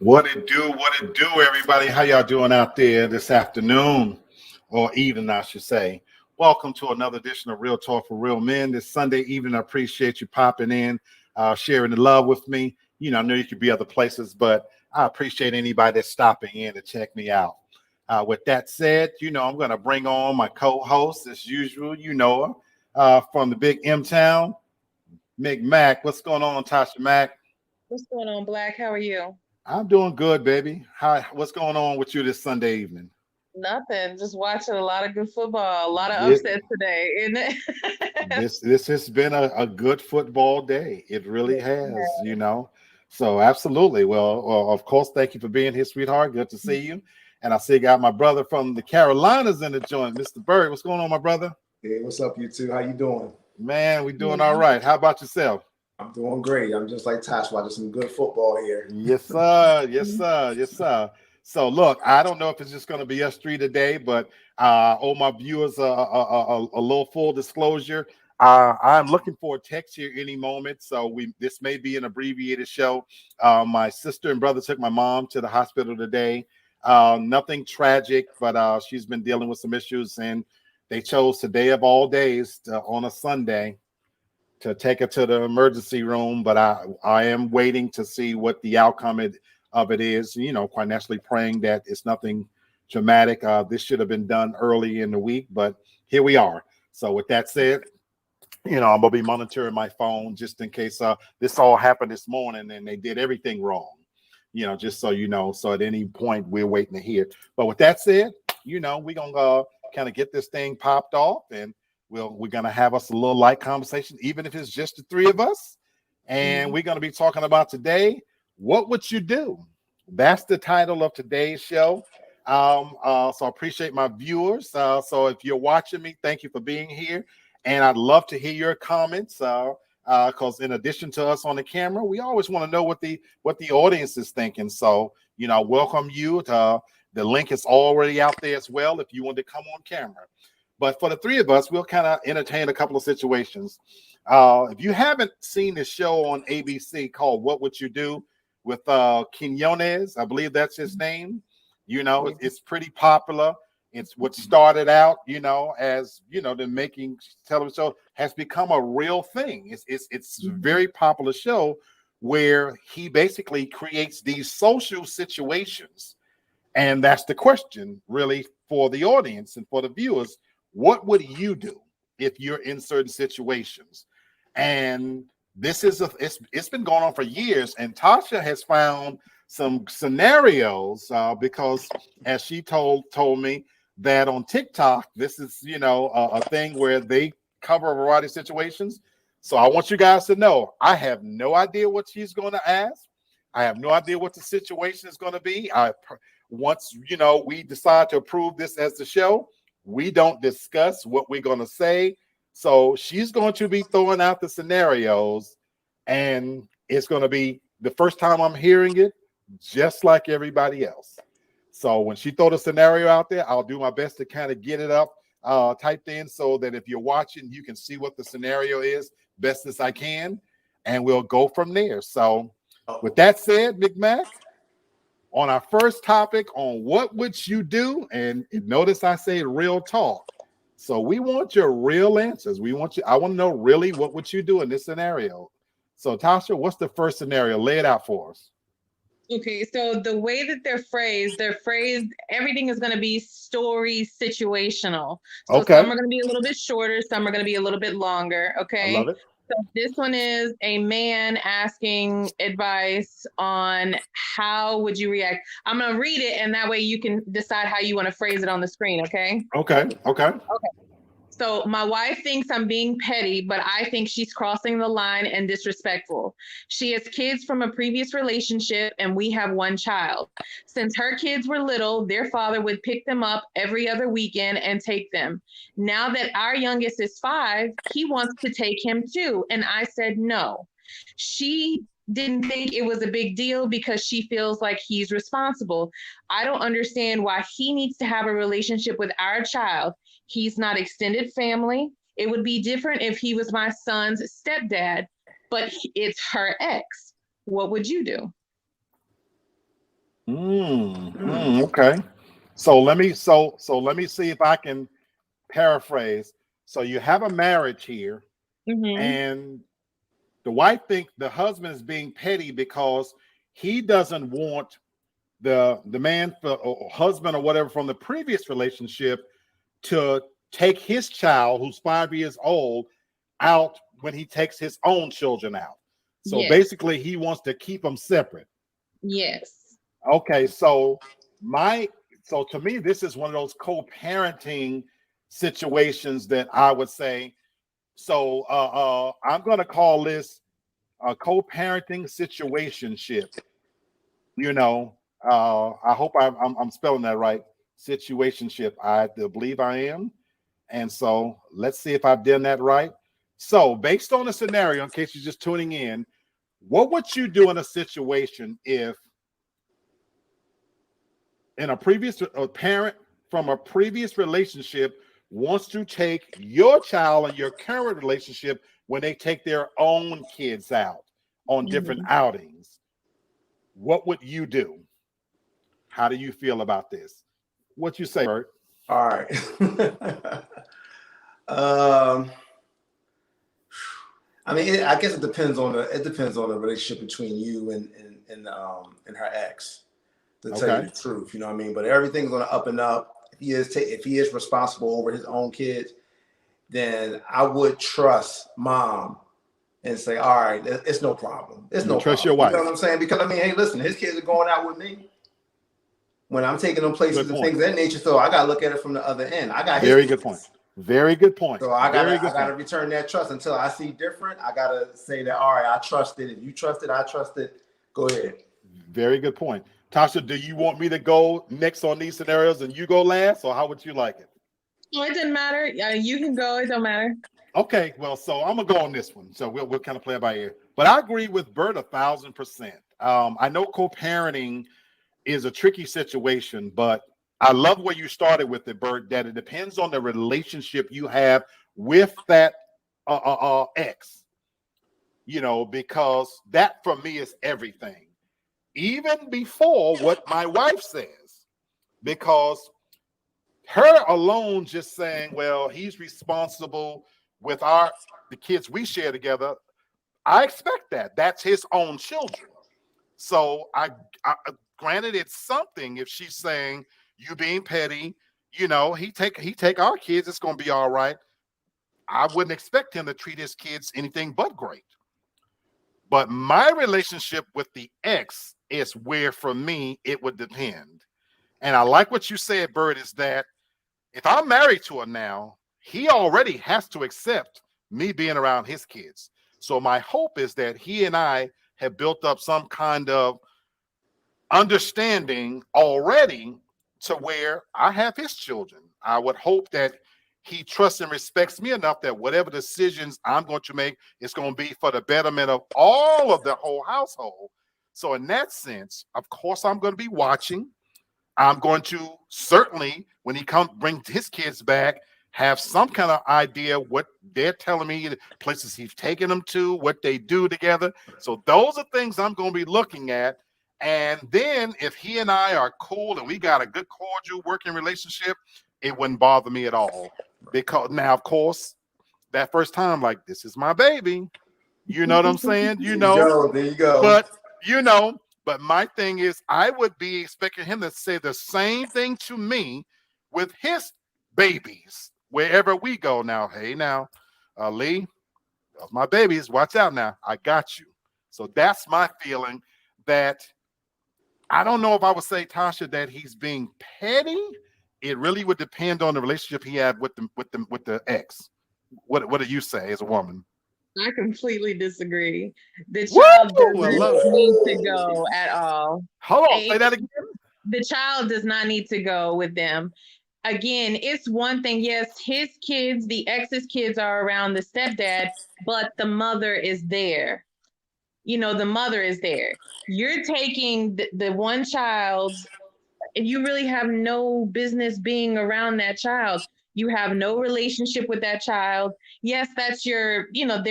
What it do, everybody? How y'all doing out there this afternoon or evening, I should say? Welcome to another edition of Real Talk for Real Men. This Sunday evening, I appreciate you popping in, sharing the love with me. I know you could be other places, but I appreciate anybody that's stopping in to check me out. With that said, I'm going to bring on my co-host as usual. From the big M Town, Mick Mac. What's going on, Tasha Mac? What's going on, Black? How are you? I'm doing good, baby. What's going on with you this Sunday evening? Nothing. Just watching a lot of good football. A lot of This upsets today, isn't it? this has been a good football day. It really Yes, has. So absolutely. Well, of course, thank you for being here, sweetheart. Good to see you. And I see you got my brother from the Carolinas in the joint, Mr. Bird. What's going on, my brother? Hey, what's up, you two? How you doing? Man, we doing all right. How about yourself? I'm doing great. I'm just like Tash, watching some good football here. Yes, sir. Yes, sir. Yes, sir. So, look, I don't know if it's just going to be us three today, but all my viewers, a little full disclosure. I'm looking for a text here any moment. So this may be an abbreviated show. My sister and brother took my mom to the hospital today. Nothing tragic, but she's been dealing with some issues, and they chose today of all days on a Sunday to take her to the emergency room, but I am waiting to see what the outcome of it is. Quite naturally praying that it's nothing traumatic. This should have been done early in the week, but here we are. So with that said, I'm gonna be monitoring my phone just in case this all happened this morning and they did everything wrong. Just so you know. So at any point we're waiting to hear. But with that said, we're gonna kind of get this thing popped off, and we're gonna have us a little light conversation, even if it's just the three of us. And we're gonna be talking about today, what would you do? That's the title of today's show. So I appreciate my viewers. So if you're watching me, thank you for being here. And I'd love to hear your comments. Because in addition to us on the camera, we always want to know what the audience is thinking. So, welcome you to the link is already out there as well if you want to come on camera. But for the three of us, we'll kind of entertain a couple of situations. If you haven't seen this show on ABC called What Would You Do with Quinones, I believe that's his name. It's pretty popular. It's what started out, as the making television show has become a real thing. It's a very popular show where he basically creates these social situations. And that's the question really for the audience and for the viewers. What would you do if you're in certain situations? And this is it's been going on for years. And Tasha has found some scenarios because, as she told me, that on TikTok, this is a thing where they cover a variety of situations. So I want you guys to know I have no idea what she's going to ask. I have no idea what the situation is going to be. Once we decide to approve this as the show, we don't discuss what we're going to say. So she's going to be throwing out the scenarios, and it's going to be the first time I'm hearing it, just like everybody else. So when she throw the scenario out there, I'll do my best to kind of get it up, typed in, so that if you're watching, you can see what the scenario is best as I can, and we'll go from there. So with that said, McMack, on our first topic on what would you do, and notice I say real talk. So we want your real answers. I want to know really what would you do in this scenario. So Tasha, what's the first scenario? Lay it out for us. Okay, so the way that they're phrased, everything is going to be story situational. So Okay. Some are going to be a little bit shorter, some are going to be a little bit longer. Okay. I love it. So this one is a man asking advice on how would you react. I'm going to read it, and that way you can decide how you want to phrase it on the screen. Okay. Okay. So my wife thinks I'm being petty, but I think she's crossing the line and disrespectful. She has kids from a previous relationship, and we have one child. Since her kids were little, their father would pick them up every other weekend and take them. Now that our youngest is 5, he wants to take him too. And I said no. She didn't think it was a big deal because she feels like he's responsible. I don't understand why he needs to have a relationship with our child. He's not extended family. It would be different if he was my son's stepdad, but it's her ex. What would you do? Okay. So let me see if I can paraphrase. So you have a marriage here, Hmm. and the wife think the husband is being petty because he doesn't want the man or husband or whatever from the previous relationship to take his child who's 5 years old out when he takes his own children out. So Yes. basically, he wants to keep them separate. Yes. Okay, so my so to me, this is one of those co-parenting situations that I would say. So I'm going to call this a co-parenting situationship. You know, I hope I'm spelling that right. Situationship. I believe I am. And so let's see if I've done that right. So, based on the scenario, in case you're just tuning in, what would you do in a situation if in a previous a parent from a previous relationship wants to take your child and your current relationship when they take their own kids out on different Mhm. outings? What would you do? How do you feel about this? What you say, Bert? All right. um, I mean, I guess it depends on the relationship between you and her ex. To tell you Okay. the truth, you know what I mean. But everything's on the up and up. If he is responsible over his own kids, then I would trust mom and say, all right, it's no problem. It's You no trust problem. your You know what wife. I'm saying? Because I mean, hey, listen, his kids are going out with me when I'm taking them Good places and things point. of that nature. So I gotta look at it from the other end. I got his Very good point. kids. Very good point. So Very I good gotta point. return that trust until I see different. I gotta say that all right, I trust it. If you trust it, I trust it. Go ahead. Very good point. Tasha, do you want me to go next on these scenarios and you go last, or how would you like it? Oh, it doesn't matter. You can go. It don't matter. Okay, well, so I'm gonna go on this one. So we'll kind of play it by ear. But I agree with Bert 1,000%. I know co-parenting is a tricky situation, but I love where you started with it, Bert. That it depends on the relationship you have with that ex. You know, because that for me is everything, even before what my wife says, because her alone just saying, well, he's responsible with the kids we share together. I expect that. That's his own children. So I granted it's something if she's saying you being petty, you know, he take our kids, it's gonna be all right. I wouldn't expect him to treat his kids anything but great. But my relationship with the ex is where for me it would depend. And I like what you said, Bird, is that if I'm married to her now, he already has to accept me being around his kids. So my hope is that he and I have built up some kind of understanding already to where I have his children. I would hope that he trusts and respects me enough that whatever decisions I'm going to make is going to be for the betterment of all of the whole household. So in that sense, of course, I'm going to be watching. I'm going to certainly, when he comes, bring his kids back, have some kind of idea what they're telling me, the places he's taking them to, what they do together. So those are things I'm going to be looking at. And then if he and I are cool and we got a good cordial working relationship, it wouldn't bother me at all. Because now, of course, that first time, like, this is my baby. You know what I'm saying? There you go. There you go. But you know, but my thing is, I would be expecting him to say the same thing to me with his babies wherever we go. Now, hey, now, Lee, those my babies. Watch out now. I got you. So that's my feeling. That I don't know if I would say, Tasha, that he's being petty. It really would depend on the relationship he had with the ex. What do you say as a woman? I completely disagree. The Woo! child I doesn't love it. need to go at all. Hold on, Eh, say that again. The child does not need to go with them. Again, it's one thing. Yes, his kids, the ex's kids are around the stepdad, but the mother is there. The mother is there. You're taking the one child, and you really have no business being around that child. You have no relationship with that child. Yes, that's their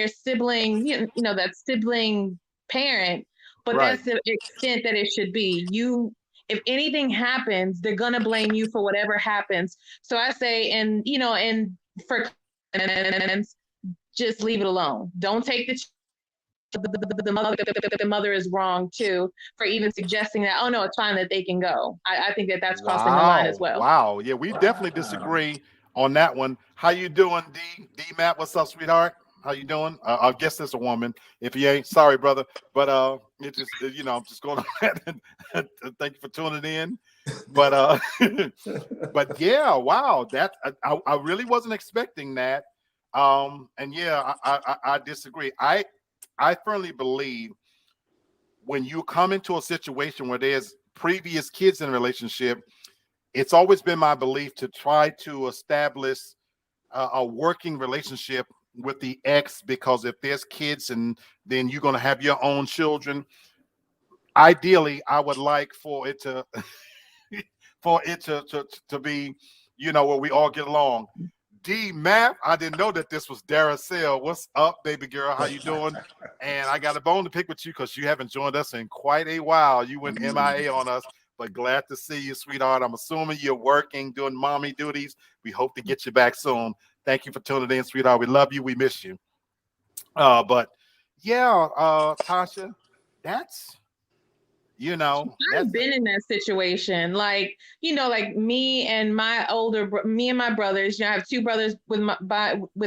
sibling, that sibling parent, but Right. that's the extent that it should be. If anything happens, they're gonna blame you for whatever happens. So I say, and you know, and for just leave it alone. Don't take the mother is wrong too for even suggesting that. Oh no, it's fine that they can go. I think that that's crossing the line as well. Wow. Yeah, we definitely disagree on that one. How you doing, D Matt? What's up, sweetheart? How you doing? I guess it's a woman. If you ain't, sorry, brother. But it just I'm just going on. Thank you for tuning in. But but yeah, wow. That I really wasn't expecting that. And yeah, I disagree. I firmly believe when you come into a situation where there's previous kids in a relationship, it's always been my belief to try to establish a working relationship with the ex, because if there's kids and then you're going to have your own children, ideally I would like for it to to be, where we all get along. D Map, I didn't know that this was Daracel. What's up, baby girl? How you doing? And I got a bone to pick with you because you haven't joined us in quite a while. You went MIA on us, but glad to see you, sweetheart. I'm assuming you're working, doing mommy duties. We hope to get you back soon. Thank you for tuning in, sweetheart. We love you. We miss you. But yeah, Tasha, that's, I've been in that situation. Like, like me and my brothers, I have two brothers with my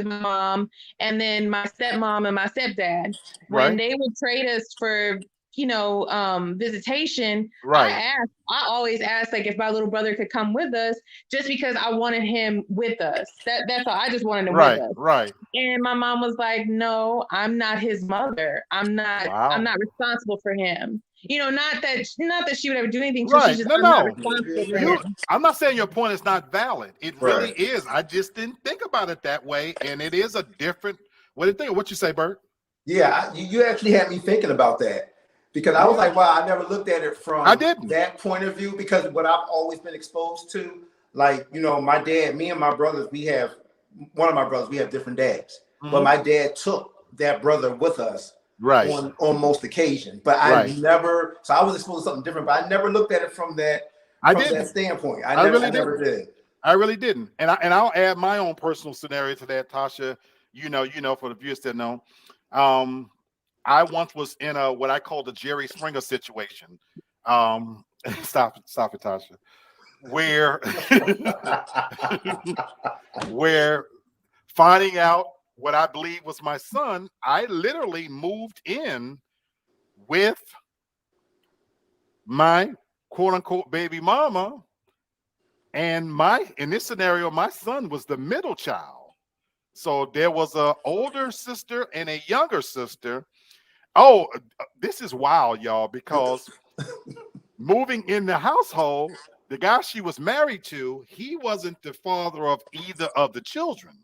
mom, and then my stepmom and my stepdad. When they would trade us for, visitation, I always asked, like, if my little brother could come with us, just because I wanted him with us. That's all. I just wanted him with us. Right. And my mom was like, "No, I'm not his mother. I'm not responsible for him." Not that she would ever do anything to him. She's just, I'm not responsible for him. I'm not saying your point is not valid. It really is. I just didn't think about it that way, and it is a different way to think. What you say, Bert? Yeah, you actually had me thinking about that, because I was like, wow, I never looked at it from that point of view, because what I've always been exposed to, like, my dad, me and my brothers, we have different dads, but my dad took that brother with us on most occasions. But I never, so I was exposed to something different, but I never looked at it from that standpoint. I never did. I really didn't. And I'll add my own personal scenario to that, Tasha. For the viewers that know. I once was in what I call the Jerry Springer situation. Stop it, Tasha. Where finding out what I believe was my son, I literally moved in with my quote unquote baby mama. And in this scenario, my son was the middle child. So there was an older sister and a younger sister. Oh, this is wild, y'all, because moving in the household, the guy she was married to, he wasn't the father of either of the children.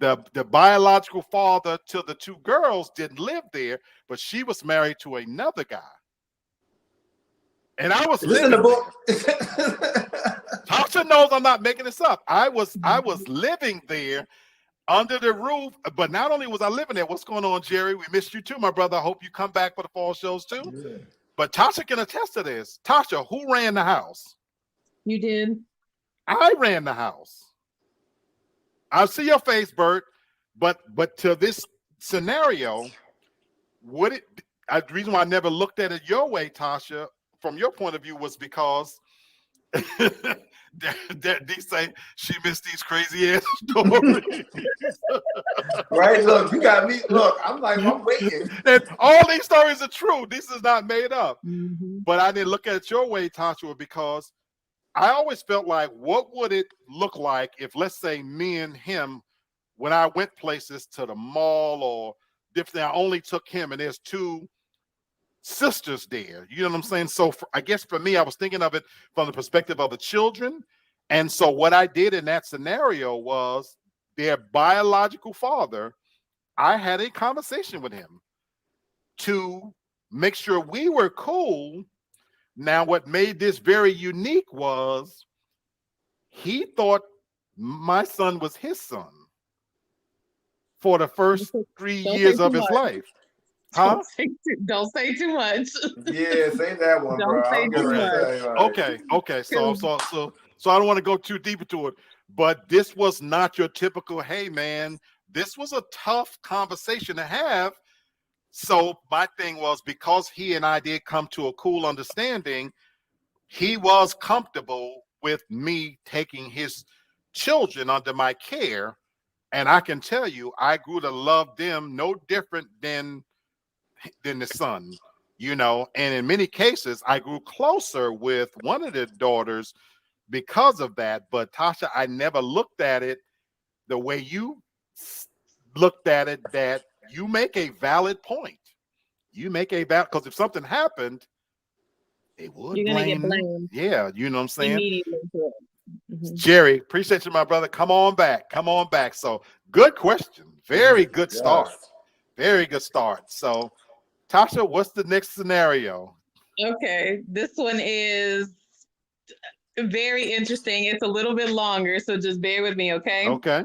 The biological father to the two girls didn't live there, but she was married to another guy. And I was living in the book. Tasha knows I'm not making this up. I was living there under the roof, but not only was I living there, what's going on, Jerry? We missed you too, my brother. I hope you come back for the fall shows too. Yeah. But Tasha can attest to this. Tasha, who ran the house? You did. I ran the house. I see your face, Bert, but to this scenario, the reason why I never looked at it your way, Tasha, from your point of view, was because they say she missed these crazy ass stories. Right? Look, you got me. Look, I'm waiting. And all these stories are true. This is not made up. Mm-hmm. But I didn't look at it your way, Tasha, because I always felt like, what would it look like if, let's say, me and him, when I went places to the mall or different, I only took him and there's two sisters there. You know what I'm saying? So I guess for me, I was thinking of it from the perspective of the children. And so what I did in that scenario was their biological father, I had a conversation with him to make sure we were cool. Now, what made this very unique was he thought my son was his son for the first 3 years of his life. Huh? Don't say too much. Yeah, say that one, Don't bro. say I'm too gonna much. say, like, Okay. So I don't want to go too deep into it, but this was not your typical, hey man, this was a tough conversation to have. So my thing was, because he and I did come to a cool understanding, he was comfortable with me taking his children under my care. And I can tell you, I grew to love them no different than the son, and in many cases, I grew closer with one of the daughters because of that. But Tasha, I never looked at it the way you looked at it, that you make a valid point. You make a valid, because if something happened, they would You're gonna get blame. blamed Yeah, you know what I'm saying? immediately for it. Mhm. Jerry, appreciate you, my brother. Come on back. So good question. Very good start. yes. Very good start. So Tasha, what's the next scenario? Okay, this one is very interesting. It's a little bit longer, so just bear with me, okay? Okay. I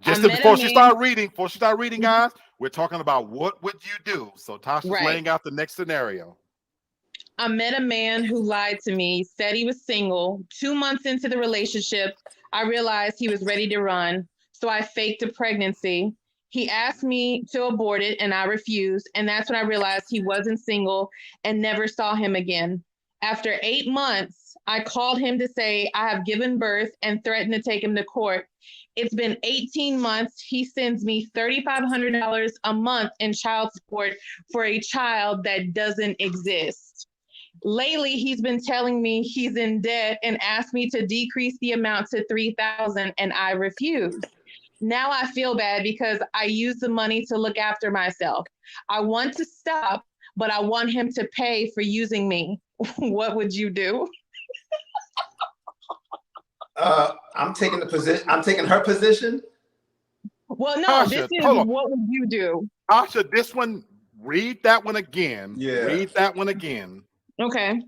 Just met a before she man- start reading, guys, we're talking about what would you do. So Tasha's Right. laying out the next scenario. I met a man who lied to me, said he was single. 2 months into the relationship, I realized he was ready to run, so I faked a pregnancy. He asked me to abort it, and I refused, and that's when I realized he wasn't single and never saw him again. After 8 months, I called him to say I have given birth and threatened to take him to court. It's been 18 months. He sends me $3,500 a month in child support for a child that doesn't exist. Lately, he's been telling me he's in debt and asked me to decrease the amount to $3,000, and I refuse. Now I feel bad because I use the money to look after myself. I want to stop, but I want him to pay for using me. What would you do? I'm taking the position. I'm taking her position. Well, no, Tasha, this is hold on. what would you do? Tasha, this one, read that one again. Yeah. Read that one again. Okay.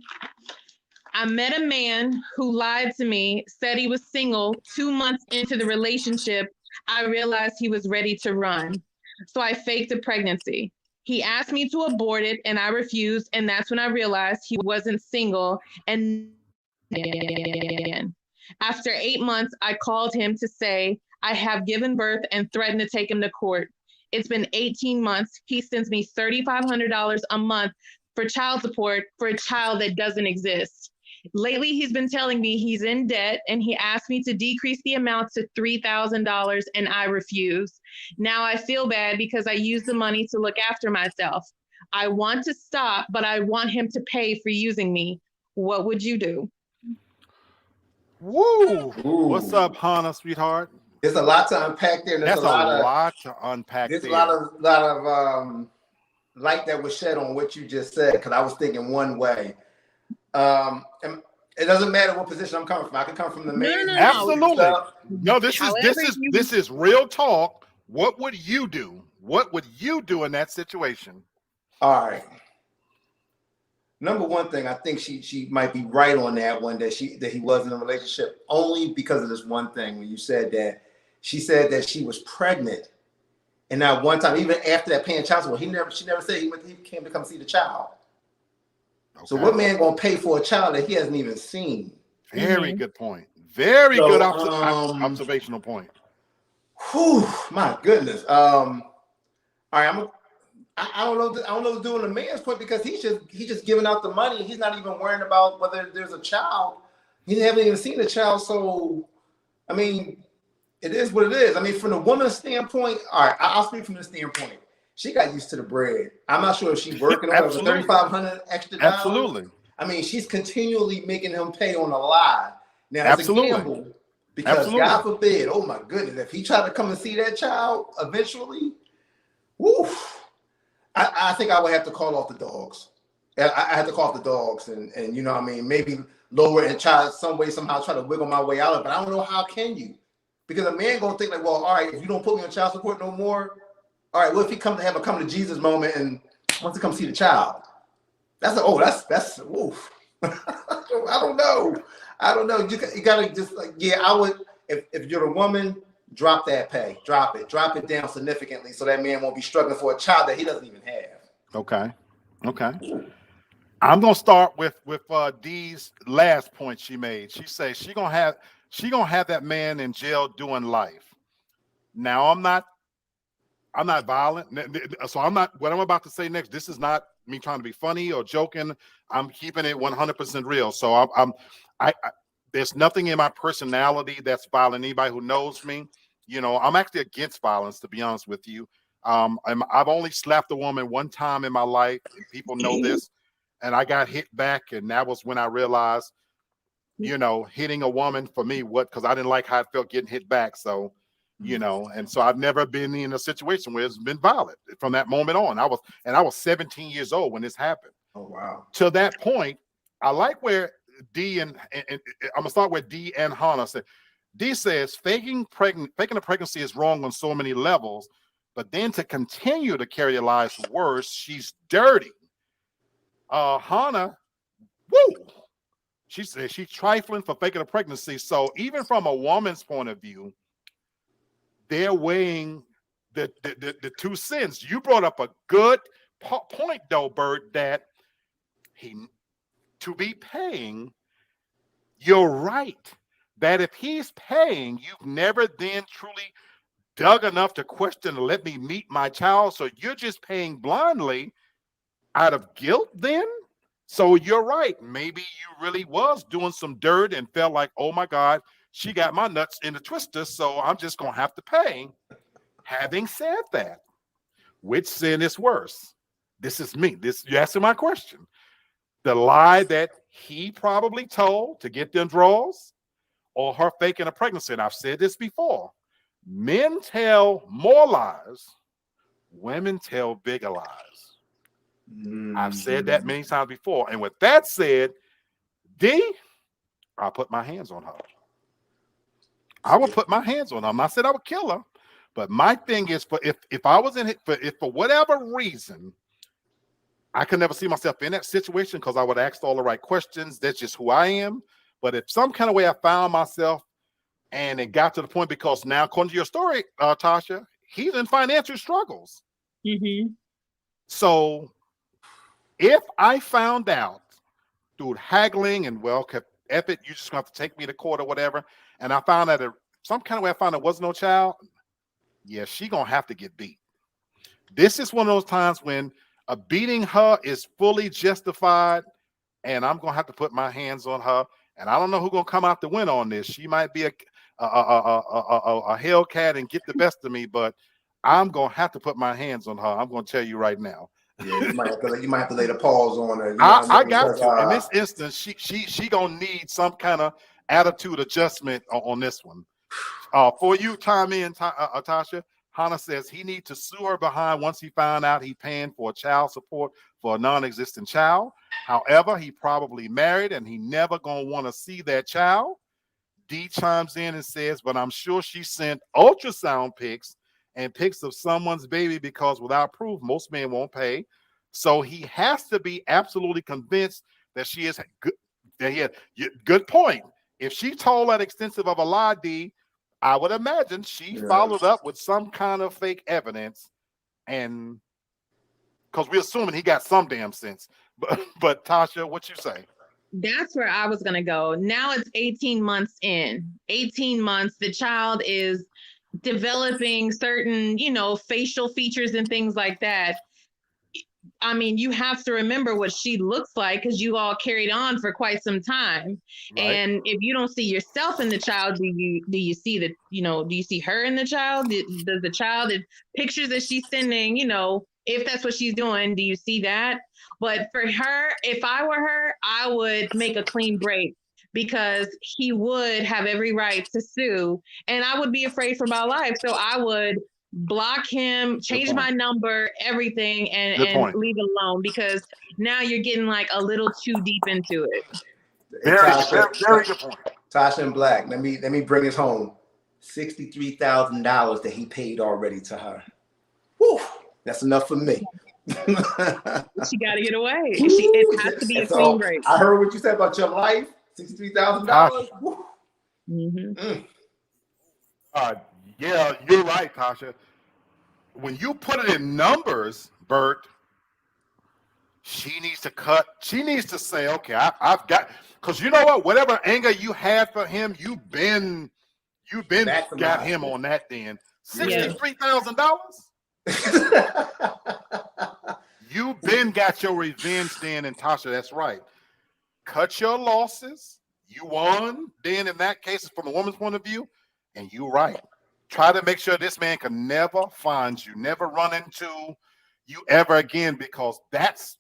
I met a man who lied to me, said he was single. 2 months into the relationship, I realized he was ready to run. So I faked a pregnancy. He asked me to abort it, and I refused. And that's when I realized he wasn't single. And after 8 months, I called him to say I have given birth and threatened to take him to court. It's been 18 months. He sends me $3,500 a month for child support for a child that doesn't exist. Lately, he's been telling me he's in debt, and he asked me to decrease the amount to $3,000, and I refuse. Now I feel bad because I use the money to look after myself. I want to stop, but I want him to pay for using me. What would you do? Woo! Ooh. What's up, Hannah, sweetheart? There's a lot to unpack there. And That's a lot to unpack There's there. a lot of light that was shed on what you just said, because I was thinking one way. And it doesn't matter what position I'm coming from. I can come from the man. No. Absolutely. No, this However is real talk. What would you do? What would you do in that situation? All right. Number one thing, I think she might be right on that one, that he was in a relationship, only because of this one thing. When you said that, she said that she was pregnant, and now one time, even after that paying child support, she never said he came to come see the child. Okay. So what man gonna pay for a child that he hasn't even seen? Very good point. Very So, good observational point. Whew, my goodness. All right, I don't know what to do on the man's point, because he's just giving out the money. He's not even worrying about whether there's a child. He haven't even seen the child. So, I mean, it is what it is. I mean, from the woman's standpoint, all right, I'll speak from the standpoint. She got used to the bread. I'm not sure if she's working on the $3,500 extra dollars. Absolutely. I mean, she's continually making him pay on a lie. Now, it's Absolutely. a gamble, because God forbid, oh my goodness, if he tried to come and see that child eventually, woof. I think I would have to call off the dogs. I had to call off the dogs, and you know what I mean, maybe lower and try somehow try to wiggle my way out of it. But I don't know how can you, because a man gonna think like, well, all right, if you don't put me on child support no more, all right, what if he come to Jesus moment and wants to come see the child? That's woof. I don't know. You gotta just like, yeah, I would, if you're a woman, drop that pay, drop it down significantly, so that man won't be struggling for a child that he doesn't even have. Okay. Okay. I'm gonna start with Dee's last point she made. She says she gonna have that man in jail doing life. Now I'm not violent. So I'm not what I'm about to say next. This is not me trying to be funny or joking. I'm keeping it 100% real. So I there's nothing in my personality that's violent. Anybody who knows me, I'm actually against violence, to be honest with you. I've only slapped a woman one time in my life, and people know this. And I got hit back, and that was when I realized, hitting a woman for me, because I didn't like how it felt getting hit back. So, and so I've never been in a situation where it's been violent from that moment on. I was 17 years old when this happened. Oh wow! To that point, I like where D and I'm gonna start with D and Hannah said. D says faking a pregnancy is wrong on so many levels, but then to continue to carry a lie is worse. She's dirty. Hannah, woo, she said she's trifling for faking a pregnancy. So even from a woman's point of view, they're weighing the two sins. You brought up a good point, though, Bert, that to be paying, you're right. That if he's paying, you've never then truly dug enough to question to let me meet my child. So you're just paying blindly out of guilt then? So you're right. Maybe you really was doing some dirt and felt like, oh my God, she got my nuts in a twister, so I'm just going to have to pay. Having said that, which sin is worse? This is me. You're asking my question. The lie that he probably told to get them draws, or her faking a pregnancy. And I've said this before. Men tell more lies. Women tell bigger lies. I've said that many times before. And with that said, D, I'll put my hands on her. I will put my hands on her. I said I would kill her. But my thing is, if I was in it, if for whatever reason, I could never see myself in that situation because I would ask all the right questions. That's just who I am. But if some kind of way I found myself and it got to the point, because now, according to your story, Tasha, he's in financial struggles. Mm-hmm. So if I found out through haggling and, well, F it, you just going to have to take me to court or whatever, and I found out some kind of way I found there was no child, yeah, she going to have to get beat. This is one of those times when beating her is fully justified, and I'm going to have to put my hands on her. And I don't know who's going to come out to win on this. She might be a Hellcat and get the best of me, but I'm going to have to put my hands on her. I'm going to tell you right now. Yeah, you might have to lay the pause on her. I got to. In this instance, she gonna need some kind of attitude adjustment on this one. For you, Tommy and Tasha, Hannah says he needs to sue her behind once he found out he paying for child support for a non-existent child. However, he probably married and he never gonna want to see that child. D chimes in and says, but I'm sure she sent ultrasound pics and pics of someone's baby because without proof, most men won't pay. So he has to be absolutely convinced that she is good. That he had good point. If she told that extensive of a lie, D, I would imagine she followed up with some kind of fake evidence, and because we're assuming he got some damn sense. But Tasha, what you say? That's where I was gonna go. Now it's 18 months in. 18 months, the child is developing certain, facial features and things like that. I mean, you have to remember what she looks like because you all carried on for quite some time. Right. And if you don't see yourself in the child, do you see do you see her in the child? Does the child, pictures that she's sending, if that's what she's doing, do you see that? But for her, if I were her, I would make a clean break, because he would have every right to sue, and I would be afraid for my life. So I would block him, change my number, everything, and leave it alone, because now you're getting like a little too deep into it. Very good point. Tasha and Black, let me bring this home. $63,000 that he paid already to her. Whew, that's enough for me. She got to get away. It has to be a clean break. I heard what you said about your life. $63,000. Mm-hmm. Yeah, you're right, Tasha. When you put it in numbers, Bert, she needs to cut. She needs to say, okay, I've got, because you know what? Whatever anger you had for him, you've been got him on that then. $63,000? You've been got your revenge then, and Tasha, that's right. Cut your losses. You won. Then in that case, from a woman's point of view, and you're right. Try to make sure this man can never find you, never run into you ever again, because that's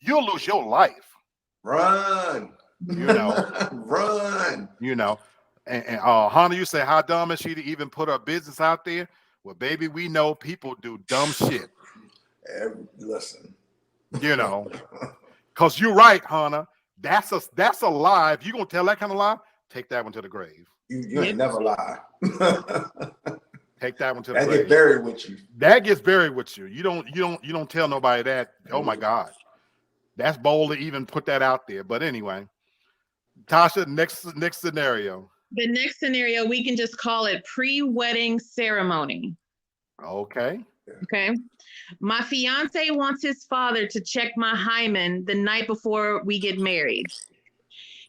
you'll lose your life. Run. You know. Run. You know. And Hannah, you say, how dumb is she to even put her business out there? Well, baby, we know people do dumb shit. Listen. You know. Because you're right, Hannah. That's a lie. If you're gonna tell that kind of lie, take that one to the grave. You ain't never lie. Take that one to the that grave. Get buried with you. That gets buried with you. You don't tell nobody that. Oh my God. That's bold to even put that out there. But anyway, Tasha, next scenario. The next scenario, we can just call it pre-wedding ceremony. Okay. Okay. My fiance wants his father to check my hymen the night before we get married.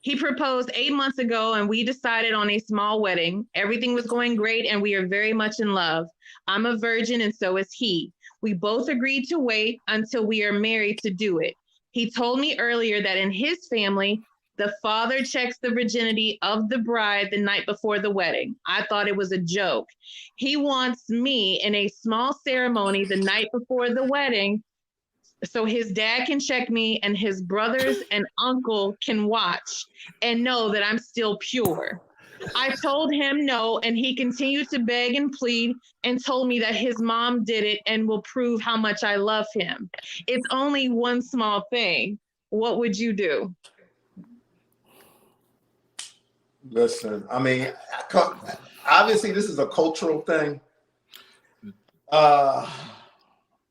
He proposed 8 months ago and we decided on a small wedding. Everything was going great and we are very much in love. I'm a virgin and so is he. We both agreed to wait until we are married to do it. He told me earlier that in his family, the father checks the virginity of the bride the night before the wedding. I thought it was a joke. He wants me in a small ceremony the night before the wedding so his dad can check me and his brothers and uncle can watch and know that I'm still pure. I told him no, and he continued to beg and plead and told me that his mom did it and will prove how much I love him. It's only one small thing. What would you do? Listen, I mean, obviously this is a cultural thing.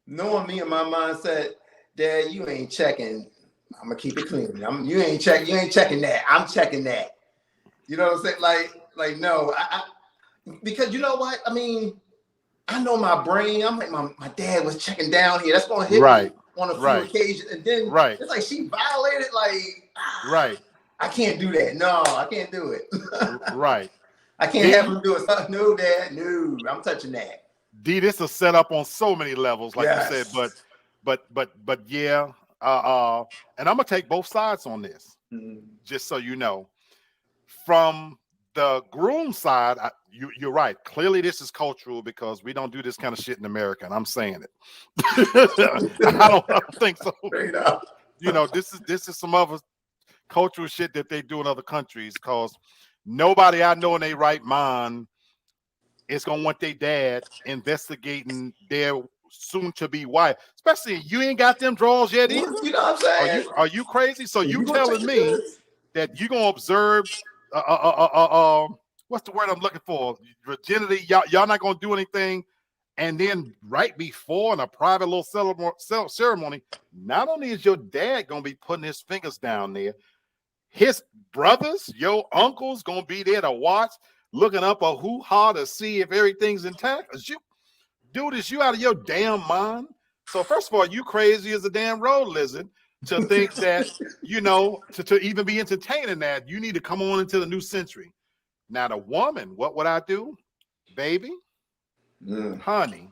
Knowing me and my mindset, Dad, you ain't checking. I'm gonna keep it clean. You ain't checking that. I'm checking that. You know what I'm saying? Like no, I because you know what? I mean, I know my brain. I'm like, my dad was checking down here. That's gonna hit me on a few occasions, and then it's like she violated. Like, I can't do that. No, I can't do it. Right. I can't have him do it. No, Dad. No, I'm touching that. D, this is set up on so many levels, like you said, but yeah. And I'm gonna take both sides on this, just so you know. From the groom side, you're right. Clearly, this is cultural because we don't do this kind of shit in America, and I'm saying it. I don't think so. You know, this is some other cultural shit that they do in other countries, because nobody I know in their right mind is gonna want their dad investigating their soon-to-be wife, especially you ain't got them draws yet either. You know what I'm saying? Are you crazy? So you telling me that you gonna observe what's the word I'm looking for? Virginity. Y'all not gonna do anything, and then right before in a private little ceremony, not only is your dad gonna be putting his fingers down there, his brothers, your uncles gonna be there to watch, looking up a hoo-ha to see if everything's intact. Is you out of your damn mind? So first of all, you crazy as a damn road lizard to think that, you know, to even be entertaining that. You need to come on into the new century. Now the woman, what would I do? Baby, honey,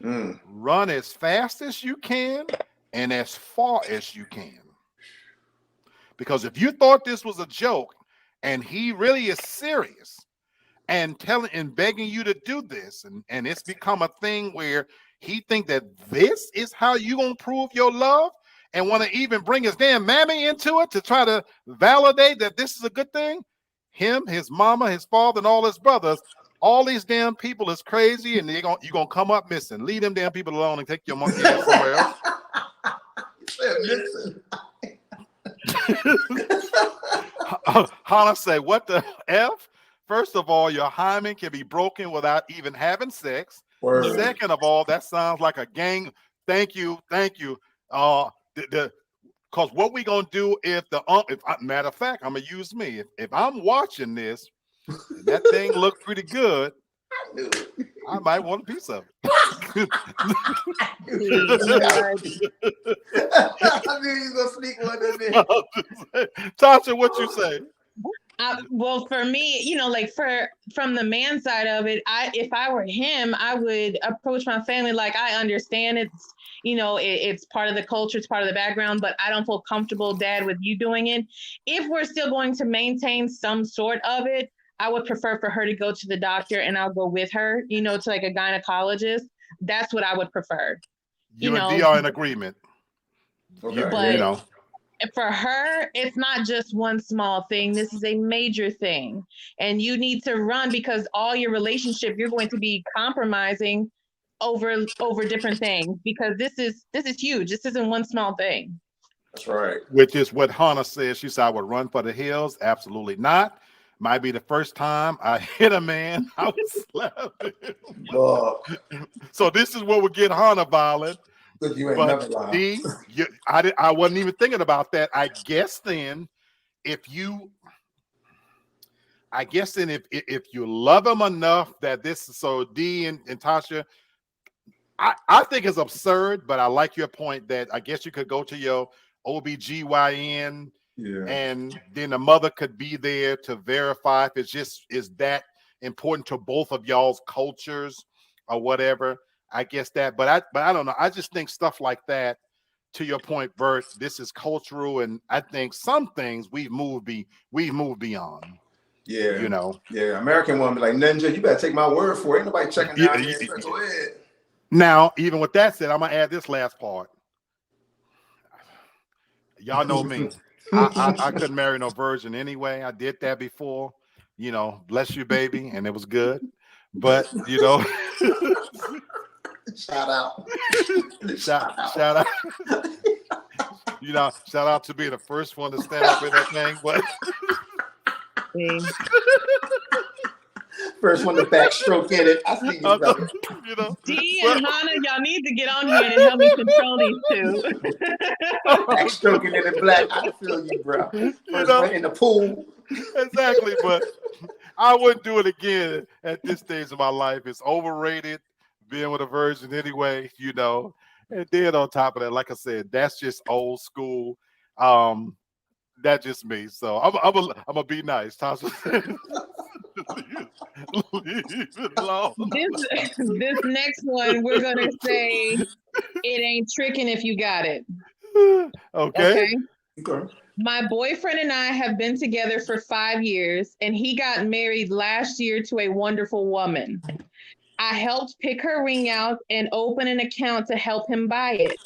run as fast as you can and as far as you can. Because if you thought this was a joke and he really is serious and telling and begging you to do this, and it's become a thing where he think that this is how you gonna prove your love and want to even bring his damn mammy into it to try to validate that this is a good thing, him, his mama, his father, and all his brothers, all these damn people is crazy, and you're gonna come up missing. Leave them damn people alone and take your monkey ass somewhere else. Hannah say, what the F? First of all, your hymen can be broken without even having sex. Word. Second of all, that sounds like a gang. Thank you. Because what we gonna do if matter of fact, I'm gonna use me. If I'm watching this, that thing look pretty good, I might want a piece of it. I knew he was gonna sneak one in there. Tasha, what you say? Well, for me, like from the man side of it, if I were him, I would approach my family like, I understand it's, it's part of the culture, it's part of the background, but I don't feel comfortable, Dad, with you doing it. If we're still going to maintain some sort of it, I would prefer for her to go to the doctor and I'll go with her, to like a gynecologist. That's what I would prefer. You and D are in agreement. Okay. But for her, it's not just one small thing. This is a major thing. And you need to run, because all your relationship, you're going to be compromising over different things, because this is huge. This isn't one small thing. That's right. Which is what Hannah says. She said, I would run for the hills. Absolutely not. Might be the first time I hit a man, I would slap him. So this is what would get Hannah violent. But you ain't never lied. I wasn't even thinking about that. I guess then if you love him enough that this is so D and Tasha, I think it's absurd, but I like your point that I guess you could go to your OBGYN and then the mother could be there to verify if is that important to both of y'all's cultures or whatever. I guess that, but I don't know. I just think stuff like that, to your point, Bert, this is cultural, and I think some things we've moved beyond. Yeah. Yeah. American woman be like, Ninja, you better take my word for it. Ain't nobody checking down here. Go ahead. Now, even with that said, I'm gonna add this last part. Y'all know me. I couldn't marry no virgin anyway. I did that before. Bless you, baby, and it was good. But Shout out. Shout out. Shout out to being the first one to stand up in that thing. But first one to backstroke in it. I see you, brother. D and Hannah, y'all need to get on here and help me control these two. Backstroking in the black. I feel you, bro. First one in the pool. Exactly, but I wouldn't do it again at this stage of my life. It's overrated. Being with a virgin anyway, and then on top of that, like I said, that's just old school. That's just me. So I'm gonna be nice. Tasha, leave it alone. This next one, we're gonna say it ain't tricking if you got it. Okay. My boyfriend and I have been together for 5 years, and he got married last year to a wonderful woman. I helped pick her ring out and open an account to help him buy it.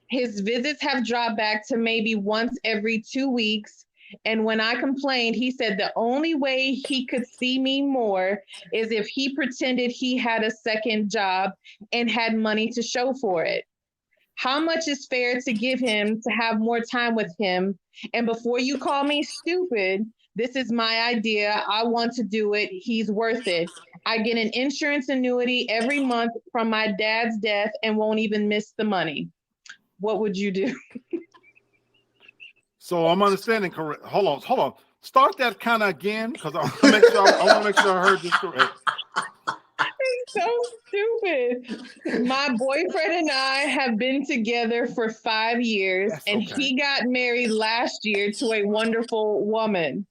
His visits have dropped back to maybe once every 2 weeks. And when I complained, he said the only way he could see me more is if he pretended he had a second job and had money to show for it. How much is fair to give him to have more time with him? And before you call me stupid, this is my idea. I want to do it. He's worth it. I get an insurance annuity every month from my dad's death and won't even miss the money. What would you do? So I'm understanding correct. Hold on. Start that kind of again, because I want to make sure I heard this correct. So stupid. My boyfriend and I have been together for 5 years, and he got married last year to a wonderful woman.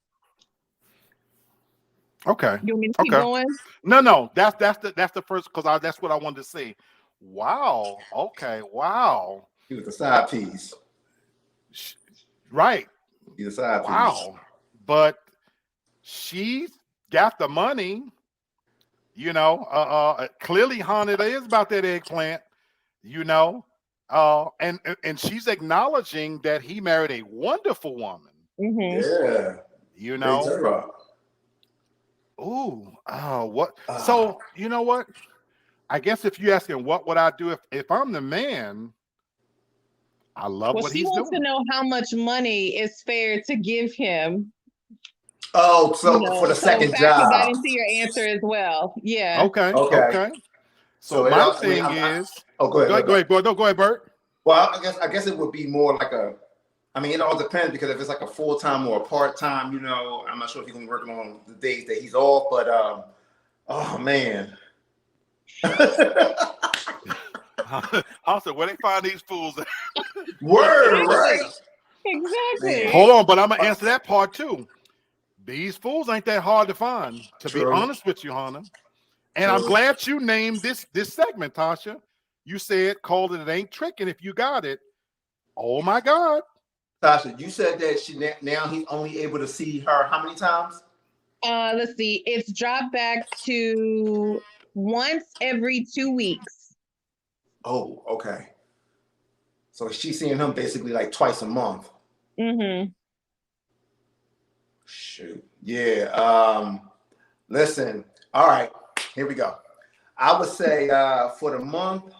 Okay. You want me to keep going? No. That's the first, because that's what I wanted to say. Wow. Okay. Wow. He was a side piece. Right. He's a side piece. Wow. But she got the money. Clearly Hannah is about that eggplant. And she's acknowledging that he married a wonderful woman. Mm-hmm. Yeah. What? So you know what? I guess if you're asking what would I do if I'm the man, I love what he's doing. She wants to know how much money is fair to give him. Oh, so for the second job. That into your answer as well. Yeah. Okay. So my thing is. Oh, go ahead. Go ahead, Bert. Well, I guess it would be more like it all depends, because if it's like a full-time or a part-time, I'm not sure if he's gonna be working on the days that he's off, but oh man. I said, where they find these fools at? Word, right? Exactly. Man. Hold on, but I'm gonna answer that part too. These fools ain't that hard to find, to be True. honest with you, Hannah. And I'm True. glad you named this segment, Tasha. You said, called it ain't tricking if you got it. Oh my God. Tasha, you said that now he's only able to see her how many times? Let's see. It's dropped back to once every 2 weeks. Oh, okay. So she's seeing him basically like twice a month. Mm-hmm. Shoot. Yeah. Listen. All right. Here we go. I would say for the month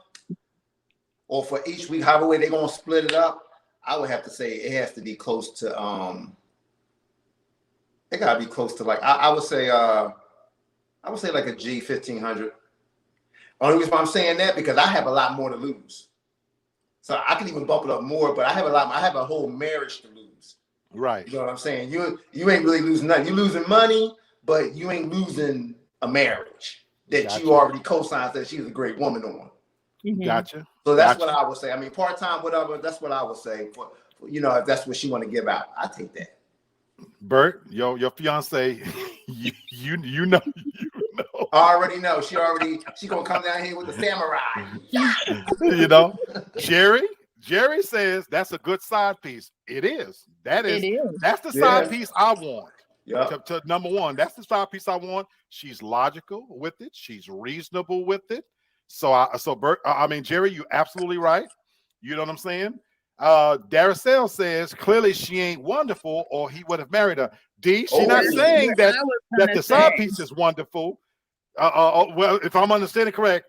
or for each week, however way they're gonna split it up, I would have to say it has to be close to it gotta be close to like I would say like a G 1500. Only reason why I'm saying that because I have a lot more to lose. So I can even bump it up more, but I have a whole marriage to lose. Right. You know what I'm saying? You ain't really losing nothing. You're losing money, but you ain't losing a marriage that Gotcha. you already co-signed that she's a great woman on. Mm-hmm. Gotcha. So that's Gotcha. what I would say. I mean, part-time, whatever, that's what I would say. For if that's what she want to give out, I take that. Bert, your fiance, you know. I already know. She gonna come down here with the samurai. You know, Jerry says that's a good side piece. It is. That's the side piece I want. Yeah. To number one, that's the side piece I want. She's logical with it. She's reasonable with it. So Bert, Jerry, you're absolutely right. You know what I'm saying? Daracel says clearly she ain't wonderful, or he would have married her. D, she's not saying that the side piece is wonderful. Well, if I'm understanding correct,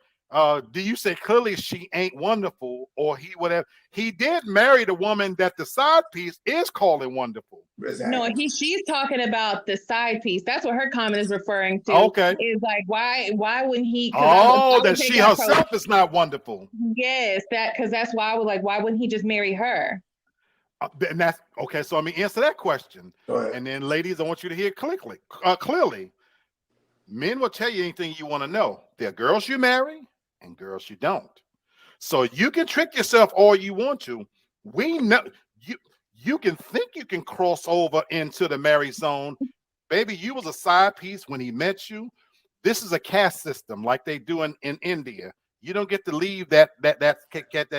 do you say clearly she ain't wonderful, or he would have? He did marry the woman that the side piece is calling wonderful. Exactly. No, she's talking about the side piece. That's what her comment is referring to. Okay. Is like why wouldn't he? That she herself is not wonderful. Yes, because that's why I was like, why wouldn't he just marry her? And that's okay. So let me answer that question. Go ahead. And then, ladies, I want you to hear clearly. Men will tell you anything you want to know. There are girls you marry and girls you don't. So you can trick yourself all you want to. We know you can think you can cross over into the married zone. Baby, you was a side piece when he met you. This is a caste system like they do in India. You don't get to leave that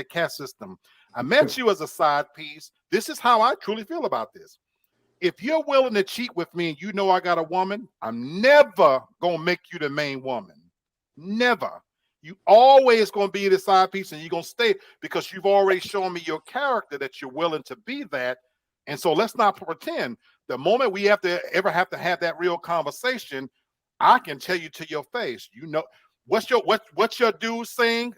caste system. I met you as a side piece. This is how I truly feel about this. If you're willing to cheat with me and you know I got a woman, I'm never going to make you the main woman. Never. You always going to be the side piece, and you're going to stay because you've already shown me your character that you're willing to be that. And so let's not pretend. The moment we have to have that real conversation, I can tell you to your face, you know, what's your dude saying?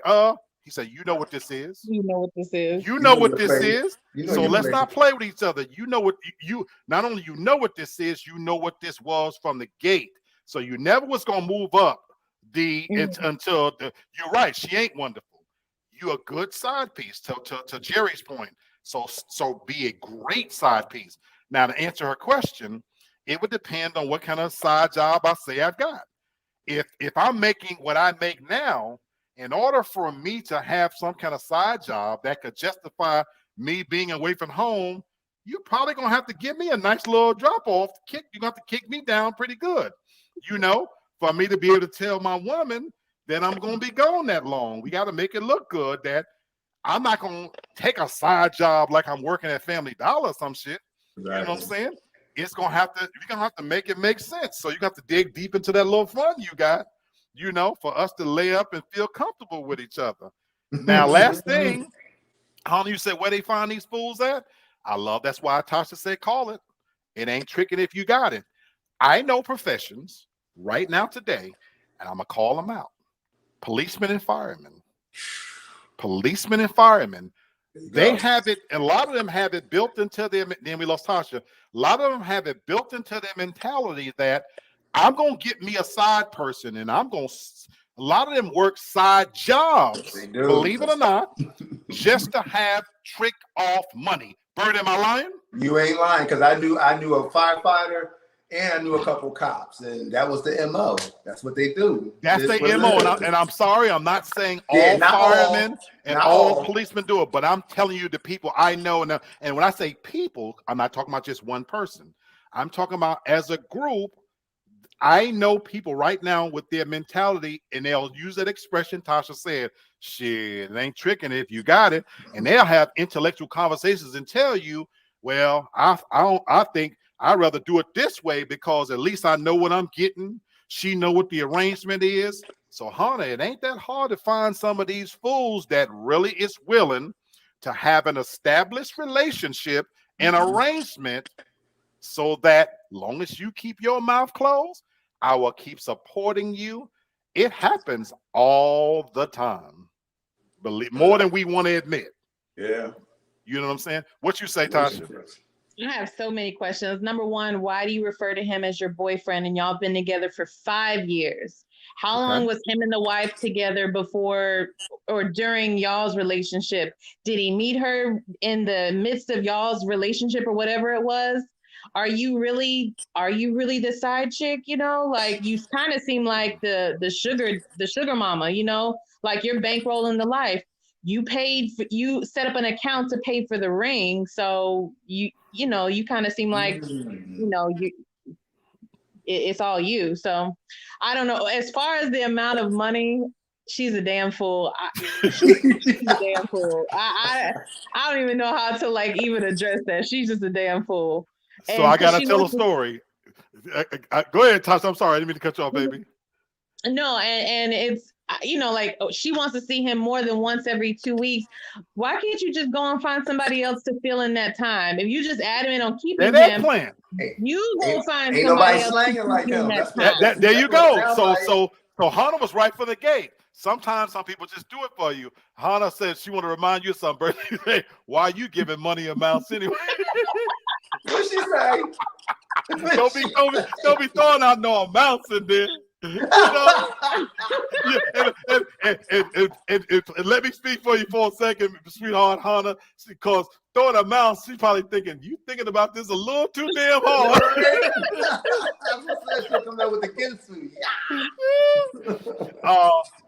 He said, you know what this is. You know what this is. You know what this is. So let's not play with each other. You know what you not only you know what this is, you know what this was from the gate. So you never was gonna move up until you're right. She ain't wonderful. You're a good side piece to Jerry's point. So be a great side piece. Now to answer her question, it would depend on what kind of side job I say I've got. If I'm making what I make now, in order for me to have some kind of side job that could justify me being away from home, you're probably gonna have to give me a nice little drop off. You're gonna have to kick me down pretty good, you know, for me to be able to tell my woman that I'm gonna be gone that long. We got to make it look good that I'm not gonna take a side job like I'm working at Family Dollar or some shit. Exactly. You know what I'm saying? You're gonna have to make it make sense. So you got to dig deep into that little fund you got, you know, for us to lay up and feel comfortable with each other. Now, last thing, how you said where they find these fools at? I love that's why Tasha said call it. It ain't tricking if you got it. I know professions right now today, and I'm gonna call them out. Policemen and firemen. Policemen and firemen. They have it, a lot of them have it built into them. Then we lost Tasha. A lot of them have it built into their mentality that I'm gonna get me a side person, and a lot of them work side jobs, believe it or not, just to have trick off money. Bert, am I lying? You ain't lying, because I knew a firefighter, and I knew a couple cops, and that was the MO. That's what they do. That's It's the what it MO. is. And I'm sorry, I'm not saying Yeah, all not all. firemen and Not all all. policemen do it, but I'm telling you the people I know. And when I say people, I'm not talking about just one person. I'm talking about as a group. I know people right now with their mentality, and they'll use that expression Tasha said, shit, it ain't tricking if you got it. And they'll have intellectual conversations and tell you, well, I think I'd rather do it this way because at least I know what I'm getting. She know what the arrangement is. So, honey, it ain't that hard to find some of these fools that really is willing to have an established relationship and arrangement so that long as you keep your mouth closed, I will keep supporting you. It happens all the time. Believe more than we want to admit. Yeah. You know what I'm saying? What you say, Tasha? I have so many questions. Number one, why do you refer to him as your boyfriend and y'all been together for 5 years? How long was him and the wife together before or during y'all's relationship? Did he meet her in the midst of y'all's relationship or whatever it was? Are you really the side chick? You know, like you kind of seem like the sugar mama, you know, like you're bankrolling the life. You set up an account to pay for the ring. So you kind of seem like, it's all you. So I don't know. As far as the amount of money, she's a damn fool. She's a damn fool. I don't even know how to like even address that. She's just a damn fool. So I gotta tell a story. Go ahead, Tasha. I'm sorry, I didn't mean to cut you off, baby. No, and it's like she wants to see him more than once every 2 weeks. Why can't you just go and find somebody else to fill in that time? If you just adamant on keeping him, plan. You go find ain't somebody nobody else slanging like him. There you go. So Hannah was right for the gate. Sometimes some people just do it for you. Hannah said she want to remind you of something. She said, why are you giving money amounts anyway? What she say? don't be throwing out no amounts in there. You know? And let me speak for you for a second, sweetheart Hannah, because throwing amounts, she's probably thinking, you thinking about this a little too damn hard.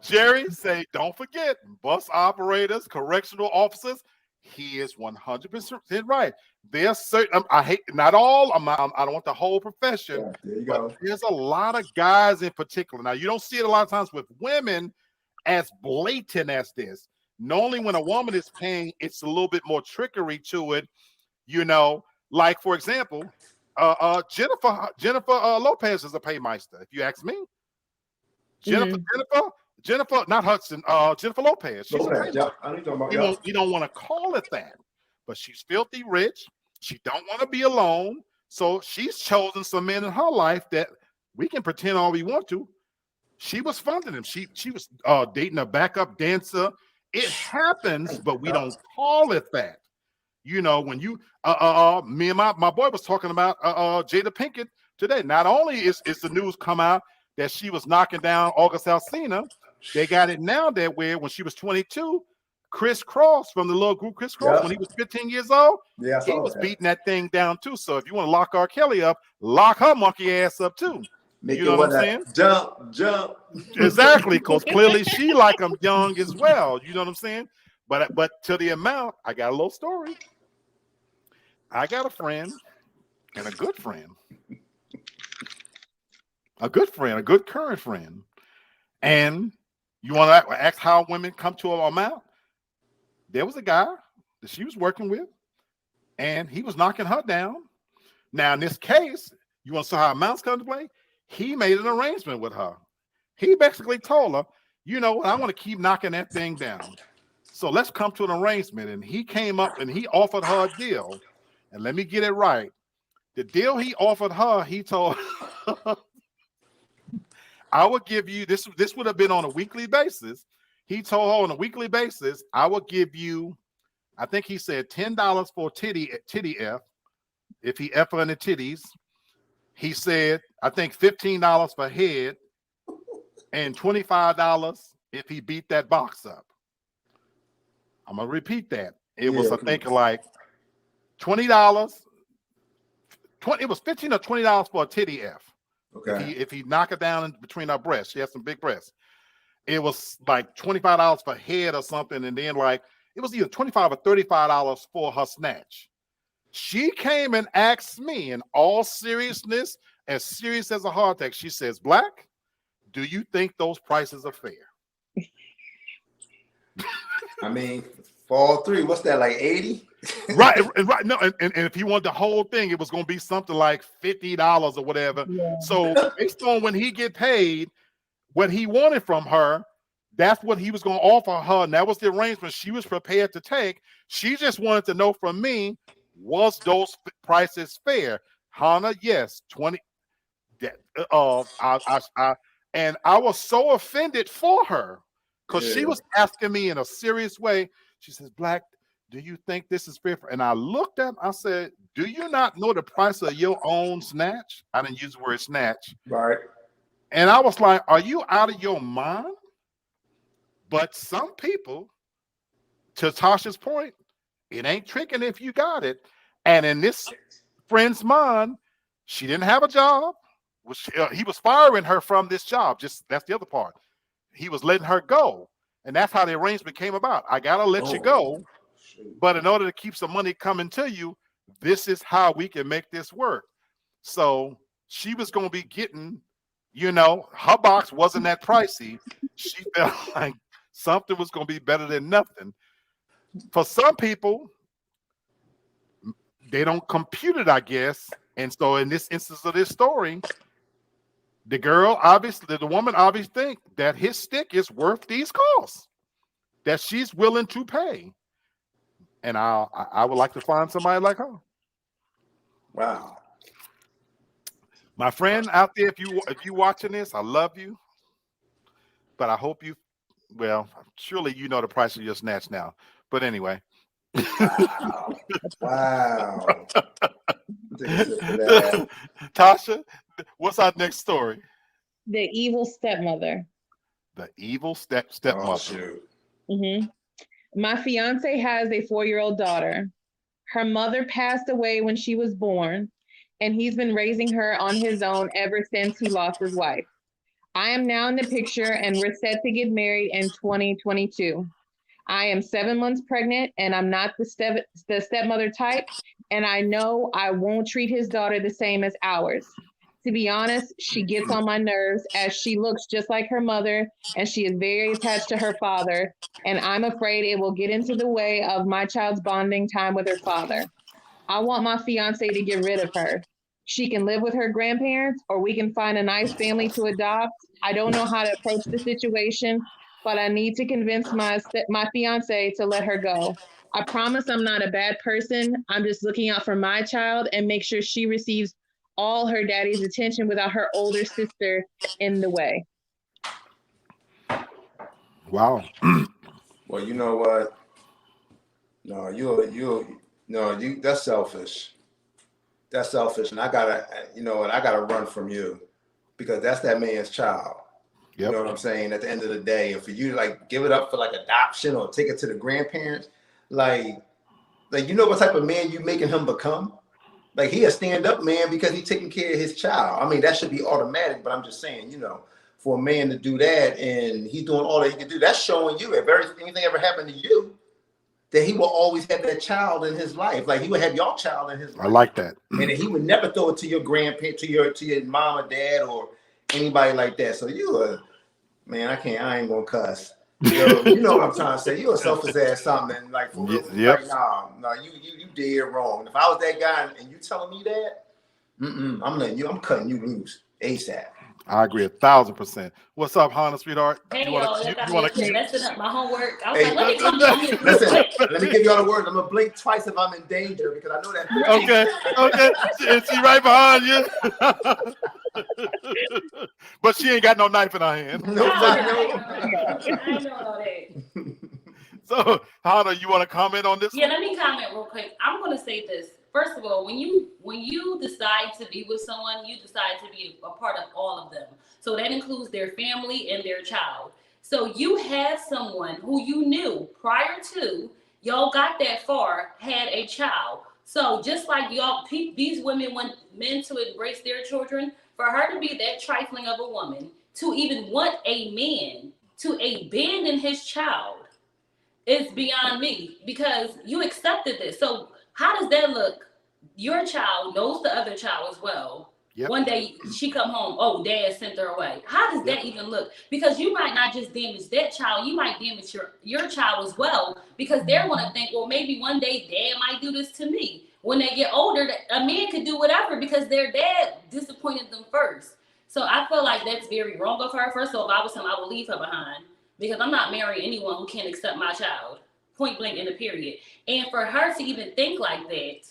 Jerry say, don't forget, bus operators, correctional officers, he is 100% right. There's certain, I hate, not all, I don't want the whole profession. Yeah, there you go. There's a lot of guys in particular. Now, you don't see it a lot of times with women as blatant as this. Normally, when a woman is paying, it's a little bit more trickery to it. Like, for example, Jennifer Lopez is a paymeister, if you ask me. Jennifer, not Hudson, Jennifer Lopez. She's you don't want to call it that, but she's filthy rich. She don't want to be alone. So she's chosen some men in her life that we can pretend all we want to. She was funding him. She was dating a backup dancer. It happens, but we don't call it that. When you me and my boy was talking about Jada Pinkett today. Not only is the news come out that she was knocking down August Alsina, they got it now that where when she was 22, Chris Cross from the little group Chris Cross, when he was 15 years old, he was beating that thing down too. So if you want to lock R. Kelly up, lock her monkey ass up too. Make you know what I'm saying? Jump. Exactly, because clearly she like him young as well. You know what I'm saying? But to the amount, I got a little story. I got a friend and a good friend. A good current friend. And you want to ask how women come to an amount? There was a guy that she was working with, and he was knocking her down. Now, in this case, you want to see how amounts come to play? He made an arrangement with her. He basically told her, you know what, I want to keep knocking that thing down. So let's come to an arrangement. And he came up and he offered her a deal. And let me get it right. The deal he offered her, he told her, I would give you, this would have been on a weekly basis. He told her on a weekly basis, I will give you, I think he said $10 for titty F, if he F her in the titties. He said, I think $15 for head and $25 if he beat that box up. I'm going to repeat that. It was, I think, like $20, It was $15 or $20 for a titty F. Okay. If he knock it down in between her breasts, she has some big breasts. It was like $25 for head or something, and then like it was either $25 or $35 for her snatch. She came and asked me in all seriousness, as serious as a heart attack. She says, "Black, do you think those prices are fair?" I mean, for all three, what's that, like 80? Right. No, and if he wanted the whole thing, it was going to be something like $50 or whatever. Yeah. So based on when he get paid, what he wanted from her, that's what he was going to offer her, and that was the arrangement she was prepared to take. She just wanted to know from me, was those prices fair? Hannah, yes, 20. And I was so offended for her because she was asking me in a serious way. She says, "Black, do you think this is fair?" And I looked at him, I said, "Do you not know the price of your own snatch?" I didn't use the word snatch. Right. And I was like, "Are you out of your mind?" But some people, to Tasha's point, it ain't tricking if you got it. And in this friend's mind, she didn't have a job. He was firing her from this job. Just that's the other part. He was letting her go. And that's how the arrangement came about. I got to let you go. But in order to keep some money coming to you, this is how we can make this work. So she was going to be getting, her box wasn't that pricey. She felt like something was going to be better than nothing. For some people, they don't compute it, I guess. And so in this instance of this story, the woman obviously think that his stick is worth these costs, that she's willing to pay. And I would like to find somebody like her. Wow. My friend out there, if you watching this, I love you. But I hope surely you know the price of your snatch now. But anyway. Wow. Tasha, what's our next story? The evil stepmother. The evil stepmother. Oh, shoot. Mm-hmm. My fiance has a 4-year-old daughter. Her mother passed away when she was born, and he's been raising her on his own ever since he lost his wife. I am now in the picture, and we're set to get married in 2022. I am 7 months pregnant, and I'm not the stepmother type, and I know I won't treat his daughter the same as ours. To be honest, she gets on my nerves as she looks just like her mother, and she is very attached to her father, and I'm afraid it will get into the way of my child's bonding time with her father. I want my fiance to get rid of her. She can live with her grandparents, or we can find a nice family to adopt. I don't know how to approach the situation, but I need to convince my fiance to let her go. I promise I'm not a bad person. I'm just looking out for my child and make sure she receives all her daddy's attention without her older sister in the way. Wow. Well, you know what? No, that's selfish. That's selfish. And I gotta run from you because that's that man's child. Yep. You know what I'm saying? At the end of the day, and for you to like give it up for like adoption or take it to the grandparents, like you know what type of man you making him become? Like he a stand-up man because he's taking care of his child. I mean, that should be automatic, but I'm just saying, for a man to do that and he's doing all that he can do, that's showing you if anything ever happened to you, that he will always have that child in his life. Like he would have your child in his life. I like that. And he would never throw it to your grandparent, to your mom or dad or anybody like that. So man, I ain't gonna cuss. You know what I'm trying to say. You're a selfish ass something. Like for real. Yep. Like, nah, you dead wrong. If I was that guy and you telling me that, I'm cutting you loose ASAP. I agree 1,000%. What's up, Hannah, sweetheart? Hey, you want to messing up my homework. I was Hey, like, let me come on here. Listen, let me give y'all the word. I'm gonna blink twice if I'm in danger because I know that. Okay. And she right behind you. But she ain't got no knife in her hand. I know all that. So, Hannah, you want to comment on this? Yeah, let me comment real quick. I'm going to say this. First of all, when you decide to be with someone, you decide to be a part of all of them. So that includes their family and their child. So you had someone who you knew prior to y'all got that far, had a child. So just like y'all, these women want men to embrace their children, for her to be that trifling of a woman, to even want a man to abandon his child, is beyond me, because you accepted this. So how does that look? Your child knows the other child as well. Yep. One day she come home, oh, dad sent her away. How does that even look? Because you might not just damage that child, you might damage your child as well, because they're going to think, well, maybe one day dad might do this to me. When they get older, a man could do whatever because their dad disappointed them first. So I feel like that's very wrong of her. First of all, if I was him, I would leave her behind, because I'm not marrying anyone who can't accept my child, point blank in the period. And for her to even think like that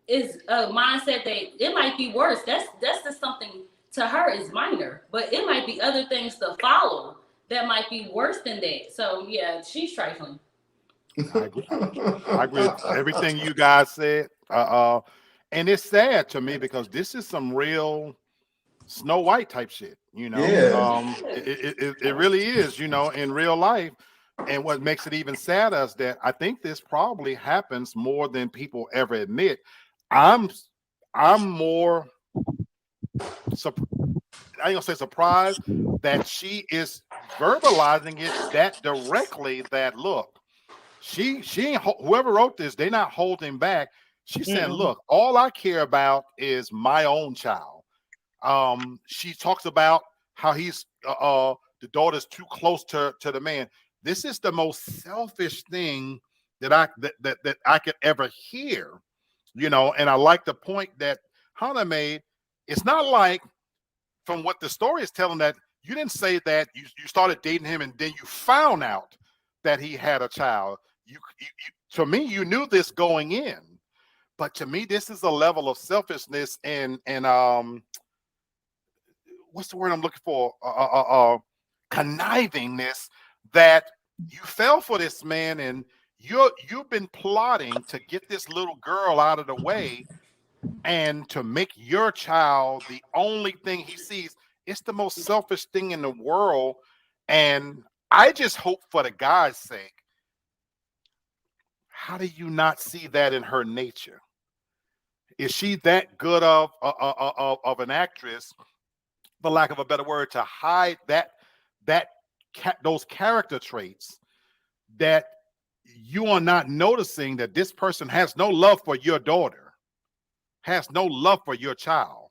is a mindset that it might be worse. That's just something to her is minor, but it might be other things to follow that might be worse than that. So yeah, she's trifling. I agree with everything you guys said. And it's sad to me because this is some real Snow White type shit, you know. Yeah. It really is, you know, in real life. And what makes it even sadder is that I think this probably happens more than people ever admit. I'm more I ain't gonna say surprised that she is verbalizing it that directly. That look, she ain't, whoever wrote this, they're not holding back. She said, look, all I care about is my own child. She talks about how he's the daughter's too close to the man. This is the most selfish thing that I could ever hear, you know. And I like the point that Hannah made. It's not like, from what the story is telling, that you didn't say that you started dating him and then you found out that he had a child. You to me, you knew this going in, but to me, this is a level of selfishness and what's the word I'm looking for? Connivingness, that you fell for this man and you've been plotting to get this little girl out of the way and to make your child the only thing he sees. It's the most selfish thing in the world. And I just hope, for the guy's sake, how do you not see that in her nature? Is she that good of an actress, for lack of a better word, to hide those character traits, that you are not noticing that this person has no love for your daughter, has no love for your child,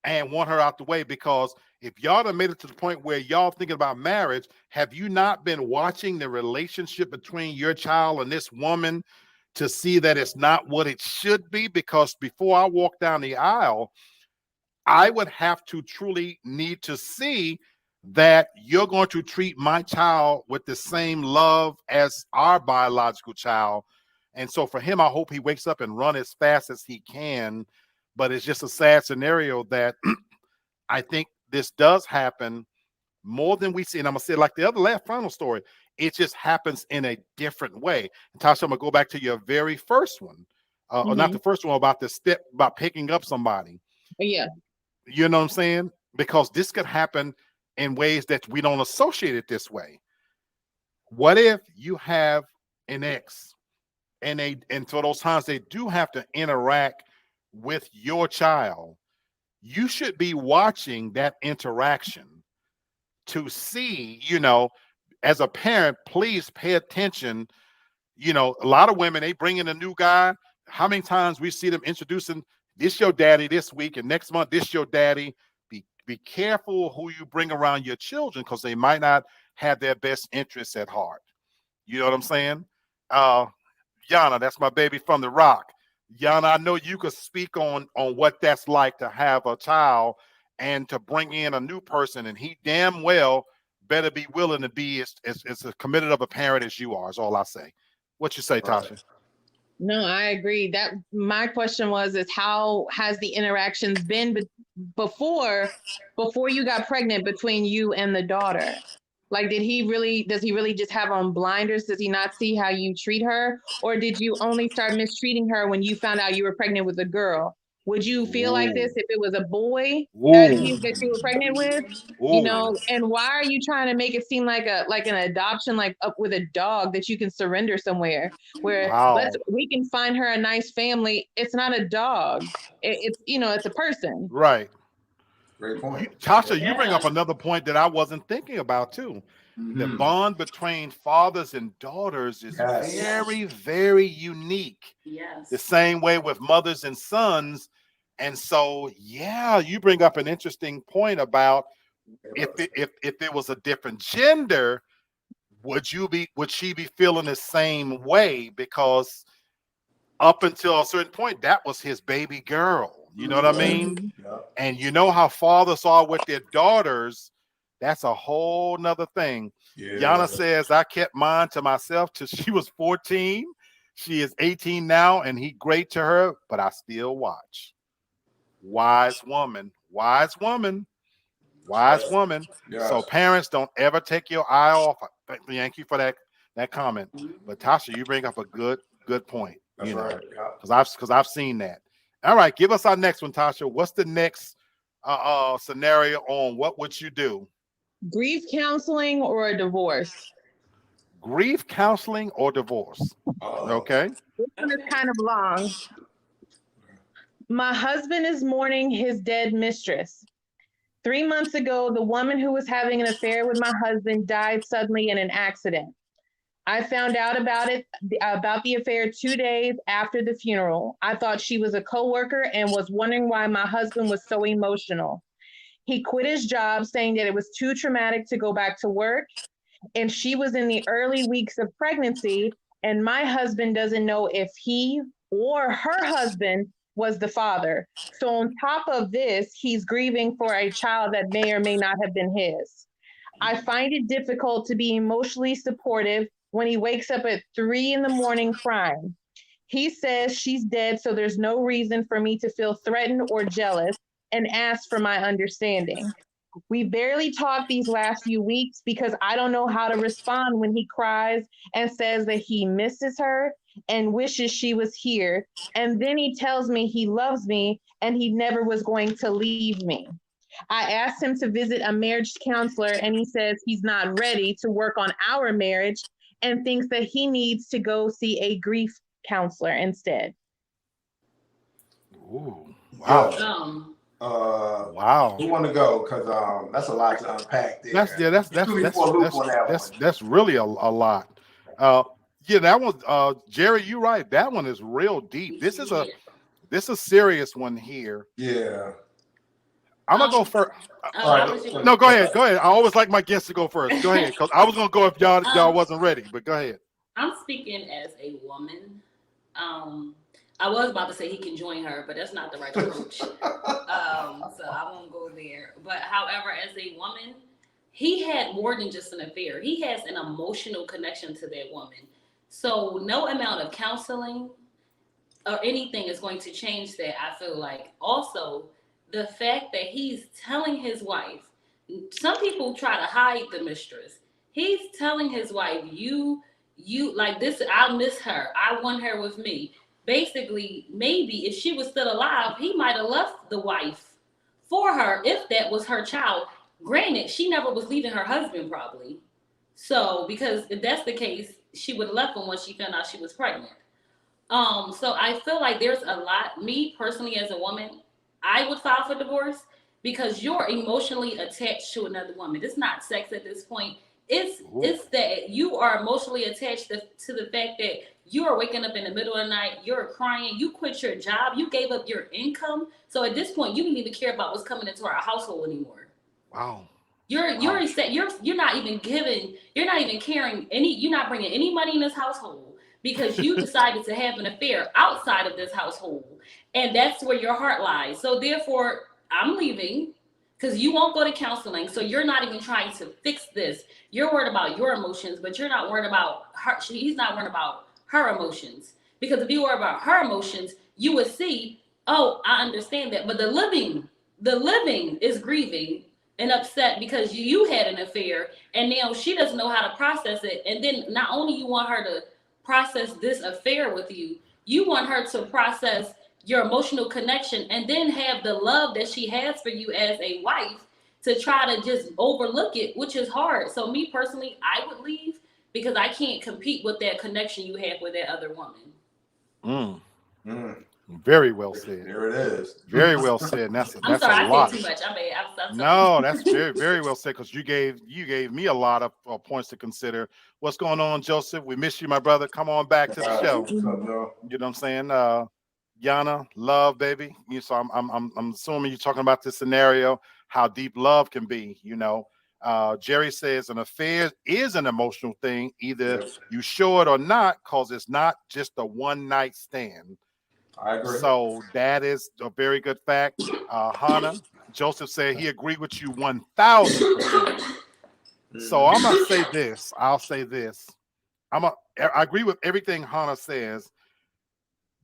and want her out the way? Because if y'all have made it to the point where y'all thinking about marriage, have you not been watching the relationship between your child and this woman to see that it's not what it should be? Because before I walk down the aisle, I would have to truly need to see that you're going to treat my child with the same love as our biological child. And so for him, I hope he wakes up and run as fast as he can. But it's just a sad scenario that I think this does happen more than we see. And I'm going to say, like the other final story, it just happens in a different way. And Tasha, I'm going to go back to your very first one, or not the first one, about the step, about picking up somebody. Yeah. You know what I'm saying? Because this could happen in ways that we don't associate it this way. What if you have an ex and for those times they do have to interact with your child? You should be watching that interaction to see, you know, as a parent, please pay attention. You know, a lot of women, they bring in a new guy. How many times we see them introducing, this your daddy this week, and next month this your daddy. Be careful who you bring around your children, because they might not have their best interests at heart. You know what I'm saying? Yana, that's my baby from The Rock. Yana, I know you could speak on what that's like to have a child and to bring in a new person, and he damn well better be willing to be as committed of a parent as you are, is all I say. What you say, Tasha? No, I agree. That my question is how has the interactions been before you got pregnant between you and the daughter? Like, does he really just have on blinders? Does he not see how you treat her? Or did you only start mistreating her when you found out you were pregnant with a girl? Would you feel like this Ooh. if it was a boy Ooh. that you were pregnant with? You Ooh. know, and why are you trying to make it seem like an adoption, like up with a dog that you can surrender somewhere where Wow. we can find her a nice family. It's not a dog. It's it's a person. Right. Great point. Tasha, you bring Yeah. up another point that I wasn't thinking about too. The Mhm. bond between fathers and daughters is Yes. very, very unique. Yes. The same way with mothers and sons. And so, yeah, you bring up an interesting point about if it was a different gender, would she be feeling the same way? Because up until a certain point, that was his baby girl. You know what I mean? Mhm. Yeah. And you know how fathers are with their daughters. That's a whole nother thing. Yeah. Yana says, I kept mine to myself till she was 14. She is 18 now, and he great to her, but I still watch. Wise woman, wise woman, wise woman. Yes. So parents, don't ever take your eye off. Thank you for that comment. But Tasha, you bring up a good point. That's right. Yeah. Because I've seen that. All right, give us our next one, Tasha. What's the next scenario on what would you do? Grief counseling or a divorce? Grief counseling or divorce? Okay. This one is kind of long. My husband is mourning his dead mistress. 3 months ago, the woman who was having an affair with my husband died suddenly in an accident. I found out about the affair 2 days after the funeral. I thought she was a coworker and was wondering why my husband was so emotional. He quit his job saying that it was too traumatic to go back to work, and she was in the early weeks of pregnancy, and my husband doesn't know if he or her husband was the father. So on top of this, he's grieving for a child that may or may not have been his. I find it difficult to be emotionally supportive when he wakes up at 3 a.m. crying. He says she's dead, so there's no reason for me to feel threatened or jealous, and asks for my understanding. We barely talked these last few weeks because I don't know how to respond when he cries and says that he misses her and wishes she was here. And then he tells me he loves me and he never was going to leave me. I asked him to visit a marriage counselor, and he says he's not ready to work on our marriage and thinks that he needs to go see a grief counselor instead. Ooh, wow. Yeah. Wow. Who want to go? Because that's a lot to unpack there. That's really a lot. Yeah, that one, Jerry, you're right. That one is real deep. This is a serious one here. Yeah. I'm gonna go first. No, go ahead. I always like my guests to go first. Go ahead, because I was gonna go if y'all wasn't ready, but go ahead. I'm speaking as a woman. I was about to say he can join her, but that's not the right approach. So I won't go there. But however, as a woman, he had more than just an affair. He has an emotional connection to that woman. So no amount of counseling or anything is going to change that, I feel like. Also, the fact that he's telling his wife, some people try to hide the mistress. He's telling his wife, you like this, I miss her. I want her with me. Basically, maybe if she was still alive, he might have left the wife for her if that was her child. Granted, she never was leaving her husband probably. So, because if that's the case, she would have left him when she found out she was pregnant. So I feel like there's a lot, me personally as a woman, I would file for divorce because you're emotionally attached to another woman. It's not sex at this point. It's that you are emotionally attached to the fact that you are waking up in the middle of the night, you're crying, you quit your job, you gave up your income. So at this point, you don't even care about what's coming into our household anymore. Wow. You're not even caring you're not bringing any money in this household because you decided to have an affair outside of this household. And that's where your heart lies. So therefore, I'm leaving because you won't go to counseling. So you're not even trying to fix this. You're worried about your emotions, but you're not worried about her. He's not worried about her emotions. Because if you worry about her emotions, you would see, oh, I understand that. But the living is grieving and upset because you had an affair and now she doesn't know how to process it. And then not only you want her to process this affair with you, you want her to process your emotional connection, and then have the love that she has for you as a wife to try to just overlook it, which is hard. So me personally, I would leave because I can't compete with that connection you have with that other woman. Very well said. There it is. Very well said. And that's I'm sorry, a lot. I said too much. I'm No, that's very well said, because you gave me a lot of points to consider. What's going on, Joseph? We miss you, my brother. Come on back to the show. You know what I'm saying? Yana, love, baby. So I'm assuming you're talking about this scenario, how deep love can be. You know, Jerry says an affair is an emotional thing. Either you show it or not, because it's not just a one night stand. I agree. So that is a very good fact. Hannah, Joseph said he agreed with you 1,000%. So I'm gonna say this. I'll say this. I agree with everything Hannah says.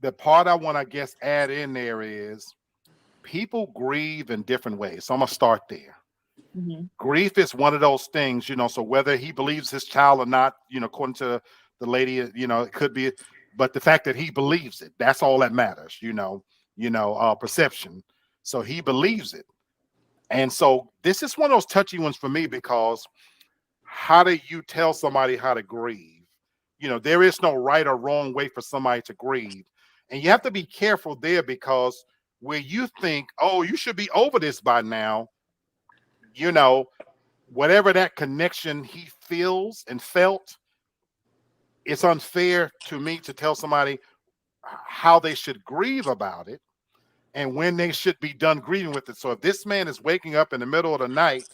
The part I want to, I guess, add in there is people grieve in different ways. So I'm gonna start there. Grief is one of those things, you know. So whether he believes his child or not, you know, according to the lady, you know, it could be. But the fact that he believes it, that's all that matters, you know, perception. So he believes it. And so this is one of those touchy ones for me, because how do you tell somebody how to grieve? You know, there is no right or wrong way for somebody to grieve. And you have to be careful there, because where you think, oh, you should be over this by now, you know, whatever that connection he feels and felt, it's unfair to me to tell somebody how they should grieve about it and when they should be done grieving with it. So if this man is waking up in the middle of the night,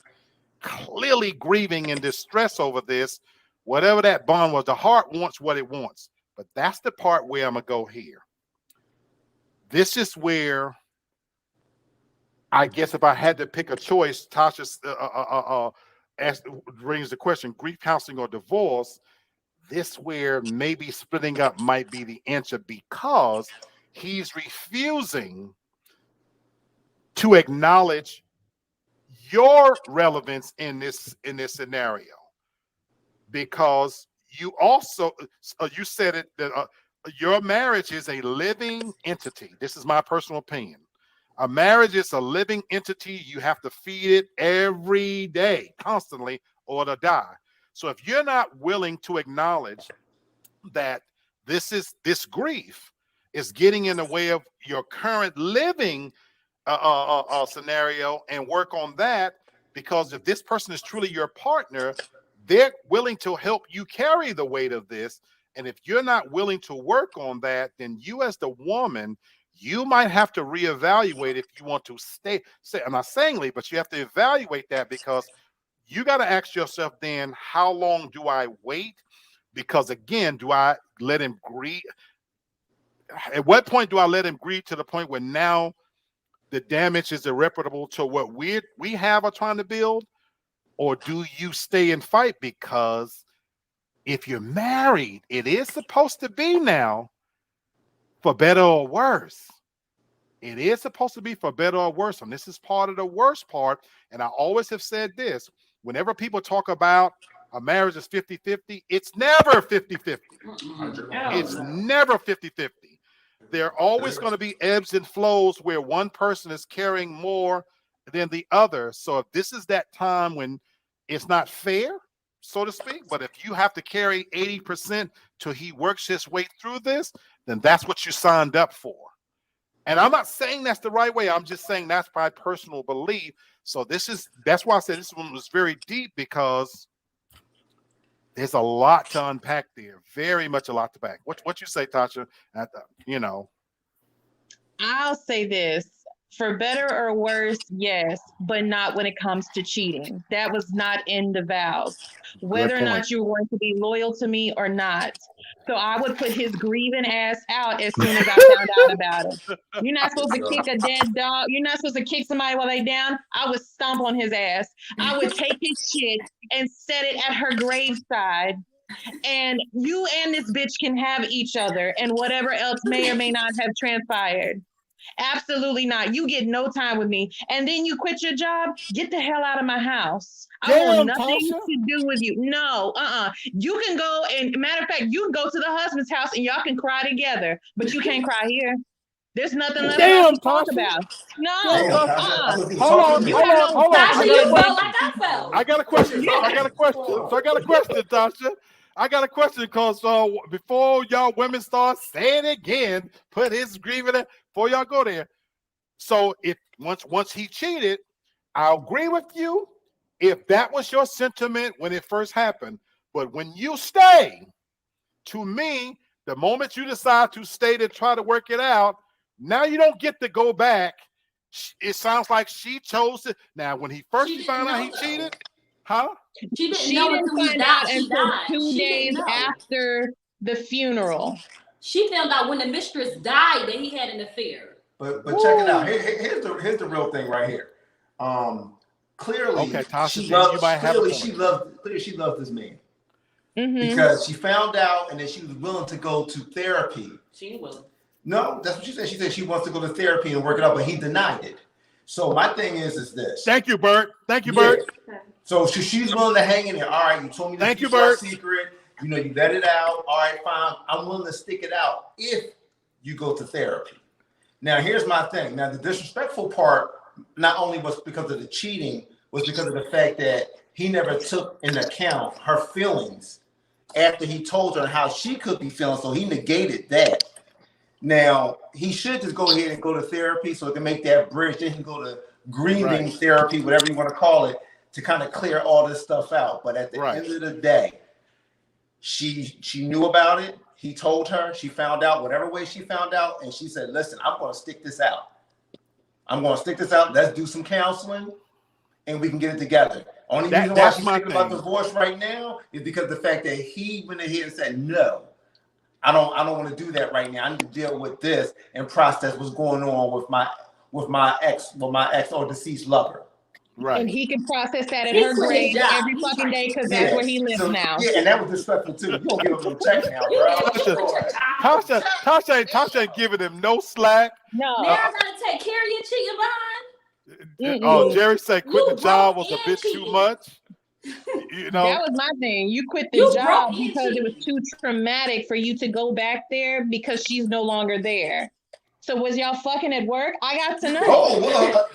clearly grieving and distress over this, whatever that bond was, the heart wants what it wants. But that's the part where I'm going to go here. This is where I guess if I had to pick a choice, Tasha brings the question, grief counseling or divorce. This where maybe splitting up might be the answer, because he's refusing to acknowledge your relevance in this scenario, because you also you said it that your marriage is a living entity. This is my personal opinion. A marriage is a living entity. You have to feed it every day, constantly, or to die. So if you're not willing to acknowledge that this grief is getting in the way of your current living scenario, and work on that, because if this person is truly your partner, they're willing to help you carry the weight of this. And if you're not willing to work on that, then you as the woman, you might have to reevaluate if you want to stay. I'm not saying leave, but you have to evaluate that, because you got to ask yourself then, how long do I wait? Because again, do I let him grieve? At what point do I let him grieve to the point where now the damage is irreparable to what we have are trying to build? Or do you stay and fight? Because if you're married, it is supposed to be now for better or worse. It is supposed to be for better or worse. And this is part of the worst part. And I always have said this, whenever people talk about a marriage is 50-50, it's never 50-50. It's never 50-50. There are always going to be ebbs and flows where one person is carrying more than the other. So if this is that time when it's not fair, so to speak, but if you have to carry 80% till he works his way through this, then that's what you signed up for. And I'm not saying that's the right way. I'm just saying that's my personal belief. So that's why I said this one was very deep, because there's a lot to unpack there. Very much a lot to unpack. What you say, Tasha? You know, I'll say this. For better or worse, yes, but not when it comes to cheating. That was not in the vows. Whether or not you were going to be loyal to me or not. So I would put his grieving ass out as soon as I found out about it. You're not supposed to kick a dead dog. You're not supposed to kick somebody while they down. I would stomp on his ass. I would take his shit and set it at her graveside. And you and this bitch can have each other, and whatever else may or may not have transpired. Absolutely not. You get no time with me. And then you quit your job. Get the hell out of my house. I want nothing to do with you. No, You can go, and matter of fact, you can go to the husband's house and y'all can cry together, but you can't cry here. There's nothing left Damn, to talk Tasha. about. No. Damn, Uh-uh. Tasha. Hold on, You hold got on, no hold on. Tasha, I you got a felt question. like I felt. I got a question. I got a question. So I got a question, Tasha. I got a question because before y'all women start saying it again, put his grievance before y'all go there. So if once he cheated, I agree with you if that was your sentiment when it first happened. But when you stay, to me, the moment you decide to stay to try to work it out, now you don't get to go back. It sounds like she chose it. Now, when he first She didn't found out know, he though. cheated, huh? She didn't She know didn't until he find died. out She until died. 2 She days didn't know. after the funeral. She found out when the mistress died that he had an affair. But check it out. Here's the real thing right here. Clearly, Okay, Tasha, she then loved. you might have a Clearly, point. she loved this man Mhm. because she found out, and then she was willing to go to therapy. She was. No, that's what she said. She said she wants to go to therapy and work it out, but he denied it. So my thing is this. Thank you, Bert. Thank you, Yeah. Bert. So she's willing to hang in there. All right, you told me to Thank keep you, our Bert. secret. You know, you let it out. All right, fine. I'm willing to stick it out if you go to therapy. Now, here's my thing. Now, the disrespectful part not only was because of the cheating, was because of the fact that he never took into account her feelings after he told her how she could be feeling. So he negated that. Now, he should just go ahead and go to therapy so it can make that bridge. Then he can go to grieving therapy, whatever you want to call it, to kind of clear all this stuff out. But at the end of the day, she knew about it. He told her. She found out whatever way she found out. And she said, listen, I'm going to stick this out. I'm going to stick this out. Let's do some counseling and we can get it together. Only reason why she's thinking about divorce right now is because of the fact that he went ahead and said, no, I don't want to do that right now. I need to deal with this and process what's going on with my ex or deceased lover. Right. And he can process that at He her quit his grave job. every He's fucking trying- day because that's where he lives now. Yeah, and that was disrespectful too. You don't give him no check now, bro. Tasha ain't giving him no slack. No. Now I gotta take care of your cheating behind. Oh, Jerry said quitting You the job broke was a and bit too cheating. much. You know, That was my thing. You quit the You job broke and because it was cheated. too traumatic for you to go back there because she's no longer there. So was y'all fucking at work? I got to know. Oh,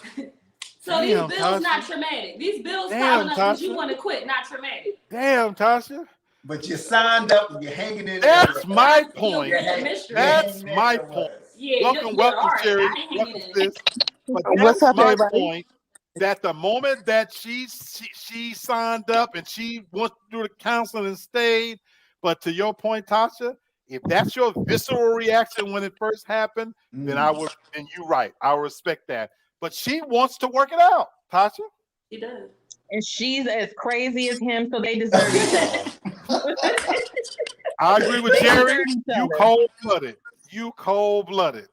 So Damn, these bills Tasha. not traumatic. These bills Damn, piling up because Tasha. you want to quit, not traumatic. damn, Tasha. but you signed up and you're hanging in there. That's my You'll point. be the mistress. That's my point. Yeah, Welcome, all right. Sherry. I ain't Welcome, hanging in. sis. But What's that's up, my everybody? point. That the moment that she signed up and she went through the counseling and stayed, but to your point, Tasha, if that's your visceral reaction when it first happened, then I would, and you're right, I respect that. But she wants to work it out, Tasha. She does. And she's as crazy as him, so they deserve each other. I agree with They Jerry. deserve each You other. cold-blooded. You cold-blooded.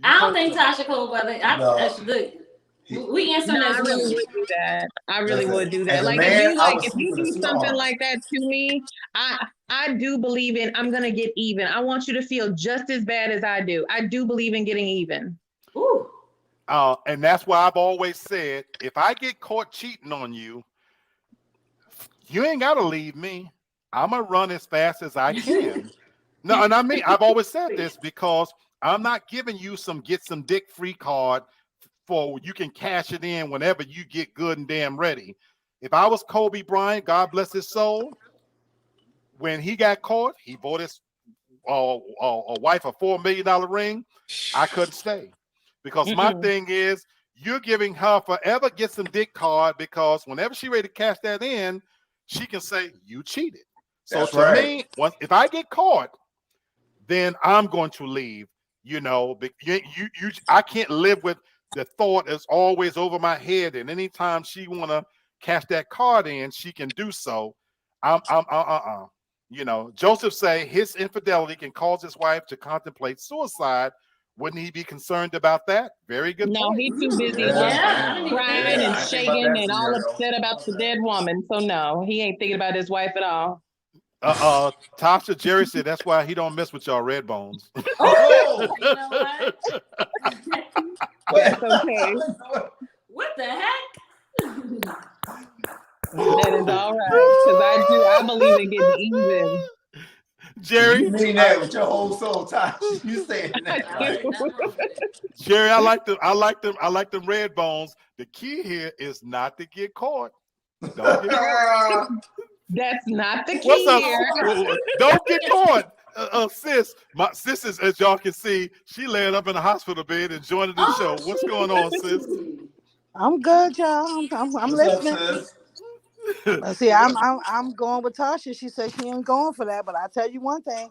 I don't think Tasha Cole, brother. Look, we answering No, as I really women. would do that. I really Listen, would do as that. a Like man, I if would you sleep with do a snore. something like that to me, I do believe in I'm gonna get even. I want you to feel just as bad as I do. I do believe in getting even. Ooh. And that's why I've always said, if I get caught cheating on you, you ain't got to leave me. I'm going to run as fast as I can. No, and I mean, I've always said this because I'm not giving you get some dick free card for you can cash it in whenever you get good and damn ready. If I was Kobe Bryant, God bless his soul, when he got caught, he bought his wife a $4 million ring. I couldn't stay. Because my thing is, you're giving her forever get some dick card because whenever she ready to cash that in, she can say you cheated. So That's to right. me, if I get caught, then I'm going to leave. You know, I can't live with the thought is always over my head. And anytime she wanna cash that card in, she can do so. You know, Joseph say his infidelity can cause his wife to contemplate suicide. Wouldn't he be concerned about that? Very good No, point. he too busy Yeah. crying and I think shaking about that and all scenario. upset about the dead woman. So no, he ain't thinking about his wife at all. Tasha, Jerry said that's why he don't mess with y'all red bones. Oh, you know what? That's okay. What the heck? That is all right. Because I believe in getting even. Jerry, You mean that with your whole soul, Tasha. You saying that, right? Nothing wrong with it. Jerry, I like them red bones. The key here is not to get caught. Don't get caught. That's not the What's key up? here. Don't get caught. Sis, my sis is, as y'all can see, she laying up in the hospital bed and joining the show. What's going on, sis? I'm good, y'all. I'm What's listening. up, sis? See, I'm going with Tasha. She said she ain't going for that, but I tell you one thing,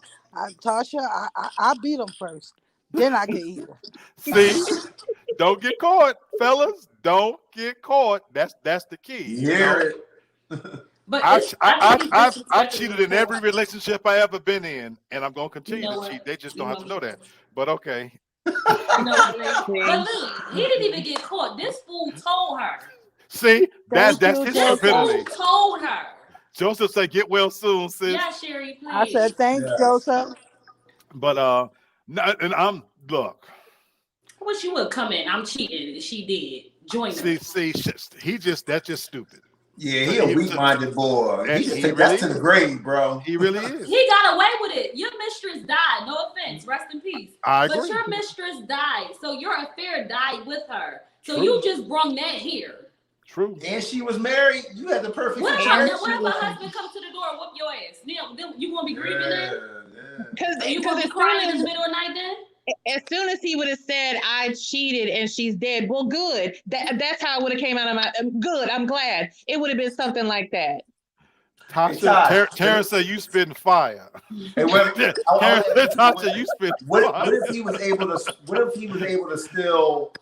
Tasha, I beat him first, then I can eat her. See, don't get caught, fellas. Don't get caught. That's the key. You hear it? But I've cheated in every relationship I ever been in, and I'm gonna continue You know to what? cheat. They just You don't have know to know what? that. But okay. You know what, but look, he didn't even get caught. This fool told her. See, that's Thank you, his Joseph. stupidity. Fool told her. Joseph said, "Get well soon, sis." Yeah, Sherry, please. I said thanks, Yes. Joseph. But and I'm look. I wish you would come in. I'm cheating. She did. Join us. See, that's just stupid. Yeah, he a weak-minded boy. And He just he take really that to the grave, bro. He really is. He got away with it. Your mistress died. No offense. Rest in peace. I But agree. your mistress died. So your affair died with her. So True. you just brung that here. True. And she was married. You had the perfect What situation. if her husband comes to the door and whoop your ass? Now, you gonna be grieving then? Because You gonna be crying in the middle of the night then? as soon as he would have said I cheated and she's dead, well, good. That's how it would have came out of my good. I'm glad it would have been something like that. Tasha, Terrence said you spitting fire. Hey, Tasha, you spitting what fire. if he was able to? What if he was able to still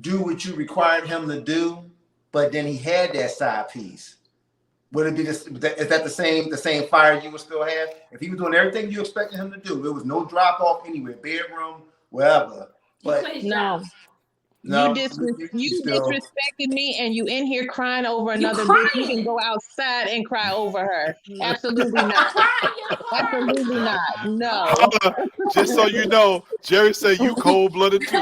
do what you required him to do, but then he had that side piece? Would it be this? Is that the same fire you would still have if he was doing everything you expected him to do? There was no drop off anywhere, bedroom, wherever. But No. no, you still- disrespected me and you in here crying over another bitch. You can go outside and cry over her. Absolutely not. Absolutely not. No. Just so you know, Jerry said you cold-blooded too.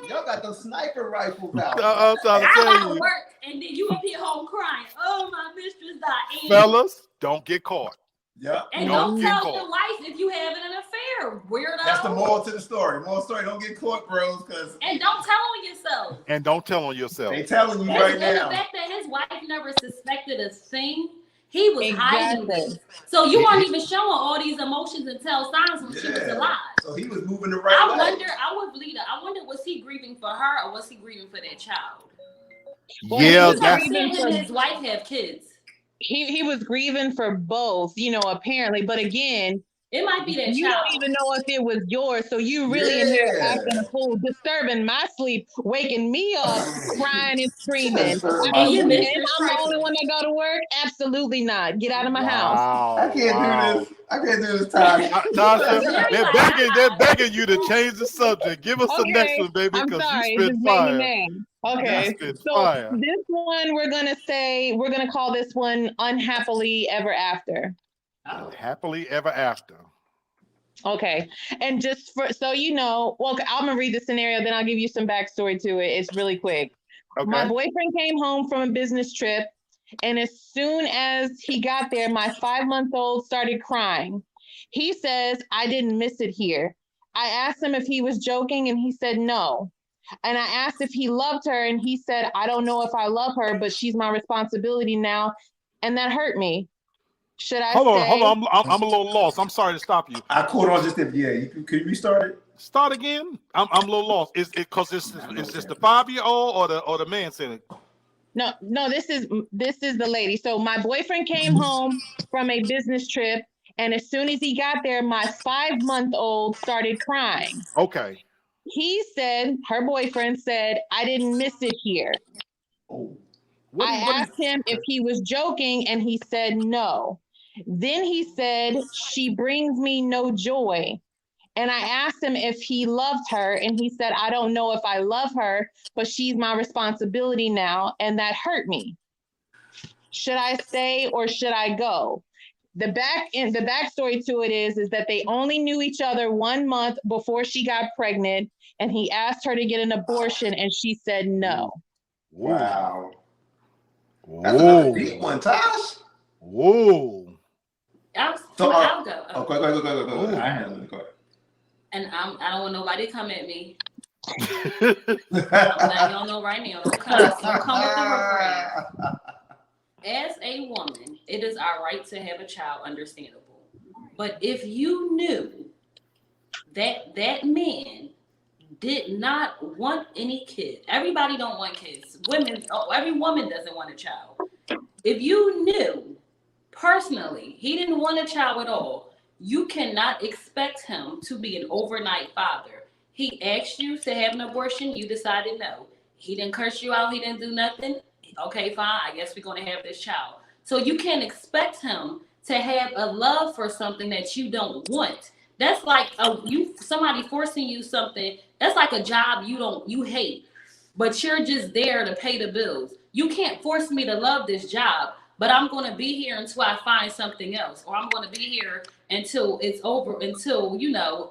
Y'all got those sniper rifles out. I'm trying to I tell got to you. work and then you up here home crying. Oh, my mistress died. Fellas, don't get caught. Yeah. And Don't don't get tell caught. your wife if you having an affair, weirdo. That's the moral to the story. Moral story: don't get caught, bros, because And don't tell on yourself. And don't tell on yourself. they telling you And right the now. fact that his wife never suspected a thing, he was hiding Exactly. it. So you weren't even showing all these emotions and tell signs when she was Yeah. alive. So he was moving the right I way. wonder, was he grieving for her or was he grieving for their child? Yeah, Because that's him and his wife have kids. He was grieving for both, apparently. But again, It might be that you child. don't even know if it was yours. So you really in here Yeah. acting a fool, disturbing my sleep, waking me up, crying and screaming. Disturbing my And sleep. I'm the only one that go to work? Absolutely not. Get out of my house. Wow. I can't do this. I can't do this, Tasha. Tasha, they're begging you to change the subject. Give us the Okay, next one, baby, I'm because sorry, you it spit just made me fire. mad. Okay, You spit so fire. this one we're gonna call this one Unhappily Ever After. Happily ever after. Okay, and just so you know, well, I'm gonna read the scenario, then I'll give you some backstory to it. It's really quick. Okay. My boyfriend came home from a business trip, and as soon as he got there, my 5-month-old started crying. He says, I didn't miss it here. I asked him if he was joking, and he said no. And I asked if he loved her, and he said, I don't know if I love her, but she's my responsibility now. And that hurt me. Should I Hold say? on. I'm a little lost. I'm sorry to stop you. I caught on just if could you restart it? Start again. I'm a little lost. Is it because is this the 5-year-old or the man saying it? No, this is the lady. So my boyfriend came home from a business trip, and as soon as he got there, my 5-month-old started crying. Okay. He said, her boyfriend said, I didn't miss it here. Oh. I asked him if he was joking, and he said no. Then he said, she brings me no joy. And I asked him if he loved her, and he said, I don't know if I love her, but she's my responsibility now, and that hurt me. Should I stay or should I go? The backstory to it is that they only knew each other 1 month before she got pregnant, and he asked her to get an abortion, and she said no. Wow. That's another Whoa. deep one, Tosh. Whoa. I'll go. Oh, go ahead. Ooh. I handle it. Go ahead. And I don't want nobody to come at me. I'm letting y'all know right now. Don't come with the refrain. As a woman, it is our right to have a child, understandable. But if you knew that that man did not want any kids, everybody don't want kids. Every woman doesn't want a child. If you knew personally he didn't want a child at all, you cannot expect him to be an overnight father. He asked you to have an abortion, you decided no. He didn't curse you out, he didn't do nothing. Okay, fine, I guess we're gonna have this child. So you can't expect him to have a love for something that you don't want. That's like somebody forcing you something. That's like a job you hate, but you're just there to pay the bills. You can't force me to love this job, but I'm going to be here until I find something else, or I'm going to be here until it's over, until,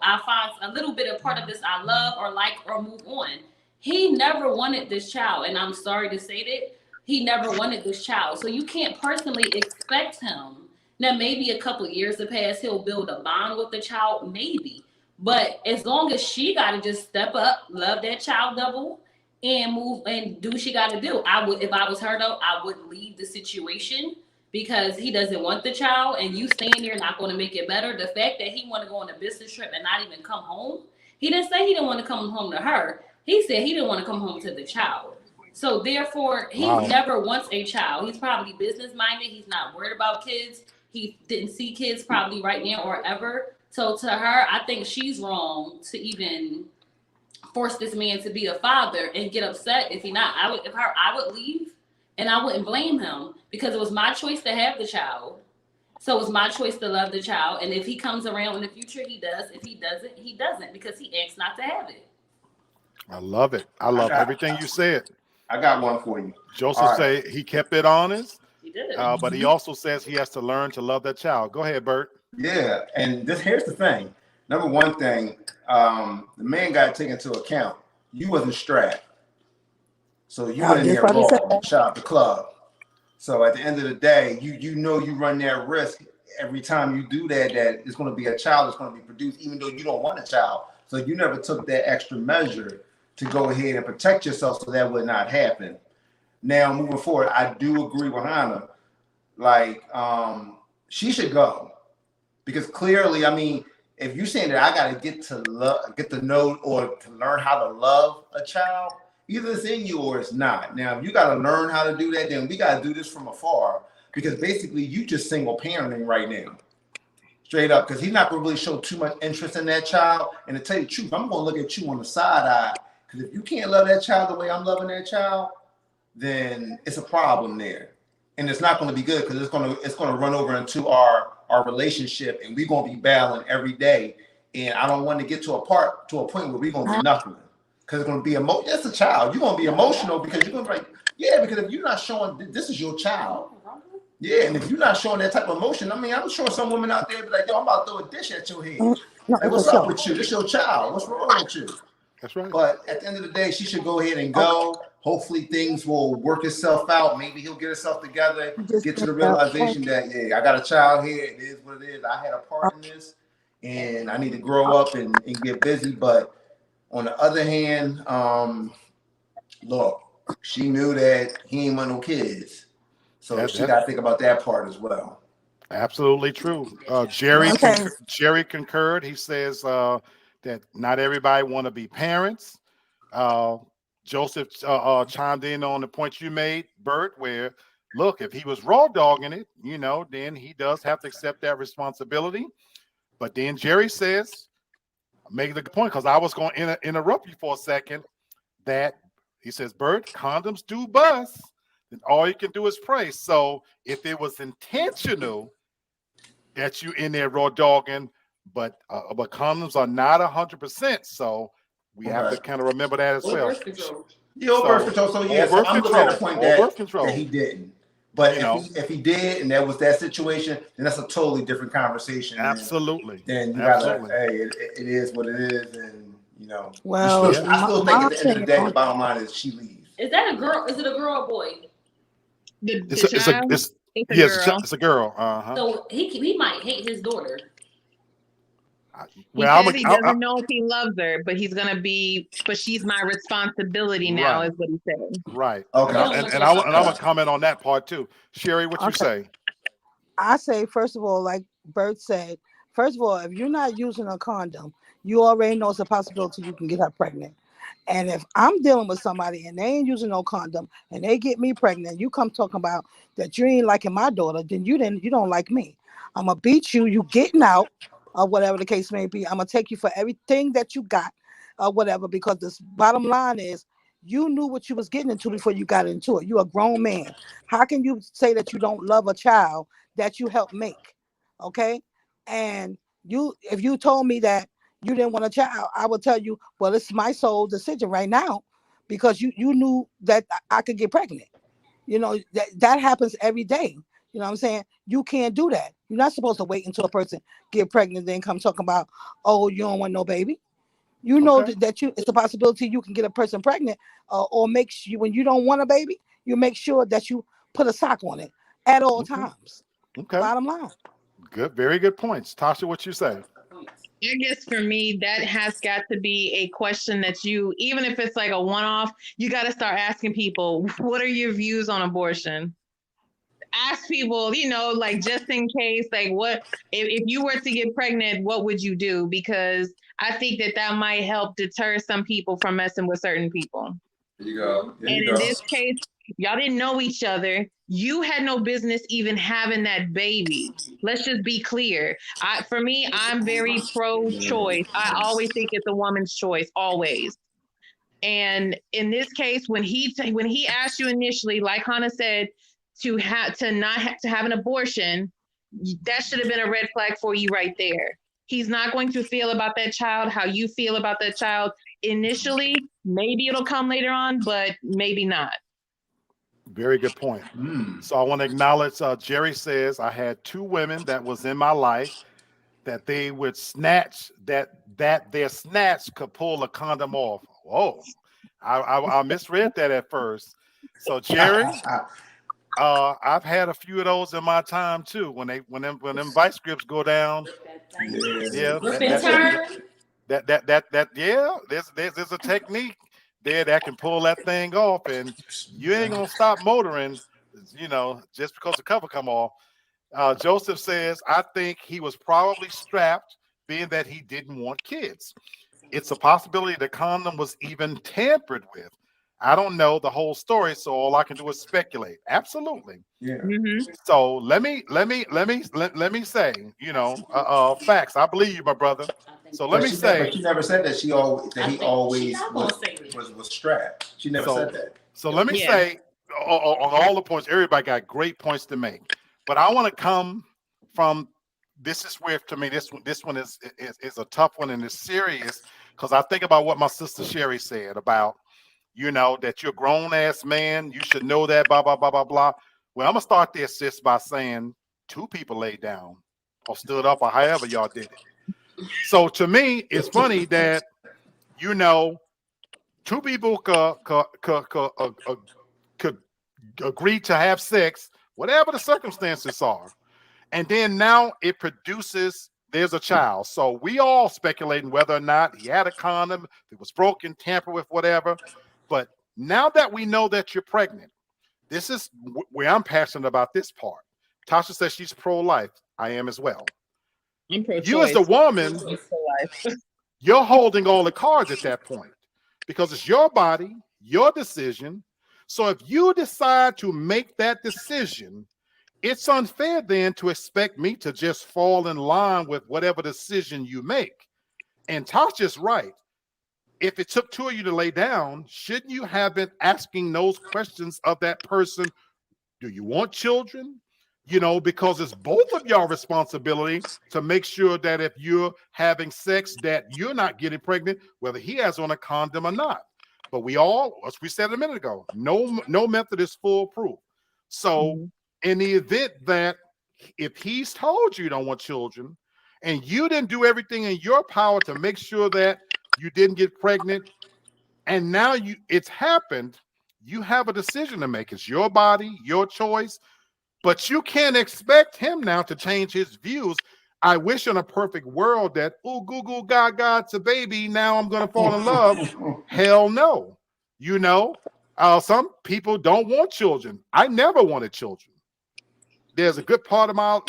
I find a little bit of part of this I love or like or move on. He never wanted this child, and I'm sorry to say that. He never wanted this child. So you can't personally expect him. Now, maybe a couple of years have passed, he'll build a bond with the child, maybe. But as long as she got to just step up, love that child double, and move and do what she got to do. If I was her though, I would leave the situation because he doesn't want the child, and you staying there not going to make it better. The fact that he want to go on a business trip and not even come home, he didn't say he didn't want to come home to her. He said he didn't want to come home to the child. So therefore, he never wants a child. He's probably business minded. He's not worried about kids. He didn't see kids probably right now or ever. So to her, I think she's wrong to even force this man to be a father and get upset if he not. I would leave, and I wouldn't blame him because it was my choice to have the child. So it was my choice to love the child. And if he comes around in the future, he does. If he doesn't, he doesn't, because he asked not to have it. I love it. I love everything you said. I got one for you. Joseph say he kept it honest, He did. but he also says he has to learn to love that child. Go ahead, Bert. Yeah, and here's the thing. Number one thing, the man got taken into account. You wasn't strapped, so you went in there raw, shot the club. So at the end of the day, you know you run that risk every time you do that it's going to be a child that's going to be produced, even though you don't want a child. So you never took that extra measure to go ahead and protect yourself so that would not happen. Now, moving forward, I do agree with Hannah. Like, she should go. Because clearly, I mean, if you're saying that I got to get to know or to learn how to love a child, either it's in you or it's not. Now, if you got to learn how to do that, then we got to do this from afar. Because basically, you just single parenting right now. Straight up, because he's not going to really show too much interest in that child. And to tell you the truth, I'm going to look at you on the side eye. Because if you can't love that child the way I'm loving that child, then it's a problem there. And it's not going to be good because it's going to run over into our relationship, and we're going to be battling every day. And I don't want to get to a point where we're going to be nothing. Because it's going to be emotional. That's a child. You're going to be emotional because you're going to be like, yeah, because if you're not showing this is your child. Yeah, and if you're not showing that type of emotion, I mean, I'm sure some women out there be like, yo, I'm about to throw a dish at your head. Like, what's up with you? This your child. What's wrong with you? That's right. But at the end of the day, she should go ahead and go. Hopefully things will work itself out. Maybe he'll get himself together, get to the realization that, yeah, I got a child here. It is what it is. I had a part in this, and I need to grow up and get busy. But on the other hand, look, she knew that he ain't want no kids. So she got to think about that part as well. Absolutely true. Jerry concurred. He says that not everybody want to be parents. Joseph chimed in on the point you made, Bert, where, look, if he was raw dogging it, then he does have to accept that responsibility. But then Jerry says, making the point, because I was going to interrupt you for a second, that he says, Bert, condoms do bust. And all you can do is pray. So if it was intentional that you in there raw dogging, but condoms are not 100%. So we have to kind of remember that as well. Birth control. Birth control. So yeah, so I'm looking at the point that he didn't. But if he did, and that was that situation, then that's a totally different conversation. Absolutely. Then you gotta, hey, it is what it is, and Well, I still think at the end of the day, the bottom line is she leaves. Is that a girl? Is it a girl or boy? The It's a, it's a, child, it's, it's a yes, girl. it's a girl. Uh-huh. So he might hate his daughter. He Well, says he doesn't know if he loves her, but but she's my responsibility now, right, is what he said. right. Okay. And I'm gonna comment on that part too. Sherry, what you Okay. say? I say, first of all, like Bert said, first of all, if you're not using a condom, you already know it's a possibility you can get her pregnant. And if I'm dealing with somebody and they ain't using no condom and they get me pregnant, you come talking about that you ain't liking my daughter, then you don't like me. I'm gonna beat you, you getting out, or whatever the case may be. I'm gonna take you for everything that you got, or whatever, because this bottom line is you knew what you was getting into before you got into it. You're a grown man. How can you say that you don't love a child that you helped make? Okay. And if you told me that you didn't want a child, I would tell you, well, it's my sole decision right now, because you knew that I could get pregnant. You know, that happens every day. You know what I'm saying? You can't do that. You're not supposed to wait until a person get pregnant, then come talking about, oh, you don't want no baby. You know Okay. that it's a possibility you can get a person pregnant, or make sure when you don't want a baby, you make sure that you put a sock on it at all Okay. times. Okay. Bottom line. Good. Very good points. Tasha, what you say? I guess for me, that has got to be a question that you, even if it's like a one-off, you got to start asking people, what are your views on abortion? Ask people, like just in case, like if you were to get pregnant, what would you do? Because I think that might help deter some people from messing with certain people. There you go. There And you in go. this case, y'all didn't know each other. You had no business even having that baby. Let's just be clear. For me, I'm very pro-choice. I always think it's a woman's choice, always. And in this case, when he asked you initially, like Hannah said, to not have to have an abortion, that should have been a red flag for you right there. He's not going to feel about that child how you feel about that child initially. Maybe it'll come later on, but maybe not. Very good point. So I want to acknowledge Jerry says I had two women that was in my life that they would snatch that their snatch could pull a condom off. Whoa, I misread that at first. So Jerry, I've had a few of those in my time too. When them vice grips go down, yeah, Rip and turn. yeah. There's a technique there that can pull that thing off, and you ain't gonna stop motoring, just because the cover come off. Joseph says, I think he was probably strapped, being that he didn't want kids. It's a possibility the condom was even tampered with. I don't know the whole story, so all I can do is speculate. Absolutely. Yeah. Mm-hmm. So let me say, facts. I believe you, my brother. So let me say, but she never said that he always She's not gonna say it. was strapped. She never said that. So let me say, on all the points, everybody got great points to make. But I want to come from, this is where, to me, this one is a tough one and it's serious, because I think about what my sister Sherry said about, that you're a grown ass man, you should know that, blah, blah, blah, blah, blah. Well, I'm gonna start this just by saying two people laid down or stood up or however y'all did it. So to me, it's funny that, two people could agree to have sex, whatever the circumstances are. And then now it produces, there's a child. So we all speculating whether or not he had a condom, if it was broken, tampered with, whatever. But now that we know that you're pregnant, this is where I'm passionate about this part. Tasha says she's pro-life. I am as well. I'm pro-choice. You as the woman, you're holding all the cards at that point, because it's your body, your decision. So if you decide to make that decision, it's unfair then to expect me to just fall in line with whatever decision you make. And Tasha's right. If it took two of you to lay down, shouldn't you have been asking those questions of that person? Do you want children? Because it's both of y'all responsibility to make sure that if you're having sex, that you're not getting pregnant, whether he has on a condom or not. But we all, as we said a minute ago, no method is foolproof. So in the event that if he's told you don't want children and you didn't do everything in your power to make sure that you didn't get pregnant, and now it's happened, You have a decision to make. It's your body, your choice, but you can't expect him now to change his views. I wish in a perfect world that, oh, goo goo gaga, it's a baby. Now I'm going to fall in love. Hell no. You know, some people don't want children. I never wanted children. There's a good part of my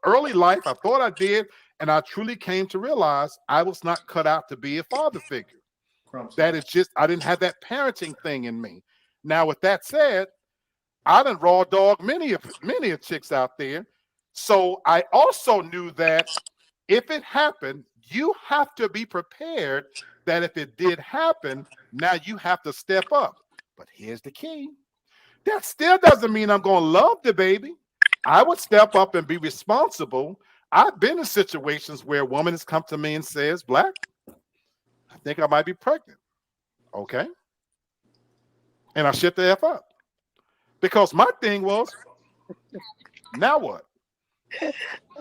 early life I thought I did, and I truly came to realize I was not cut out to be a father figure. That is just, I didn't have that parenting thing in me. Now, with that said, I done raw dog many of chicks out there. So I also knew that if it happened, you have to be prepared that if it did happen, now you have to step up. But here's the key. That still doesn't mean I'm going to love the baby. I would step up and be responsible. I've been in situations where a woman has come to me and says, Black, I think I might be pregnant. Okay. And I shut the F up. Because my thing was, now what?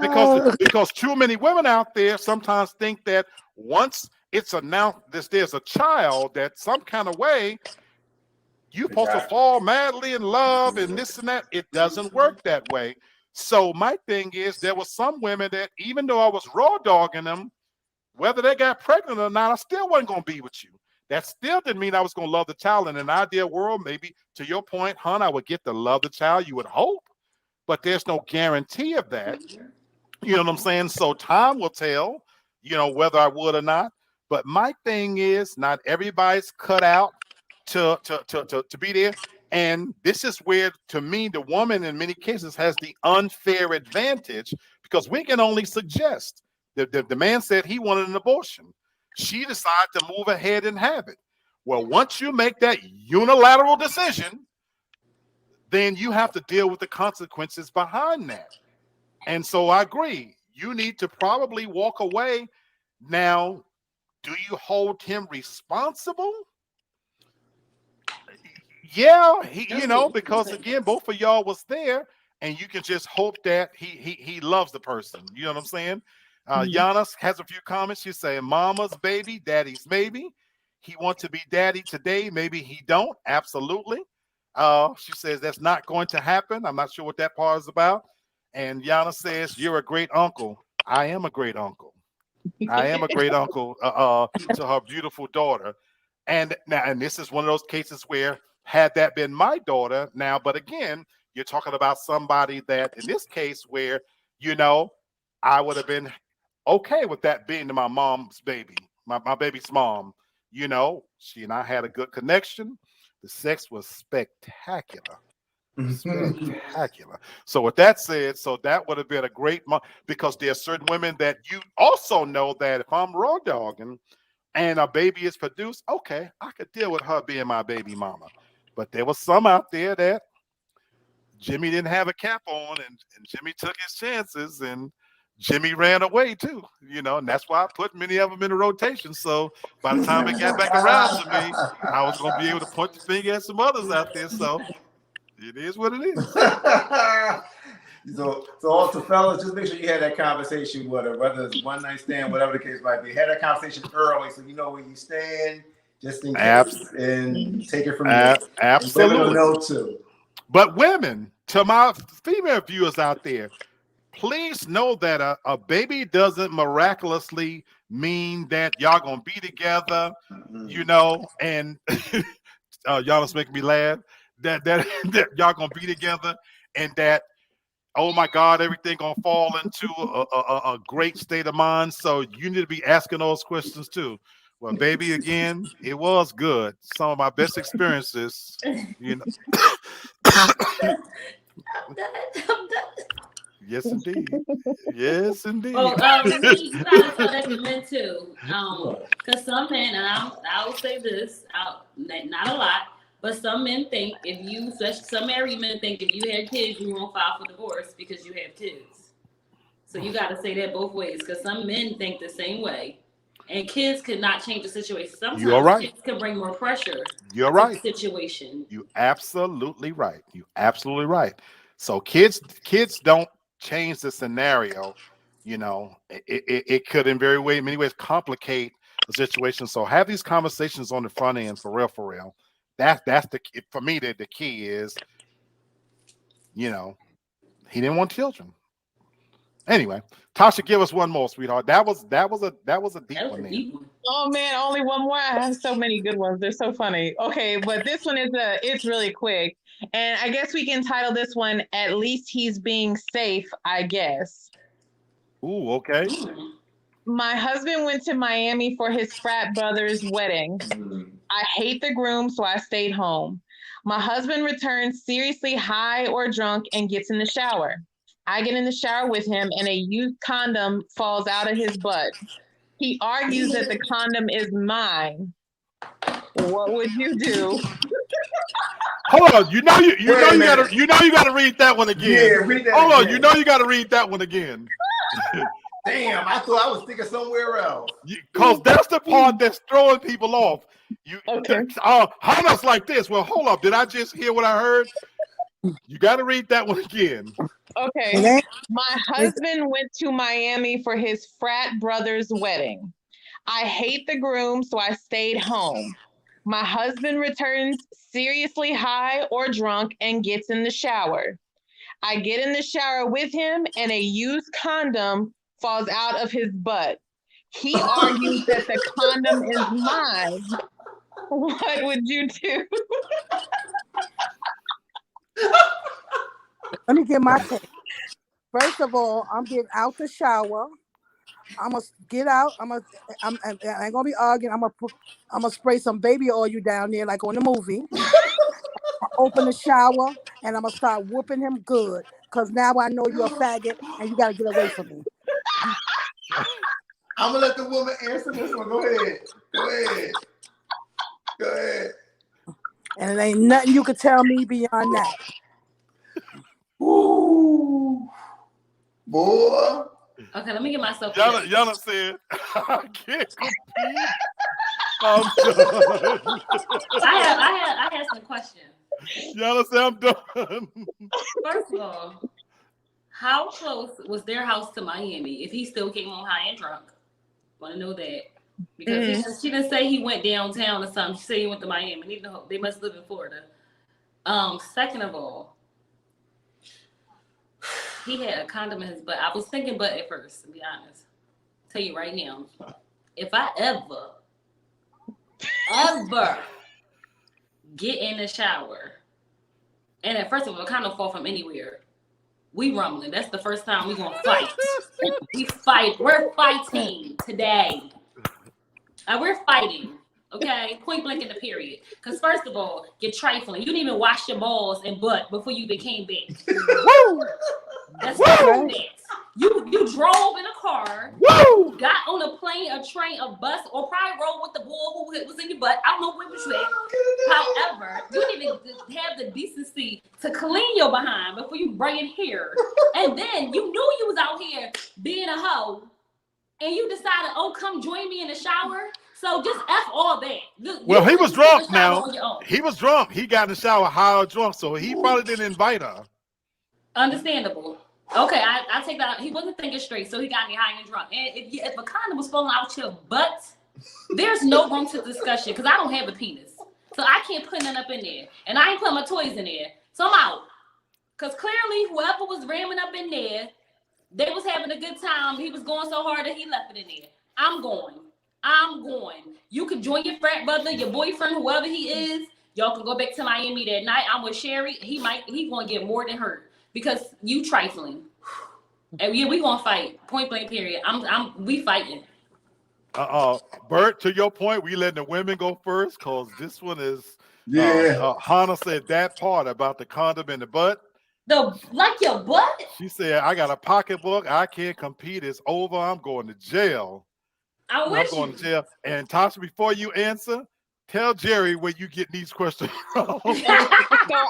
Because too many women out there sometimes think that once it's announced that there's a child, that some kind of way you're supposed to fall madly in love and this and that. It doesn't work that way. So my thing is, there were some women that even though I was raw dogging them, whether they got pregnant or not, I still wasn't going to be with you. That still didn't mean I was going to love the child. In an ideal world, maybe to your point, hon, I would get to love the child. You would hope, but there's no guarantee of that. You know what I'm saying? So time will tell, you know, whether I would or not. But my thing is, not everybody's cut out to be there. And this is where, to me, the woman in many cases has the unfair advantage, because we can only suggest. The man said he wanted an abortion. She decided to move ahead and have it. Well, once you make that unilateral decision, then you have to deal with the consequences behind that. And so I agree. You need to probably walk away. Now, do you hold him responsible? Yeah, you know, because again, both of y'all was there, and you can just hope that he loves the person. You know what I'm saying? Giannis has a few comments. She's saying, "Mama's baby, daddy's maybe. He wants to be daddy today. Maybe he don't. Absolutely." She says that's not going to happen. I'm not sure what that part is about. And Giannis says, "You're a great uncle." I am a great uncle. I am a great uncle to her beautiful daughter. And now, and this is one of those cases where, had that been my daughter now, but again, you're talking about somebody that, in this case, where, you know, I would have been okay with that being my mom's baby, my baby's mom. You know, she and I had a good connection. The sex was spectacular. Spectacular. So with that said, so that would have been a great month, because there are certain women that you also know that if I'm raw dogging and a baby is produced, okay, I could deal with her being my baby mama. But there was some out there that Jimmy didn't have a cap on, and Jimmy took his chances, and Jimmy ran away too, you know, and that's why I put many of them in the rotation. So by the time it got back around to me, I was going to be able to point the finger at some others out there. So it is what it is. So also, fellas, just make sure you had that conversation with her, whether it's one night stand, whatever the case might be. Had that conversation early, so you know where you stand, just in case, and take it from there. Absolutely. And know too. But women, to my female viewers out there, please know that a baby doesn't miraculously mean that y'all gonna be together, you know, and y'all is making me laugh. That y'all gonna be together, and that, oh my God, everything gonna fall into a great state of mind. So you need to be asking those questions too. Well, baby, again, it was good. Some of my best experiences, you know. I'm done. Yes, indeed. Yes, indeed. Oh, you gotta tell that to men too. Because some men, and I'll say this, not a lot, but some men think some married men think if you had kids, you won't file for divorce because you have kids. So you got to say that both ways, because some men think the same way, and kids could not change the situation. Sometimes you're right. Kids can bring more pressure. You're right. To the situation. You absolutely right. You absolutely right. So kids don't change the scenario. You know, it could in many ways complicate the situation. So have these conversations on the front end for real. That's for me. The key is, he didn't want children. Anyway, Tasha, give us one more, sweetheart. That was a deep That was one. a There. deep one. Oh man, only one more. I have so many good ones. They're so funny. Okay, but this one it's really quick. And I guess we can title this one "At Least He's Being Safe," I guess. Ooh, okay. My husband went to Miami for his frat brother's wedding. I hate the groom, so I stayed home. My husband returns seriously high or drunk and gets in the shower. I get in the shower with him and a used condom falls out of his butt. He argues that the condom is mine. What would you do? Hold on, you gotta read that one again. Yeah, read that Hold on, again. you gotta read that one again. Damn, I thought I was thinking somewhere else. Because that's the part that's throwing people off. Okay. Hannah's like this. Well, hold up. Did I just hear what I heard? You got to read that one again. Okay. My husband went to Miami for his frat brother's wedding. I hate the groom, so I stayed home. My husband returns seriously high or drunk and gets in the shower. I get in the shower with him and a used condom falls out of his butt. He argues that the condom is mine. What would you do? Let me get my take. First of all, I'm getting out the shower. I'm gonna get out. I ain't gonna be arguing. I'm gonna spray some baby oil down there like on the movie. Open the shower and I'm gonna start whooping him good. Cause now I know you're a faggot and you gotta get away from me. I'm gonna let the woman answer this one. Go ahead. And it ain't nothing you could tell me beyond that. Ooh, boy. Okay, let me get myself. Y'all said I can't compete. I'm done. I had some questions. Y'all said I'm done. First of all, how close was their house to Miami? If he still came home high and drunk, want to know that because she didn't say he went downtown or something. She said he went to Miami. They must live in Florida. Second of all, he had a condom in his butt. I was thinking butt at first, to be honest. Tell you right now, if I ever get in the shower, and at first of all, a condom fall from anywhere, we rumbling. That's the first time we gonna fight. We're fighting today. We're fighting. Okay, point blank in the period. Because first of all, you're trifling. You didn't even wash your balls and butt before you became big. That's what it is. You drove in a car, got on a plane, a train, a bus, or probably rode with the bull who was in your butt. I don't know where was you at. However, you didn't even have the decency to clean your behind before you bring it here. And then you knew you was out here being a hoe, and you decided, oh, come join me in the shower. So just F all that. Well, he was drunk now. He was drunk. He got in the shower high or drunk, so he probably didn't invite her. Understandable. Okay, I take that out. He wasn't thinking straight, so he got me high and drunk. And if a condom was falling out your butt, there's no room to discussion because I don't have a penis. So I can't put nothing up in there. And I ain't putting my toys in there. So I'm out. Because clearly, whoever was ramming up in there, they was having a good time. He was going so hard that he left it in there. I'm going. You can join your frat brother, your boyfriend, whoever he is. Y'all can go back to Miami that night. I'm with Sherry. He's going to get more than hurt because you trifling. And yeah, we going to fight. Point blank period. We fighting. Bert, to your point, we letting the women go first because this one is. Hannah said that part about the condom in the butt. Like your butt? She said, I got a pocketbook. I can't compete. It's over. I'm going to jail. I'm going to jail. And Tasha, before you answer, tell Jerry where you get these questions from. So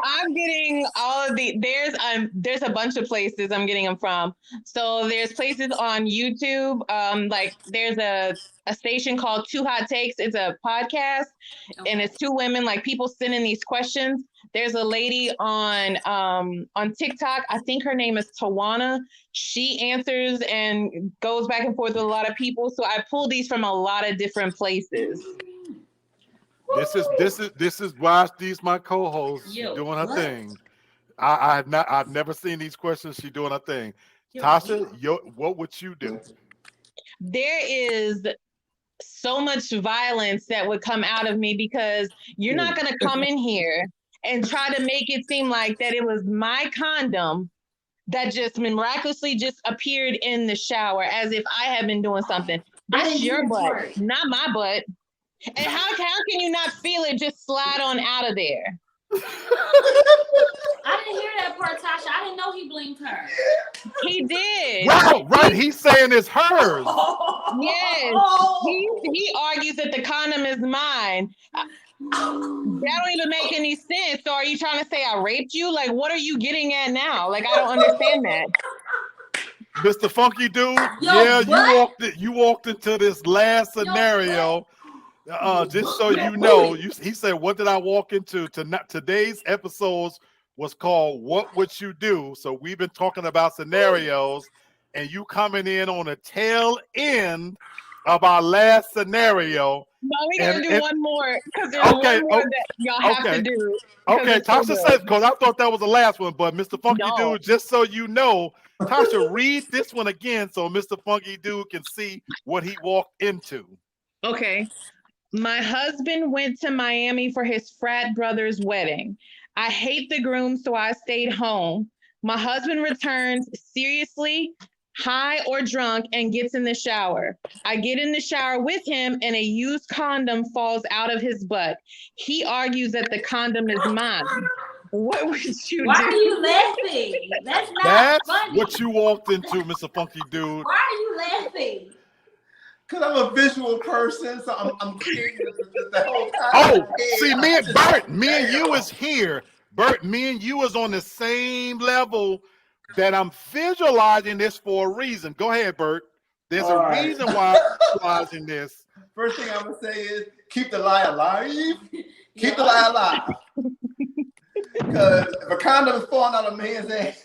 I'm getting all of there's a bunch of places I'm getting them from. So there's places on YouTube. Like there's a station called Two Hot Takes. It's a podcast and it's two women, like people sending these questions. There's a lady on TikTok. I think her name is Tawana. She answers and goes back and forth with a lot of people. So I pull these from a lot of different places. This is why she's my co-host. She's Yo, doing her what? thing. I've never seen these questions. She's doing her thing. Yo, Tasha, what would you do? There is so much violence that would come out of me because you're not going to come in here and try to make it seem like that it was my condom that just miraculously just appeared in the shower as if I had been doing something. That's didn't your hear butt, part. not my butt. And how can you not feel it just slide on out of there? I didn't hear that part, Tasha. I didn't know he blinked her. He did. Right. He's saying it's hers. Yes. He argues that the condom is mine. That don't even make any sense. So are you trying to say I raped you? Like, what are you getting at now? Like, I don't understand that. Mr. Funky Dude, Yo, what? you walked into this last scenario. Just so you know, he said, "What did I walk into?" Today's episodes was called "What Would You Do?" So we've been talking about scenarios, and you coming in on the tail end of our last scenario. No, we gotta do one more because there's Okay, one more that y'all have to do. Okay, Tasha says, because I thought that was the last one, but Mr. Funky No. Dude, just so you know, Tasha, read this one again so Mr. Funky Dude can see what he walked into. Okay. My husband went to Miami for his frat brother's wedding. I hate the groom, so I stayed home. My husband returns seriously high or drunk and gets in the shower. I get in the shower with him and a used condom falls out of his butt. He argues that the condom is mine. What would you do? Why are you laughing? That's not That's funny. what you walked into, Mr. Funky Dude. Why are you laughing? Because I'm a visual person, so I'm creating the whole Oh, concept. see, me and you is here. Bert, me and you is on the same level that I'm visualizing this for a reason. Go ahead, Bert. There's All a right. reason why I'm visualizing this. First thing I'm gonna say is keep the lie alive. Keep the lie alive. Because if a condom is falling out of a man's ass,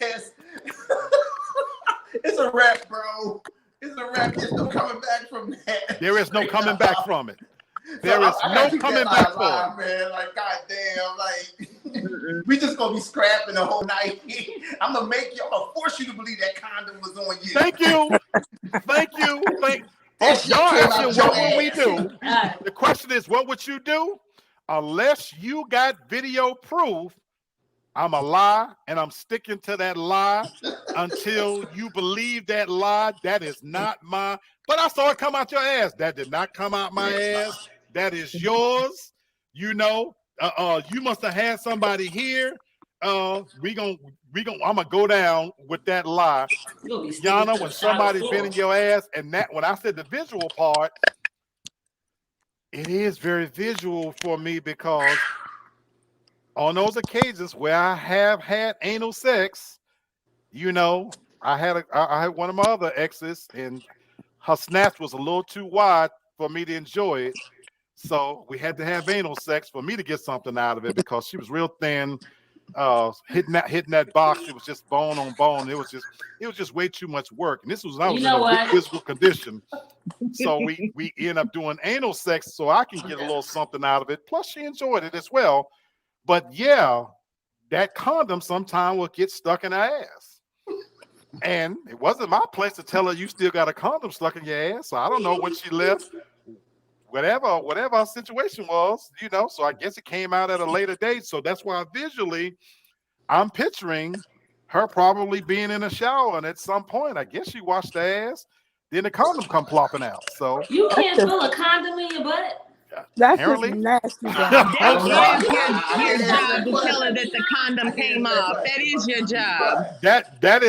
it's a wrap, bro. It's a wrap. There's no coming back from that. There is no coming back from it. So There is I no gotta keep coming that lie back alive, from it. man. Like, goddamn, like we just gonna be scrapping the whole night. I'm gonna force you to believe that condom was on you. Thank you. Oh, That shit y'all came asking out your what would we ass. do? The question is, what would you do? Unless you got video proof, I'm a lie, and I'm sticking to that lie until you believe that lie. That is not my. But I saw it come out your ass. That did not come out my ass. That is yours. You know. You must have had somebody here. I'm gonna go down with that lie. Yana, when somebody's been in your ass, and that when I said the visual part, it is very visual for me because on those occasions where I have had anal sex, you know, I had one of my other exes, and her snatch was a little too wide for me to enjoy it. So we had to have anal sex for me to get something out of it because she was real thin, hitting that box. It was just bone on bone. It was just way too much work. And this was when I was in a good physical condition. So we end up doing anal sex so I can get a little something out of it. Plus she enjoyed it as well. But yeah, that condom sometime will get stuck in her ass. And it wasn't my place to tell her you still got a condom stuck in your ass. So I don't know when she left. Whatever our situation was, you know, so I guess it came out at a later date. So that's why visually I'm picturing her probably being in a shower, and at some point, I guess she washed her ass, then the condom come plopping out. So you can't feel a condom in your butt. That's apparently just nasty. Guys. That is your job to tell her that the condom came off. That is your job. that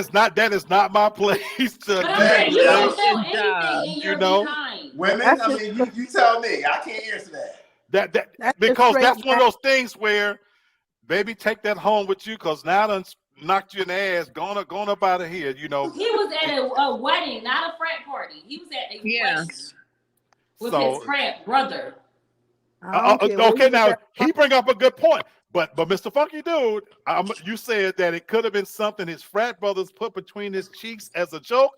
is not my place to But I'm saying you don't feel Good job. anything in your You know? behind. Women, That's I mean, you tell me. I can't answer that. That's because just that's straight one of those things where, baby, take that home with you because now done knocked you in the ass, going up out of here, you know. He was at a wedding, not a frat party. He was at a wedding with his frat brother. Okay, now he bring up a good point, but Mr. Funky Dude, you said that it could have been something his frat brothers put between his cheeks as a joke.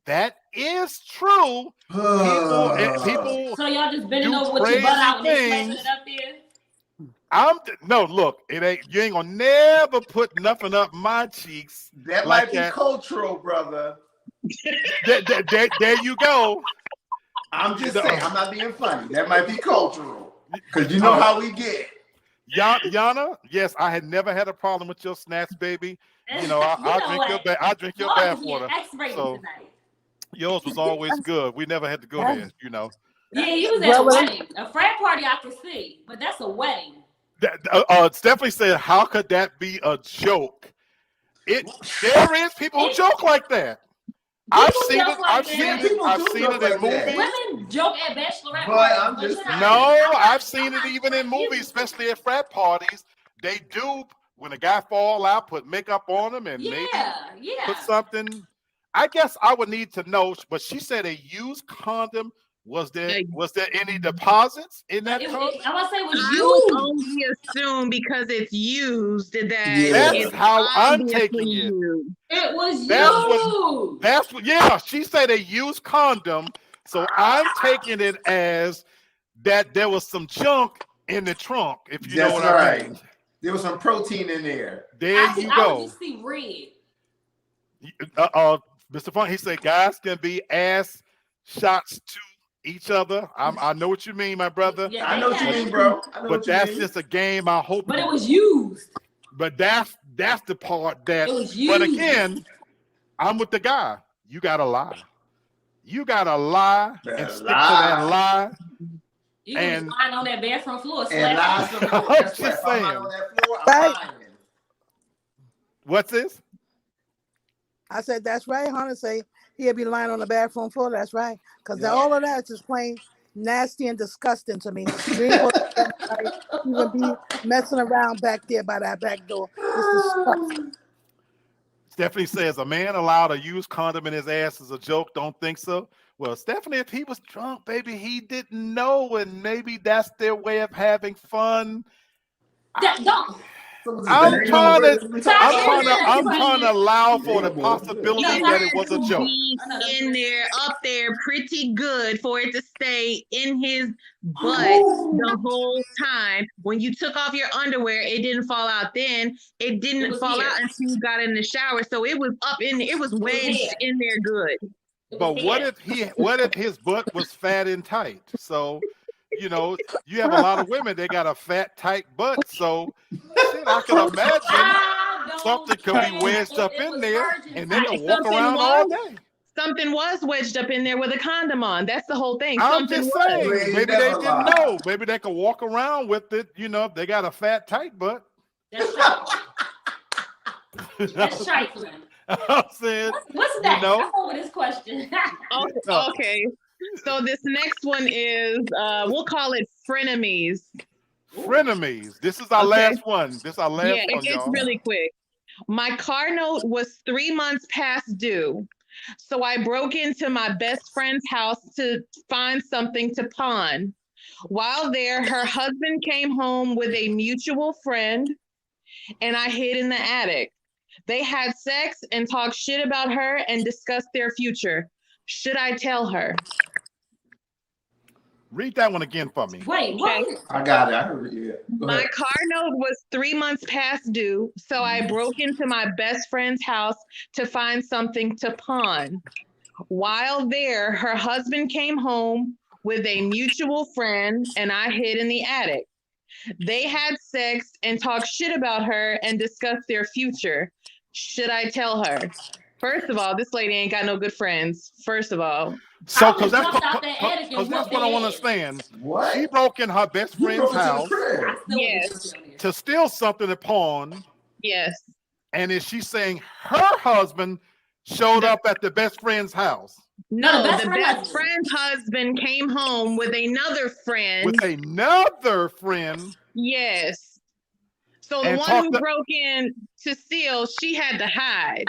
that is true. People So y'all just bending do over with your butt out and crazy then things. smashing it up there? No, look, it ain't. You ain't gonna never put nothing up my cheeks. That like might be that. cultural, brother. There you go. I'm just saying, I'm not being funny. That might be cultural. Because you know how we get. Yana, yes, I had never had a problem with your snacks, baby. You know, I drink your bath water. So yours was always good. We never had to go there, you know. Yeah, he was at a wedding. A frat party I could see, but that's a wedding. Stephanie said, how could that be a joke? There is people who joke like that. I've seen it in movies. Women joke at bachelorette parties. I've seen it even in movies, especially at frat parties. They do, when a guy fall out, put makeup on him and maybe put something. I guess I would need to know, but she said a used condom. Was there any deposits in that condom? I want to say it was I used. would only assume because it's used that that's how I'm taking it. Used. It was used. That's what. Yeah, she said a used condom. So I'm taking it as that there was some junk in the trunk. If you know what I mean. There was some protein in there. There you go. I would just see red. Mr. Funk, he said guys can be ass shots to each other. I know what you mean, my brother. Yeah, I know what you mean, bro. But that's just a game. I hope. But it was used. But that's the part that. It was used. But again, I'm with the guy. You gotta lie. You gotta lie and stick to that lie. You can lying on that bathroom floor. And lie some more. I'm just saying. What's this? I said that's right. Hunter say he'll be lying on the bathroom floor. That's right. Because all of that is just plain nasty and disgusting to me. You ain't even be messing around back there by that back door. It's disgusting. Stephanie says a man allowed a used condom in his ass is a joke. Don't think so. Well, Stephanie, if he was drunk, baby, he didn't know, and maybe that's their way of having fun. I'm trying to allow for the possibility that it was a joke. In there, up there, pretty good for it to stay in his butt the whole time. When you took off your underwear, it didn't fall out. Then it didn't fall out until you got in the shower. So it was up in there. It was wedged in there good. But what if his butt was fat and tight? So. You know, you have a lot of women, they got a fat, tight butt. So I can imagine something could be wedged up in there and they can walk around all day. Something was wedged up in there with a condom on. That's the whole thing. I'm just saying, maybe they didn't know. Maybe they could walk around with it, you know, if they got a fat, tight butt. That's trifling. That's trifling. I'm saying, what's that? You know? I'm over this question. Okay. So this next one is, we'll call it frenemies. Frenemies. This is our last one. This is our last one, it's y'all. really quick. My car note was 3 months past due. So I broke into my best friend's house to find something to pawn. While there, her husband came home with a mutual friend and I hid in the attic. They had sex and talked shit about her and discussed their future. Should I tell her? Read that one again for me. Wait, what? I got it. I heard it. My car note was 3 months past due, so I broke into my best friend's house to find something to pawn. While there, her husband came home with a mutual friend and I hid in the attic. They had sex and talked shit about her and discussed their future. Should I tell her? First of all, this lady ain't got no good friends. First of all. So, because that's what I want to understand. What? She broke in her best friend's house Yes. to steal something to pawn. Yes. And is she saying her husband showed up at the best friend's house? No, the best friend's husband came home with another friend. With another friend? Yes. So the one who broke in to steal, she had to hide.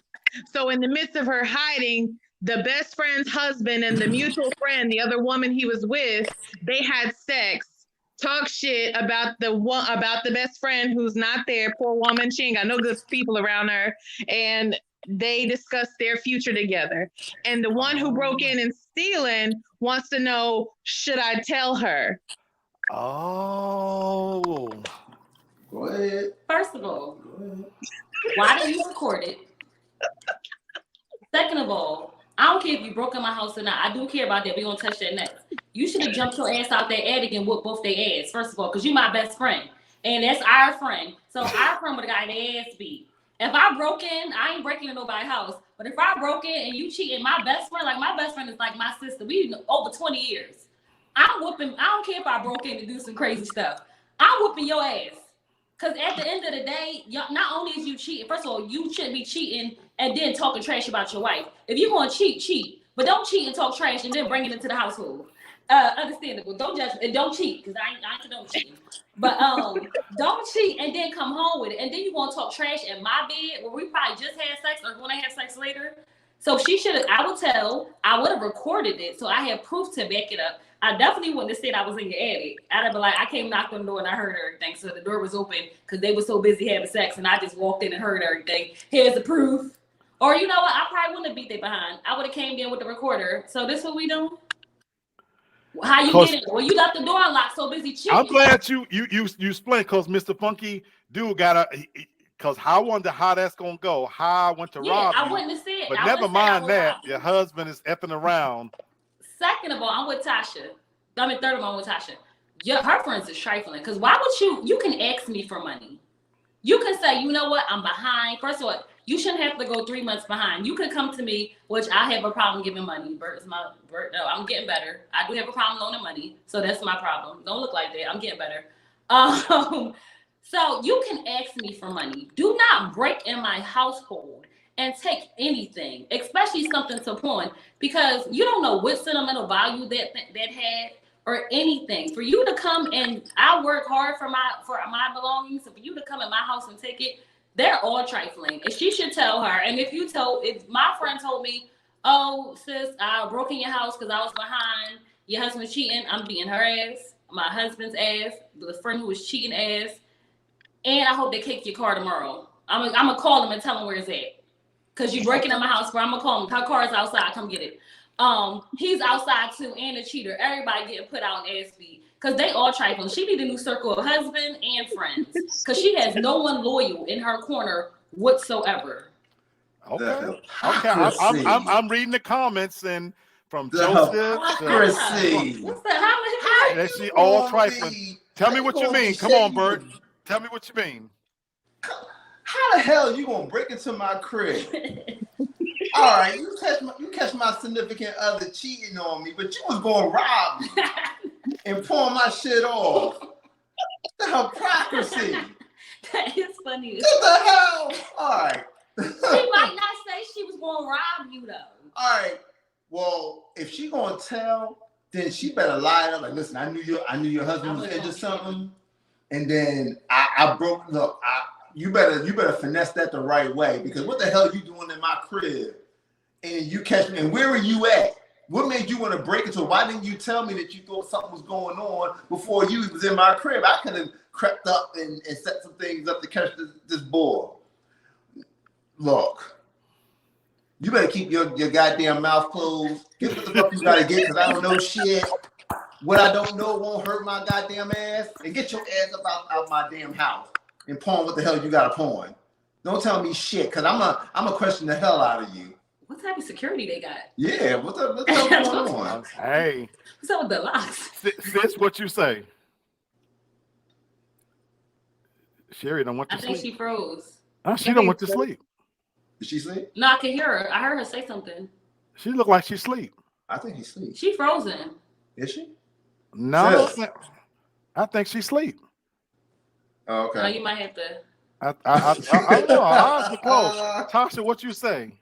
So in the midst of her hiding, the best friend's husband and the mutual friend, the other woman he was with, they had sex, talk shit about the best friend who's not there. Poor woman, she ain't got no good people around her. And they discuss their future together. And the one who broke in and stealing wants to know, should I tell her? Oh. Go ahead. First of all, Go ahead. why didn't you record it? Second of all, I don't care if you broke in my house or not. I do care about that. We're going to touch that next. You should have jumped your ass out that attic and whooped both their ass, first of all, because you my best friend. And that's our friend. So our friend would have got their ass beat. If I broke in, I ain't breaking in nobody's house. But if I broke in and you cheating, my best friend, like my best friend is like my sister. We over 20 years. I'm whooping. I don't care if I broke in to do some crazy stuff. I'm whooping your ass. Because at the end of the day, not only is you cheating, first of all, you shouldn't be cheating and then talking trash about your wife. If you're going to cheat, cheat. But don't cheat and talk trash and then bring it into the household. Understandable. Don't judge and don't cheat, because I ain't condone cheating. But don't cheat and then come home with it. And then you want to talk trash in my bed where we probably just had sex or going to have sex later. So she should have, I would have recorded it so I had proof to back it up. I definitely wouldn't have said I was in your attic. I'd have been like, I came knocked on the door and I heard everything. So the door was open because they were so busy having sex and I just walked in and heard everything. Here's the proof. Or you know what? I probably wouldn't have beat they behind. I would have came in with the recorder. So this what we doing? How you get it? Well, you left the door unlocked, so busy cheating. I'm glad you explained, because Mr. Funky dude got because I wonder how that's gonna go. How I went to rob I you, wouldn't have said. but I never wouldn't have said I mind would that. rob you. Your husband is effing around. Second of all, I'm with Tasha. Third of all, I'm with Tasha. Her friends is trifling. Because why would you can ask me for money. You can say, you know what, I'm behind. First of all, you shouldn't have to go 3 months behind. You could come to me, which I have a problem giving money. No, I'm getting better. I do have a problem loaning money. So that's my problem. Don't look like that. I'm getting better. So you can ask me for money. Do not break in my household and take anything, especially something to pawn, because you don't know what sentimental value that had or anything. For you to come and I work hard for my belongings, so for you to come in my house and take it, they're all trifling. And she should tell her. And if my friend told me, oh sis, I broke in your house because I was behind, your husband's cheating, I'm beating her ass, my husband's ass, the friend who was cheating ass, and I hope they kick your car tomorrow. I'm gonna call them and tell them where it's at. Cause you breaking in my house, I'm gonna call him. Her car is outside, come get it. He's outside too, and a cheater. Everybody getting put out on ass beat. Cause they all trifling. She need a new circle of husband and friends. Cause she has no one loyal in her corner whatsoever. Okay. I'm reading the comments and from Joseph. Hypocrisy. What's that? How That she all trifling. Tell me what you mean. Come on, Bert. Tell me what you mean. How the hell you gonna break into my crib? All right, you catch my significant other cheating on me, but you was gonna rob me and pawn my shit off. The hypocrisy. That is funny. What the hell? All right. She might not say she was gonna rob you though. All right. Well, if she gonna tell, then she better lie to her. Like, listen, I knew your husband was into something, and then I broke. Look, you better finesse that the right way, because what the hell are you doing in my crib? And you catch me. And where were you at? What made you want to break into? Why didn't you tell me that you thought something was going on before you was in my crib? I could have crept up and set some things up to catch this boy. Look, you better keep your goddamn mouth closed. Get what the fuck you gotta get, because I don't know shit. What I don't know won't hurt my goddamn ass. And get your ass up out my damn house and pawn what the hell you gotta pawn. Don't tell me shit, because I'm a question the hell out of you. What type of security they got? Yeah, what the hell going on? Hey. What's up with the locks? Sis, what you say? Sherry don't want to I sleep. think she froze. She don't want to sleep. Did she sleep? No, I can hear her. I heard her say something. She look like she sleep. I think he sleeps. She frozen. Is she? No, Sis. I think she sleep. Oh, okay. No, you might have to. I know. Her eyes are closed. Tasha, what you say?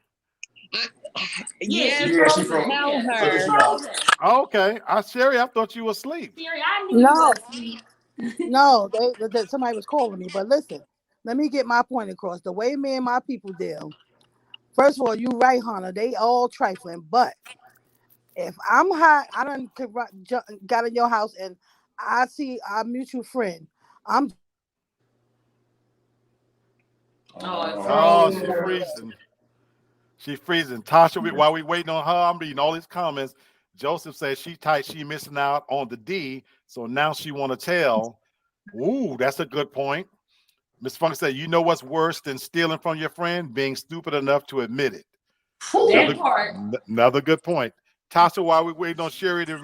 Yeah, she frozen. frozen. Tell Yeah. her. She Frozen. Okay. Sherry, I thought you were asleep. Siri, I knew No. you was asleep. No, somebody was calling me. But listen, let me get my point across. The way me and my people deal. First of all, you right, Hannah. They all trifling. But if I'm hot, I done got in your house and I see our mutual friend. Oh, she's freezing. She freezing. Tasha, while we waiting on her, I'm reading all these comments. Joseph says she tight. She missing out on the D, so now she want to tell. Ooh, that's a good point. Miss Funk said, "You know what's worse than stealing from your friend? Being stupid enough to admit it." That part. Another good point. Tasha, while we waiting on Sherry to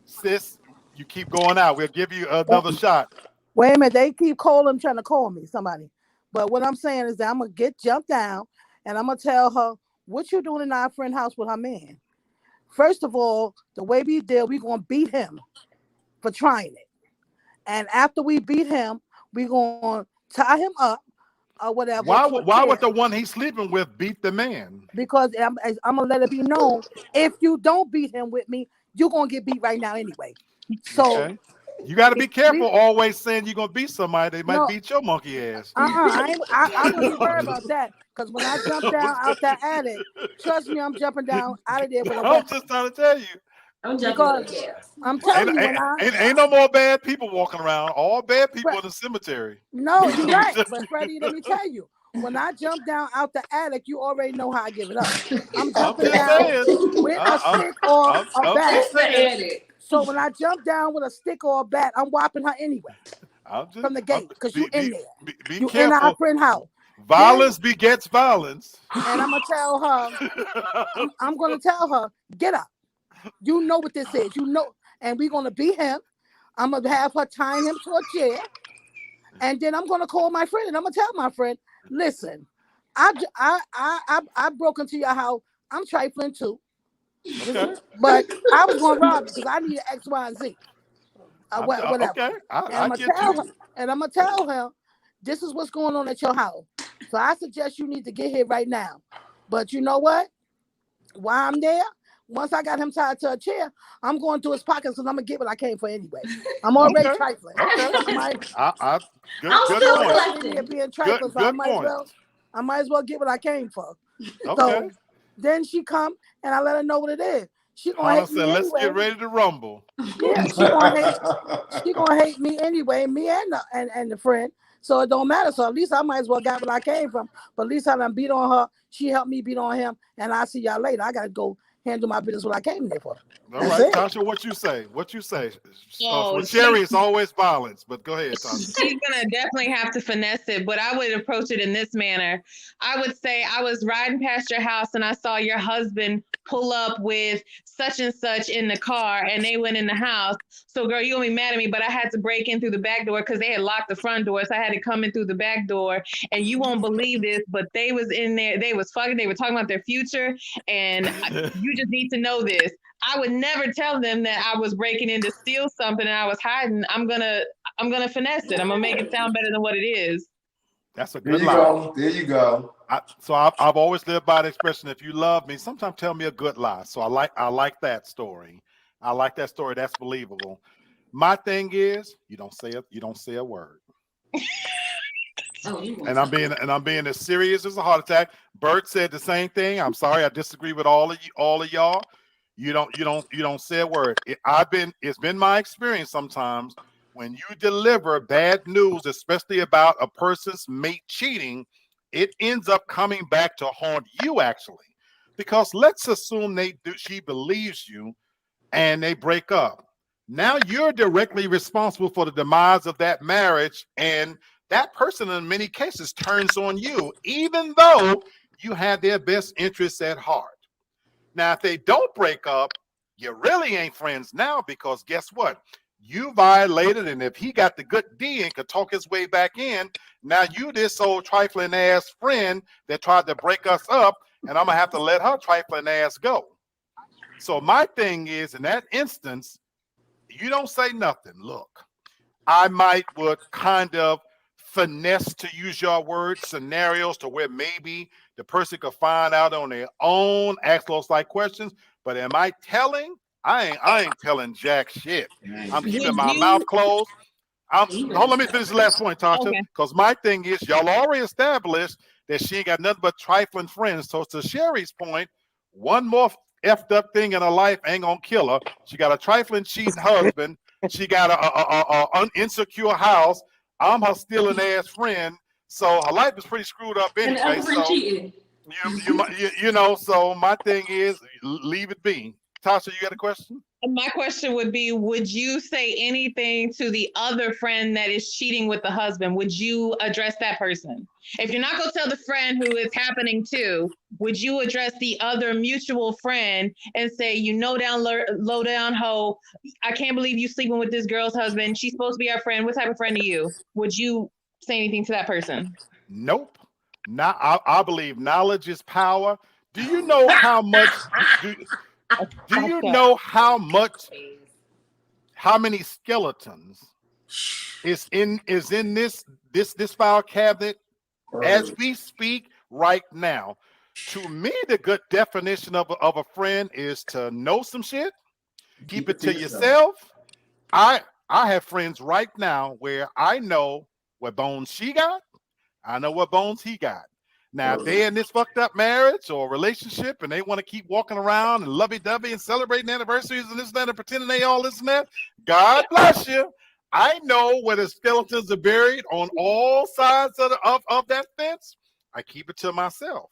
sis, you keep going out. We'll give you another shot. Wait a minute, they keep trying to call me, somebody. But what I'm saying is that I'm gonna jump down and I'm gonna tell her what you doing in our friend house with her man. First of all, the way we deal, we're gonna beat him for trying it. And after we beat him, we're gonna tie him up or whatever. Why would the one he's sleeping with beat the man? Because I'm gonna let it be known, if you don't beat him with me, you're gonna get beat right now anyway. So okay. You got to be careful always saying you're gonna beat somebody. They might beat your monkey ass. I wouldn't worry about that, because when I jump down out that attic, trust me, I'm jumping down out of there with a I'm just trying to tell you. I'm jumping. I'm telling you, ain't no more bad people walking around. All bad people in the cemetery. No, you're right. But Freddie, let me tell you, when I jump down out the attic, you already know how I give it up. I'm jumping down with a stick or a bat. So when I jump down with a stick or a bat, I'm whopping her anyway from the gate, because you in there. You careful. In our friend house. Violence begets violence. And I'm gonna tell her, I'm gonna tell her, get up. You know what this is. You know, and we're gonna beat him. I'm gonna have her tying him to a chair, and then I'm gonna call my friend and I'm gonna tell my friend, listen, I broke into your house. I'm trifling too. Okay. But I was gonna rob because I need X, Y, and Z. Whatever. Okay. I'm gonna tell her, this is what's going on at your house. So I suggest you need to get here right now. But you know what? While I'm there, once I got him tied to a chair, I'm going to his pockets because I'm gonna get what I came for anyway. I'm already trifling. Okay. I'm still collecting. Being trifling, so I might as well get what I came for. Okay. So then she come and I let her know what it is. She gonna hate me let's anyway. get ready to rumble. Yeah, she gonna hate me anyway, me and the friend. So it don't matter. So at least I might as well got what I came from. But at least I done beat on her. She helped me beat on him. And I'll see y'all later. I gotta go handle my business what I came there for. All right, Tasha, what you say? With Sherry, it's always violence, but go ahead, Tasha. She's gonna definitely have to finesse it, but I would approach it in this manner. I would say, I was riding past your house and I saw your husband pull up with such and such in the car, and they went in the house. So girl, you gonna be mad at me, but I had to break in through the back door because they had locked the front door. So I had to come in through the back door, and you won't believe this, but they was in there, they was fucking, they were talking about their future, and you just need to know this. I would never tell them that I was breaking in to steal something and I was hiding. I'm gonna finesse it. I'm gonna make it sound better than what it is. That's a good lie. There you go. I've always lived by the expression: if you love me, sometimes tell me a good lie. So I like that story. I like that story. That's believable. My thing is, you don't say a word. And I'm being as serious as a heart attack. Bert said the same thing. I'm sorry, I disagree with all of y'all. You don't say a word. It's been my experience sometimes when you deliver bad news, especially about a person's mate cheating, it ends up coming back to haunt you actually. Because let's assume she believes you and they break up. Now you're directly responsible for the demise of that marriage, and that person in many cases turns on you, even though you had their best interests at heart. Now, if they don't break up, you really ain't friends now, because guess what? You violated, and if he got the good D and could talk his way back in, now you this old trifling ass friend that tried to break us up, and I'm gonna have to let her trifling ass go. So my thing is, in that instance, you don't say nothing. Look, I would kind of finesse, to use your words, scenarios to where maybe the person could find out on their own, ask those like questions. But am I telling? I ain't telling jack shit. I'm keeping my mouth closed. Let me finish the last point, Tasha. Because my thing is, y'all already established that she ain't got nothing but trifling friends. So to Sherry's point, one more effed up thing in her life ain't gonna kill her. She got a trifling cheating husband. She got an insecure house. I'm her stealing ass friend. So her life is pretty screwed up anyway. And cheating. You know. So my thing is, leave it be. Tasha, you got a question? My question would be, would you say anything to the other friend that is cheating with the husband? Would you address that person? If you're not going to tell the friend who it's happening to, would you address the other mutual friend and say, you know, low down hoe, I can't believe you sleeping with this girl's husband. She's supposed to be our friend. What type of friend are you? Would you say anything to that person? Nope. Now I believe knowledge is power. Do you know how much? Do you know how many skeletons is in this file cabinet as we speak right now? To me, the good definition of a friend is to know some shit, keep it to yourself. I have friends right now where I know what bones she got, I know what bones he got. Now, if they're in this fucked up marriage or relationship and they want to keep walking around and lovey-dovey and celebrating anniversaries and this and that and pretending they all this and that, God bless you. I know where the skeletons are buried on all sides of that fence. I keep it to myself.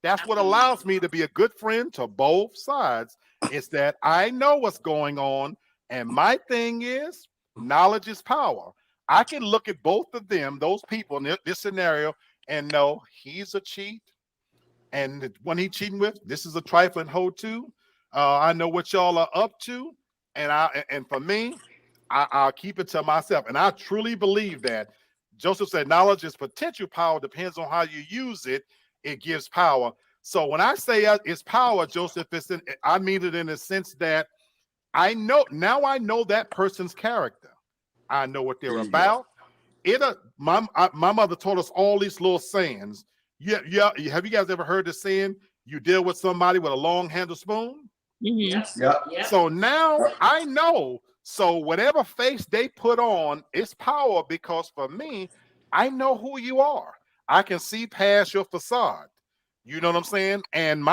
That's what allows me to be a good friend to both sides, is that I know what's going on. And my thing is, knowledge is power. I can look at both of them, those people in this scenario, and know he's a cheat, and when he's cheating with, this is a trifling hoe too. I know what y'all are up to, and for me, I'll keep it to myself. And I truly believe that Joseph said knowledge is potential power, depends on how you use it. It gives power. So when I say it's power, Joseph, I mean it in the sense that I know that person's character. I know what they're about. My mother taught us all these little sayings. Yeah. Have you guys ever heard the saying, you deal with somebody with a long handled spoon? Yes. Yep. So now I know. So whatever face they put on, it's power, because for me, I know who you are. I can see past your facade. You know what I'm saying? And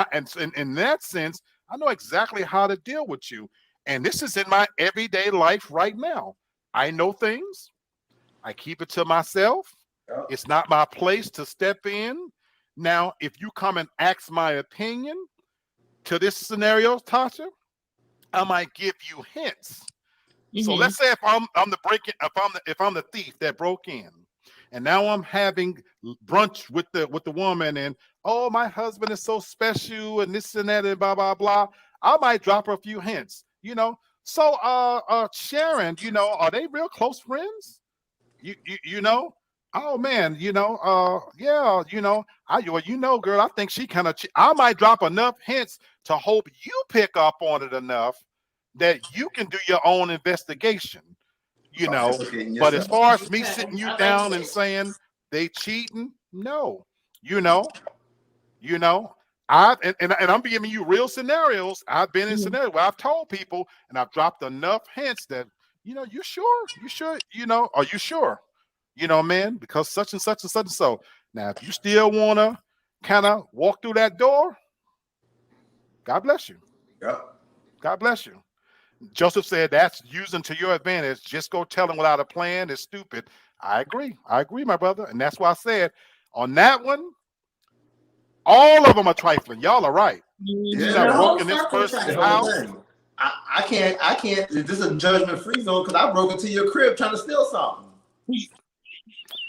in that sense, I know exactly how to deal with you. And this is in my everyday life right now. I know things. I keep it to myself. Yep. It's not my place to step in. Now, if you come and ask my opinion to this scenario, Tasha, I might give you hints. So let's say if I'm the thief that broke in, and now I'm having brunch with the woman, and oh, my husband is so special, and this and that, and blah blah blah. I might drop her a few hints, you know. So Sharon, you know, are they real close friends? You know, oh man, you know, yeah, you know, girl, I think she kind of, I might drop enough hints to hope you pick up on it enough that you can do your own investigation, you know. But as far as me sitting you down and saying they cheating, no, you know, and I'm giving you real scenarios. I've been in scenarios where I've told people and I've dropped enough hints that, you know, you sure, you know, are you sure? You know, man, because such and such and such and so. Now, if you still want to kind of walk through that door, God bless you. Yep. God bless you. Joseph said that's using to your advantage. Just go tell them without a plan is stupid. I agree, my brother. And that's why I said on that one, all of them are trifling. Y'all are right. Yeah, not broken this person's house. I can't. This is a judgment-free zone because I broke into your crib trying to steal something.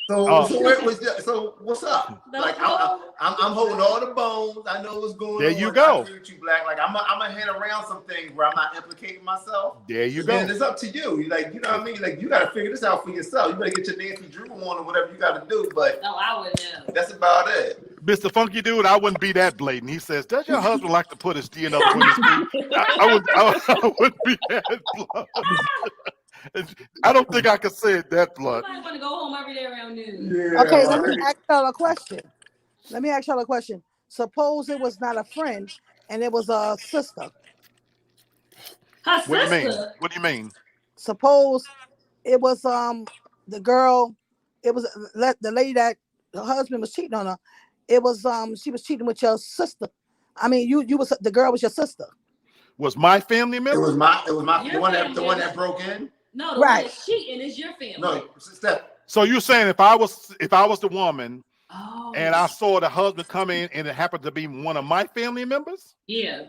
So what's up? Like I'm holding all the bones. I know what's going on. There you go. I agree with you, Black. Like I'm gonna head around some things where I'm not implicating myself. There you go. And it's up to you. You like, you know what I mean? Like you gotta figure this out for yourself. You better get your Nancy Drew on or whatever you gotta do. But no, I wouldn't know. That's about it. Mr. Funky Dude, I wouldn't be that blatant. He says, does your husband like to put his tea in other women's food? I wouldn't be that blunt. I don't think I could say it that blunt. You might want to go home every day around noon. Yeah, Okay, let me ask y'all a question. Suppose it was not a friend and it was a sister. Her What do you mean? sister? What do you mean? Suppose it was the girl, it was the lady that the husband was cheating on her. It was she was cheating with your sister. I mean, you was the girl was your sister. Was my family member? It was my Your the one that broke in. No, the Right. one that's cheating is your family. No, Steph. So you're saying if I was the woman Oh. and I saw the husband come in, and it happened to be one of my family members. Yeah.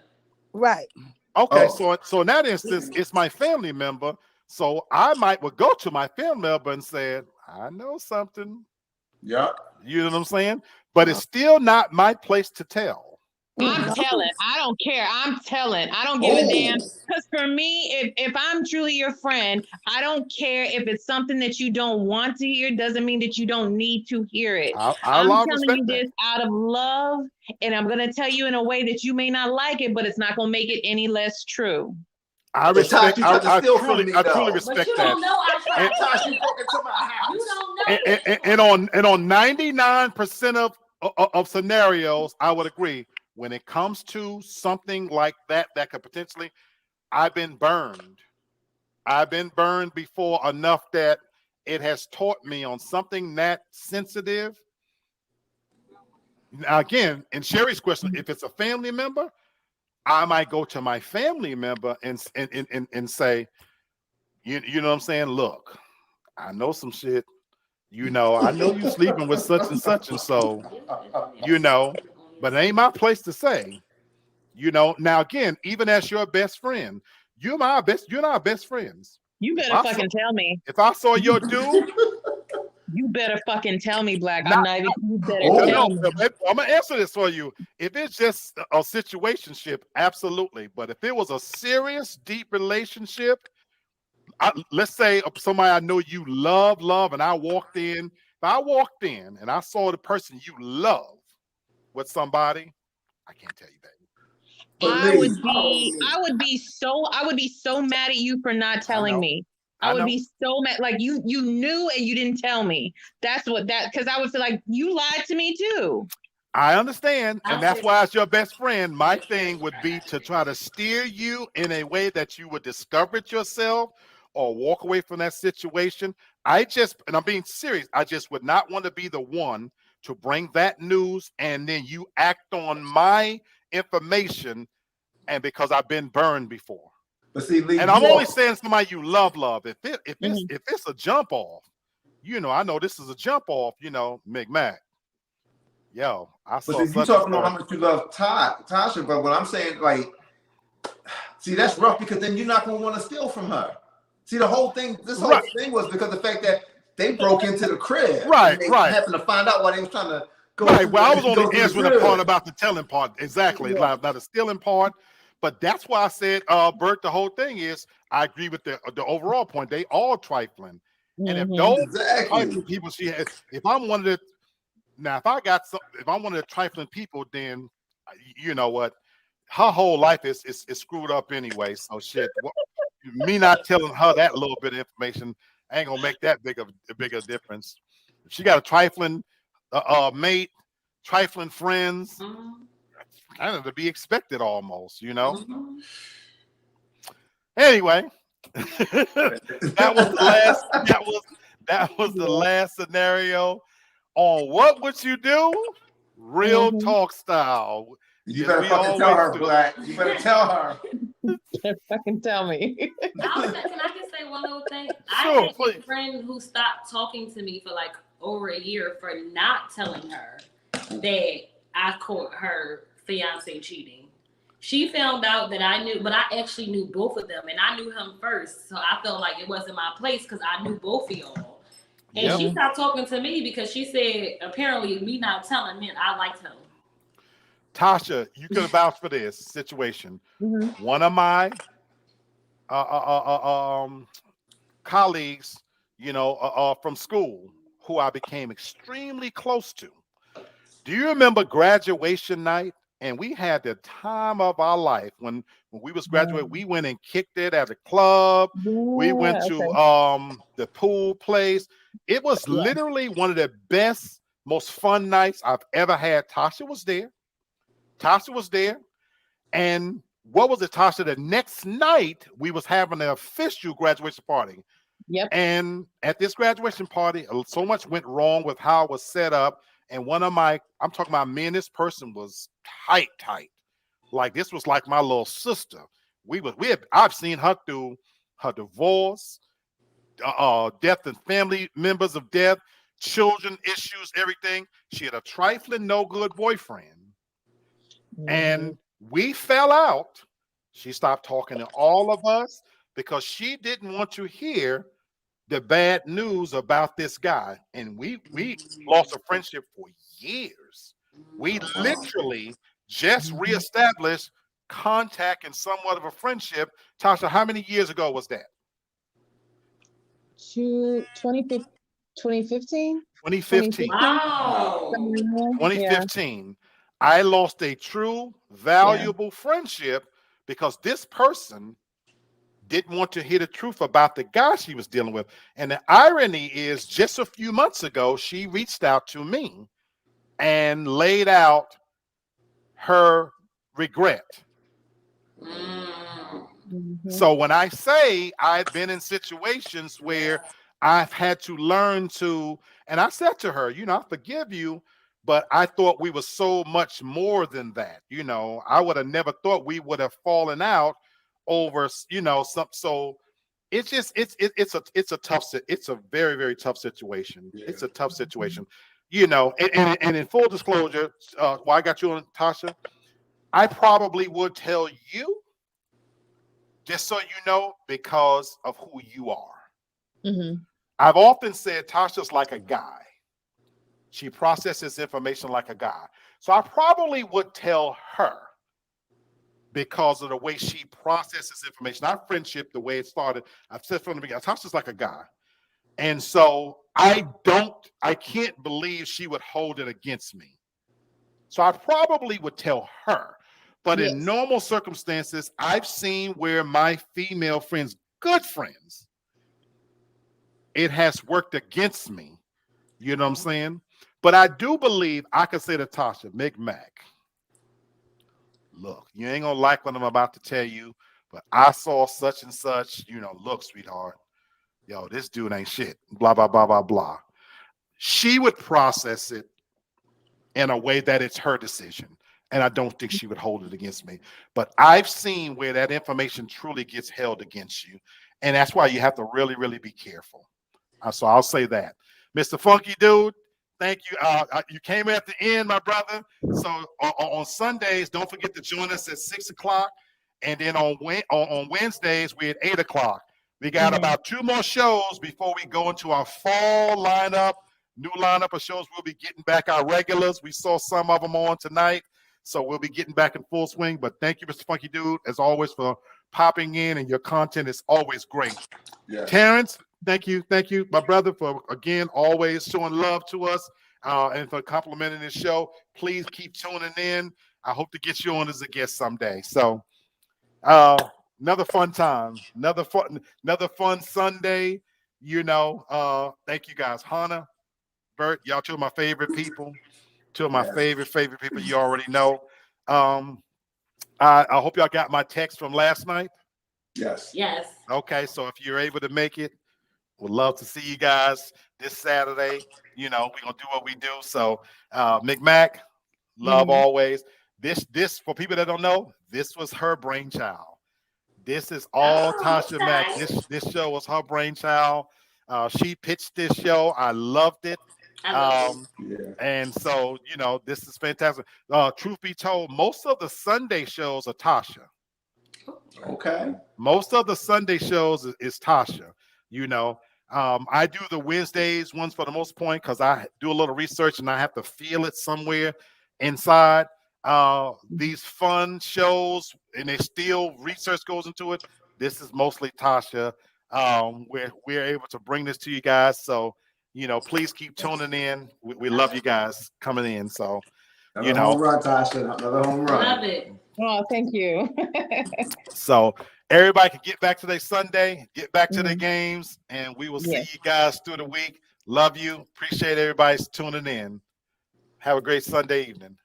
Right. Okay, Oh. so in that instance, it's my family member. So I would go to my family member and say, I know something. Yeah. You know what I'm saying? But it's still not my place to tell. I'm telling. I don't care. I'm telling. I don't give a damn. Because for me, if I'm truly your friend, I don't care if it's something that you don't want to hear. Doesn't mean that you don't need to hear it. I'll I'm telling respect you that. this out of love, and I'm gonna tell you in a way that you may not like it, but it's not gonna make it any less true. I But Tosh, respect. you tried to steal from truly, me, I though. truly But But respect you that. don't know I tried. Tosh, you broke into my house. You don't know. And on 99% of scenarios, I would agree. When it comes to something like that could potentially, I've been burned. I've been burned before enough that it has taught me on something that sensitive. Now, again, in Sherry's question, if it's a family member, I might go to my family member and say, you know what I'm saying? Look, I know some shit. You know, I know you sleeping with such and such, and so, you know, but it ain't my place to say. You know, now again, even as your best friend, you're not our best friends. You better fucking tell me. If I saw your dude, You better fucking tell me, Black. Not- I'm not even. You better Oh. tell no, me. I'm gonna answer this for you. If it's just a situationship, absolutely. But if it was a serious, deep relationship, let's say somebody I know you love, and I walked in. If I walked in and I saw the person you love with somebody, I can't tell you that. I would be so mad at you for not telling me. I would be so mad. Like you knew and you didn't tell me. That's what because I would feel like you lied to me too. I understand, and that's why as your best friend, my thing would be to try to steer you in a way that you would discover it yourself or walk away from that situation. And I'm being serious, I just would not want to be the one to bring that news and then you act on my information, and because I've been burned before. But see, Lee, and I'm only saying somebody you love. If it's a jump off, you know, I know this is a jump off, you know, McMac. Yo, I saw. But you talking about how much you love Tasha, but what I'm saying, like, see, that's rough because then you're not gonna want to steal from her. See, this whole thing was because of the fact that they broke into the crib. Right. Happened to find out why they was trying to go. Right. Well, I was only answering the part about the telling part. Exactly. Yeah. Not the stealing part. But that's why I said, Bert, the whole thing is, I agree with the overall point. They all trifling. And if those trifling people she has, if I'm one of the, now if I'm one of the trifling people, then you know what, her whole life is screwed up anyway. So shit, me not telling her that little bit of information ain't gonna make that bigger difference. If she got a trifling mate, trifling friends, kind of to be expected almost, you know. Anyway, that was the last scenario on What Would You Do? Real talk style. You better fucking tell her, Black. You better tell her. Fucking tell me. Can I just say one little thing? Sure, I had a friend who stopped talking to me for like over a year for not telling her that I caught her fiance cheating. She found out that I knew, but I actually knew both of them, and I knew him first, so I felt like it wasn't my place because I knew both of y'all. And she stopped talking to me because she said apparently me not telling meant I liked him. Tasha, you could vouch for this situation. One of my colleagues, you know, from school, who I became extremely close to. Do you remember graduation night? And we had the time of our life when we was graduating. We went and kicked it at a club. We went to the pool place. It was literally one of the best, most fun nights I've ever had. Tasha was there. And what was it, Tasha? The next night we was having an official graduation party. Yep. And at this graduation party, so much went wrong with how it was set up. And I'm talking about me and this person was tight. Like this was like my little sister. I've seen her through her divorce, death and family members of death. children issues, everything. She had a trifling, no good boyfriend. And we fell out. She stopped talking to all of us because she didn't want to hear the bad news about this guy. And we lost a friendship for years. We literally just reestablished contact and somewhat of a friendship. Tasha, how many years ago was that? 2015. 2015. Wow. 2015. I lost a true, valuable friendship because this person didn't want to hear the truth about the guy she was dealing with. And the irony is, just a few months ago, she reached out to me and laid out her regret. So when I say I've been in situations where I've had to learn to, and I said to her, I forgive you, but I thought we were so much more than that. I would have never thought we would have fallen out over, some. So it's just, it's a very, very tough situation. Yeah. It's a tough situation, and in full disclosure, while I got you on, Tasha, I probably would tell you, just so you know, because of who you are. I've often said Tasha's like a guy. She processes information like a guy. So I probably would tell her because of the way she processes information. Our friendship, the way it started, I've said from the beginning, Tasha's like a guy. And so I can't believe she would hold it against me. So I probably would tell her. But in normal circumstances, I've seen where my female friends, good friends, it has worked against me. You know what I'm saying? But I do believe I could say to Tasha, Mac, look, you ain't gonna like what I'm about to tell you, but I saw such and such, look, sweetheart, this dude ain't shit, blah, blah, blah, blah, blah. She would process it in a way that it's her decision. And I don't think she would hold it against me. But I've seen where that information truly gets held against you. And that's why you have to really, really be careful. So I'll say that. Mr. Funky Dude, thank you. You came at the end, my brother. So on Sundays, don't forget to join us at 6 o'clock. And then on Wednesdays, we're at 8 o'clock. We got about 2 more shows before we go into our fall lineup. New lineup of shows. We'll be getting back our regulars. We saw some of them on tonight. So we'll be getting back in full swing. But thank you, Mr. Funky Dude, as always, for popping in. And your content is always great. Yeah. Terrence, thank you, my brother, for, again, always showing love to us and for complimenting this show. Please keep tuning in. I hope to get you on as a guest someday. So another fun time, another fun Sunday. Thank you guys. Hannah, Bert, y'all two of my favorite people. Two of my favorite people you already know. I hope y'all got my text from last night. Yes. Okay, so if you're able to make it, we'd love to see you guys this Saturday. We're gonna do what we do. So Mac, love always. This for people that don't know, this was her brainchild. This is all Tasha Mack. This show was her brainchild. She pitched this show. I loved it. And so, this is fantastic. Truth be told, most of the Sunday shows are Tasha. Okay. Most of the Sunday shows is Tasha. I do the Wednesdays ones for the most point because I do a little research and I have to feel it somewhere inside. These fun shows, and they still research goes into it. This is mostly Tasha. We're able to bring this to you guys. So, please keep tuning in. We love you guys coming in. So, another home run, Tasha. Another home run. Love it. Oh, thank you. So everybody can get back to their Sunday, get back to their games, and we will see you guys through the week. Love you. Appreciate everybody's tuning in. Have a great Sunday evening.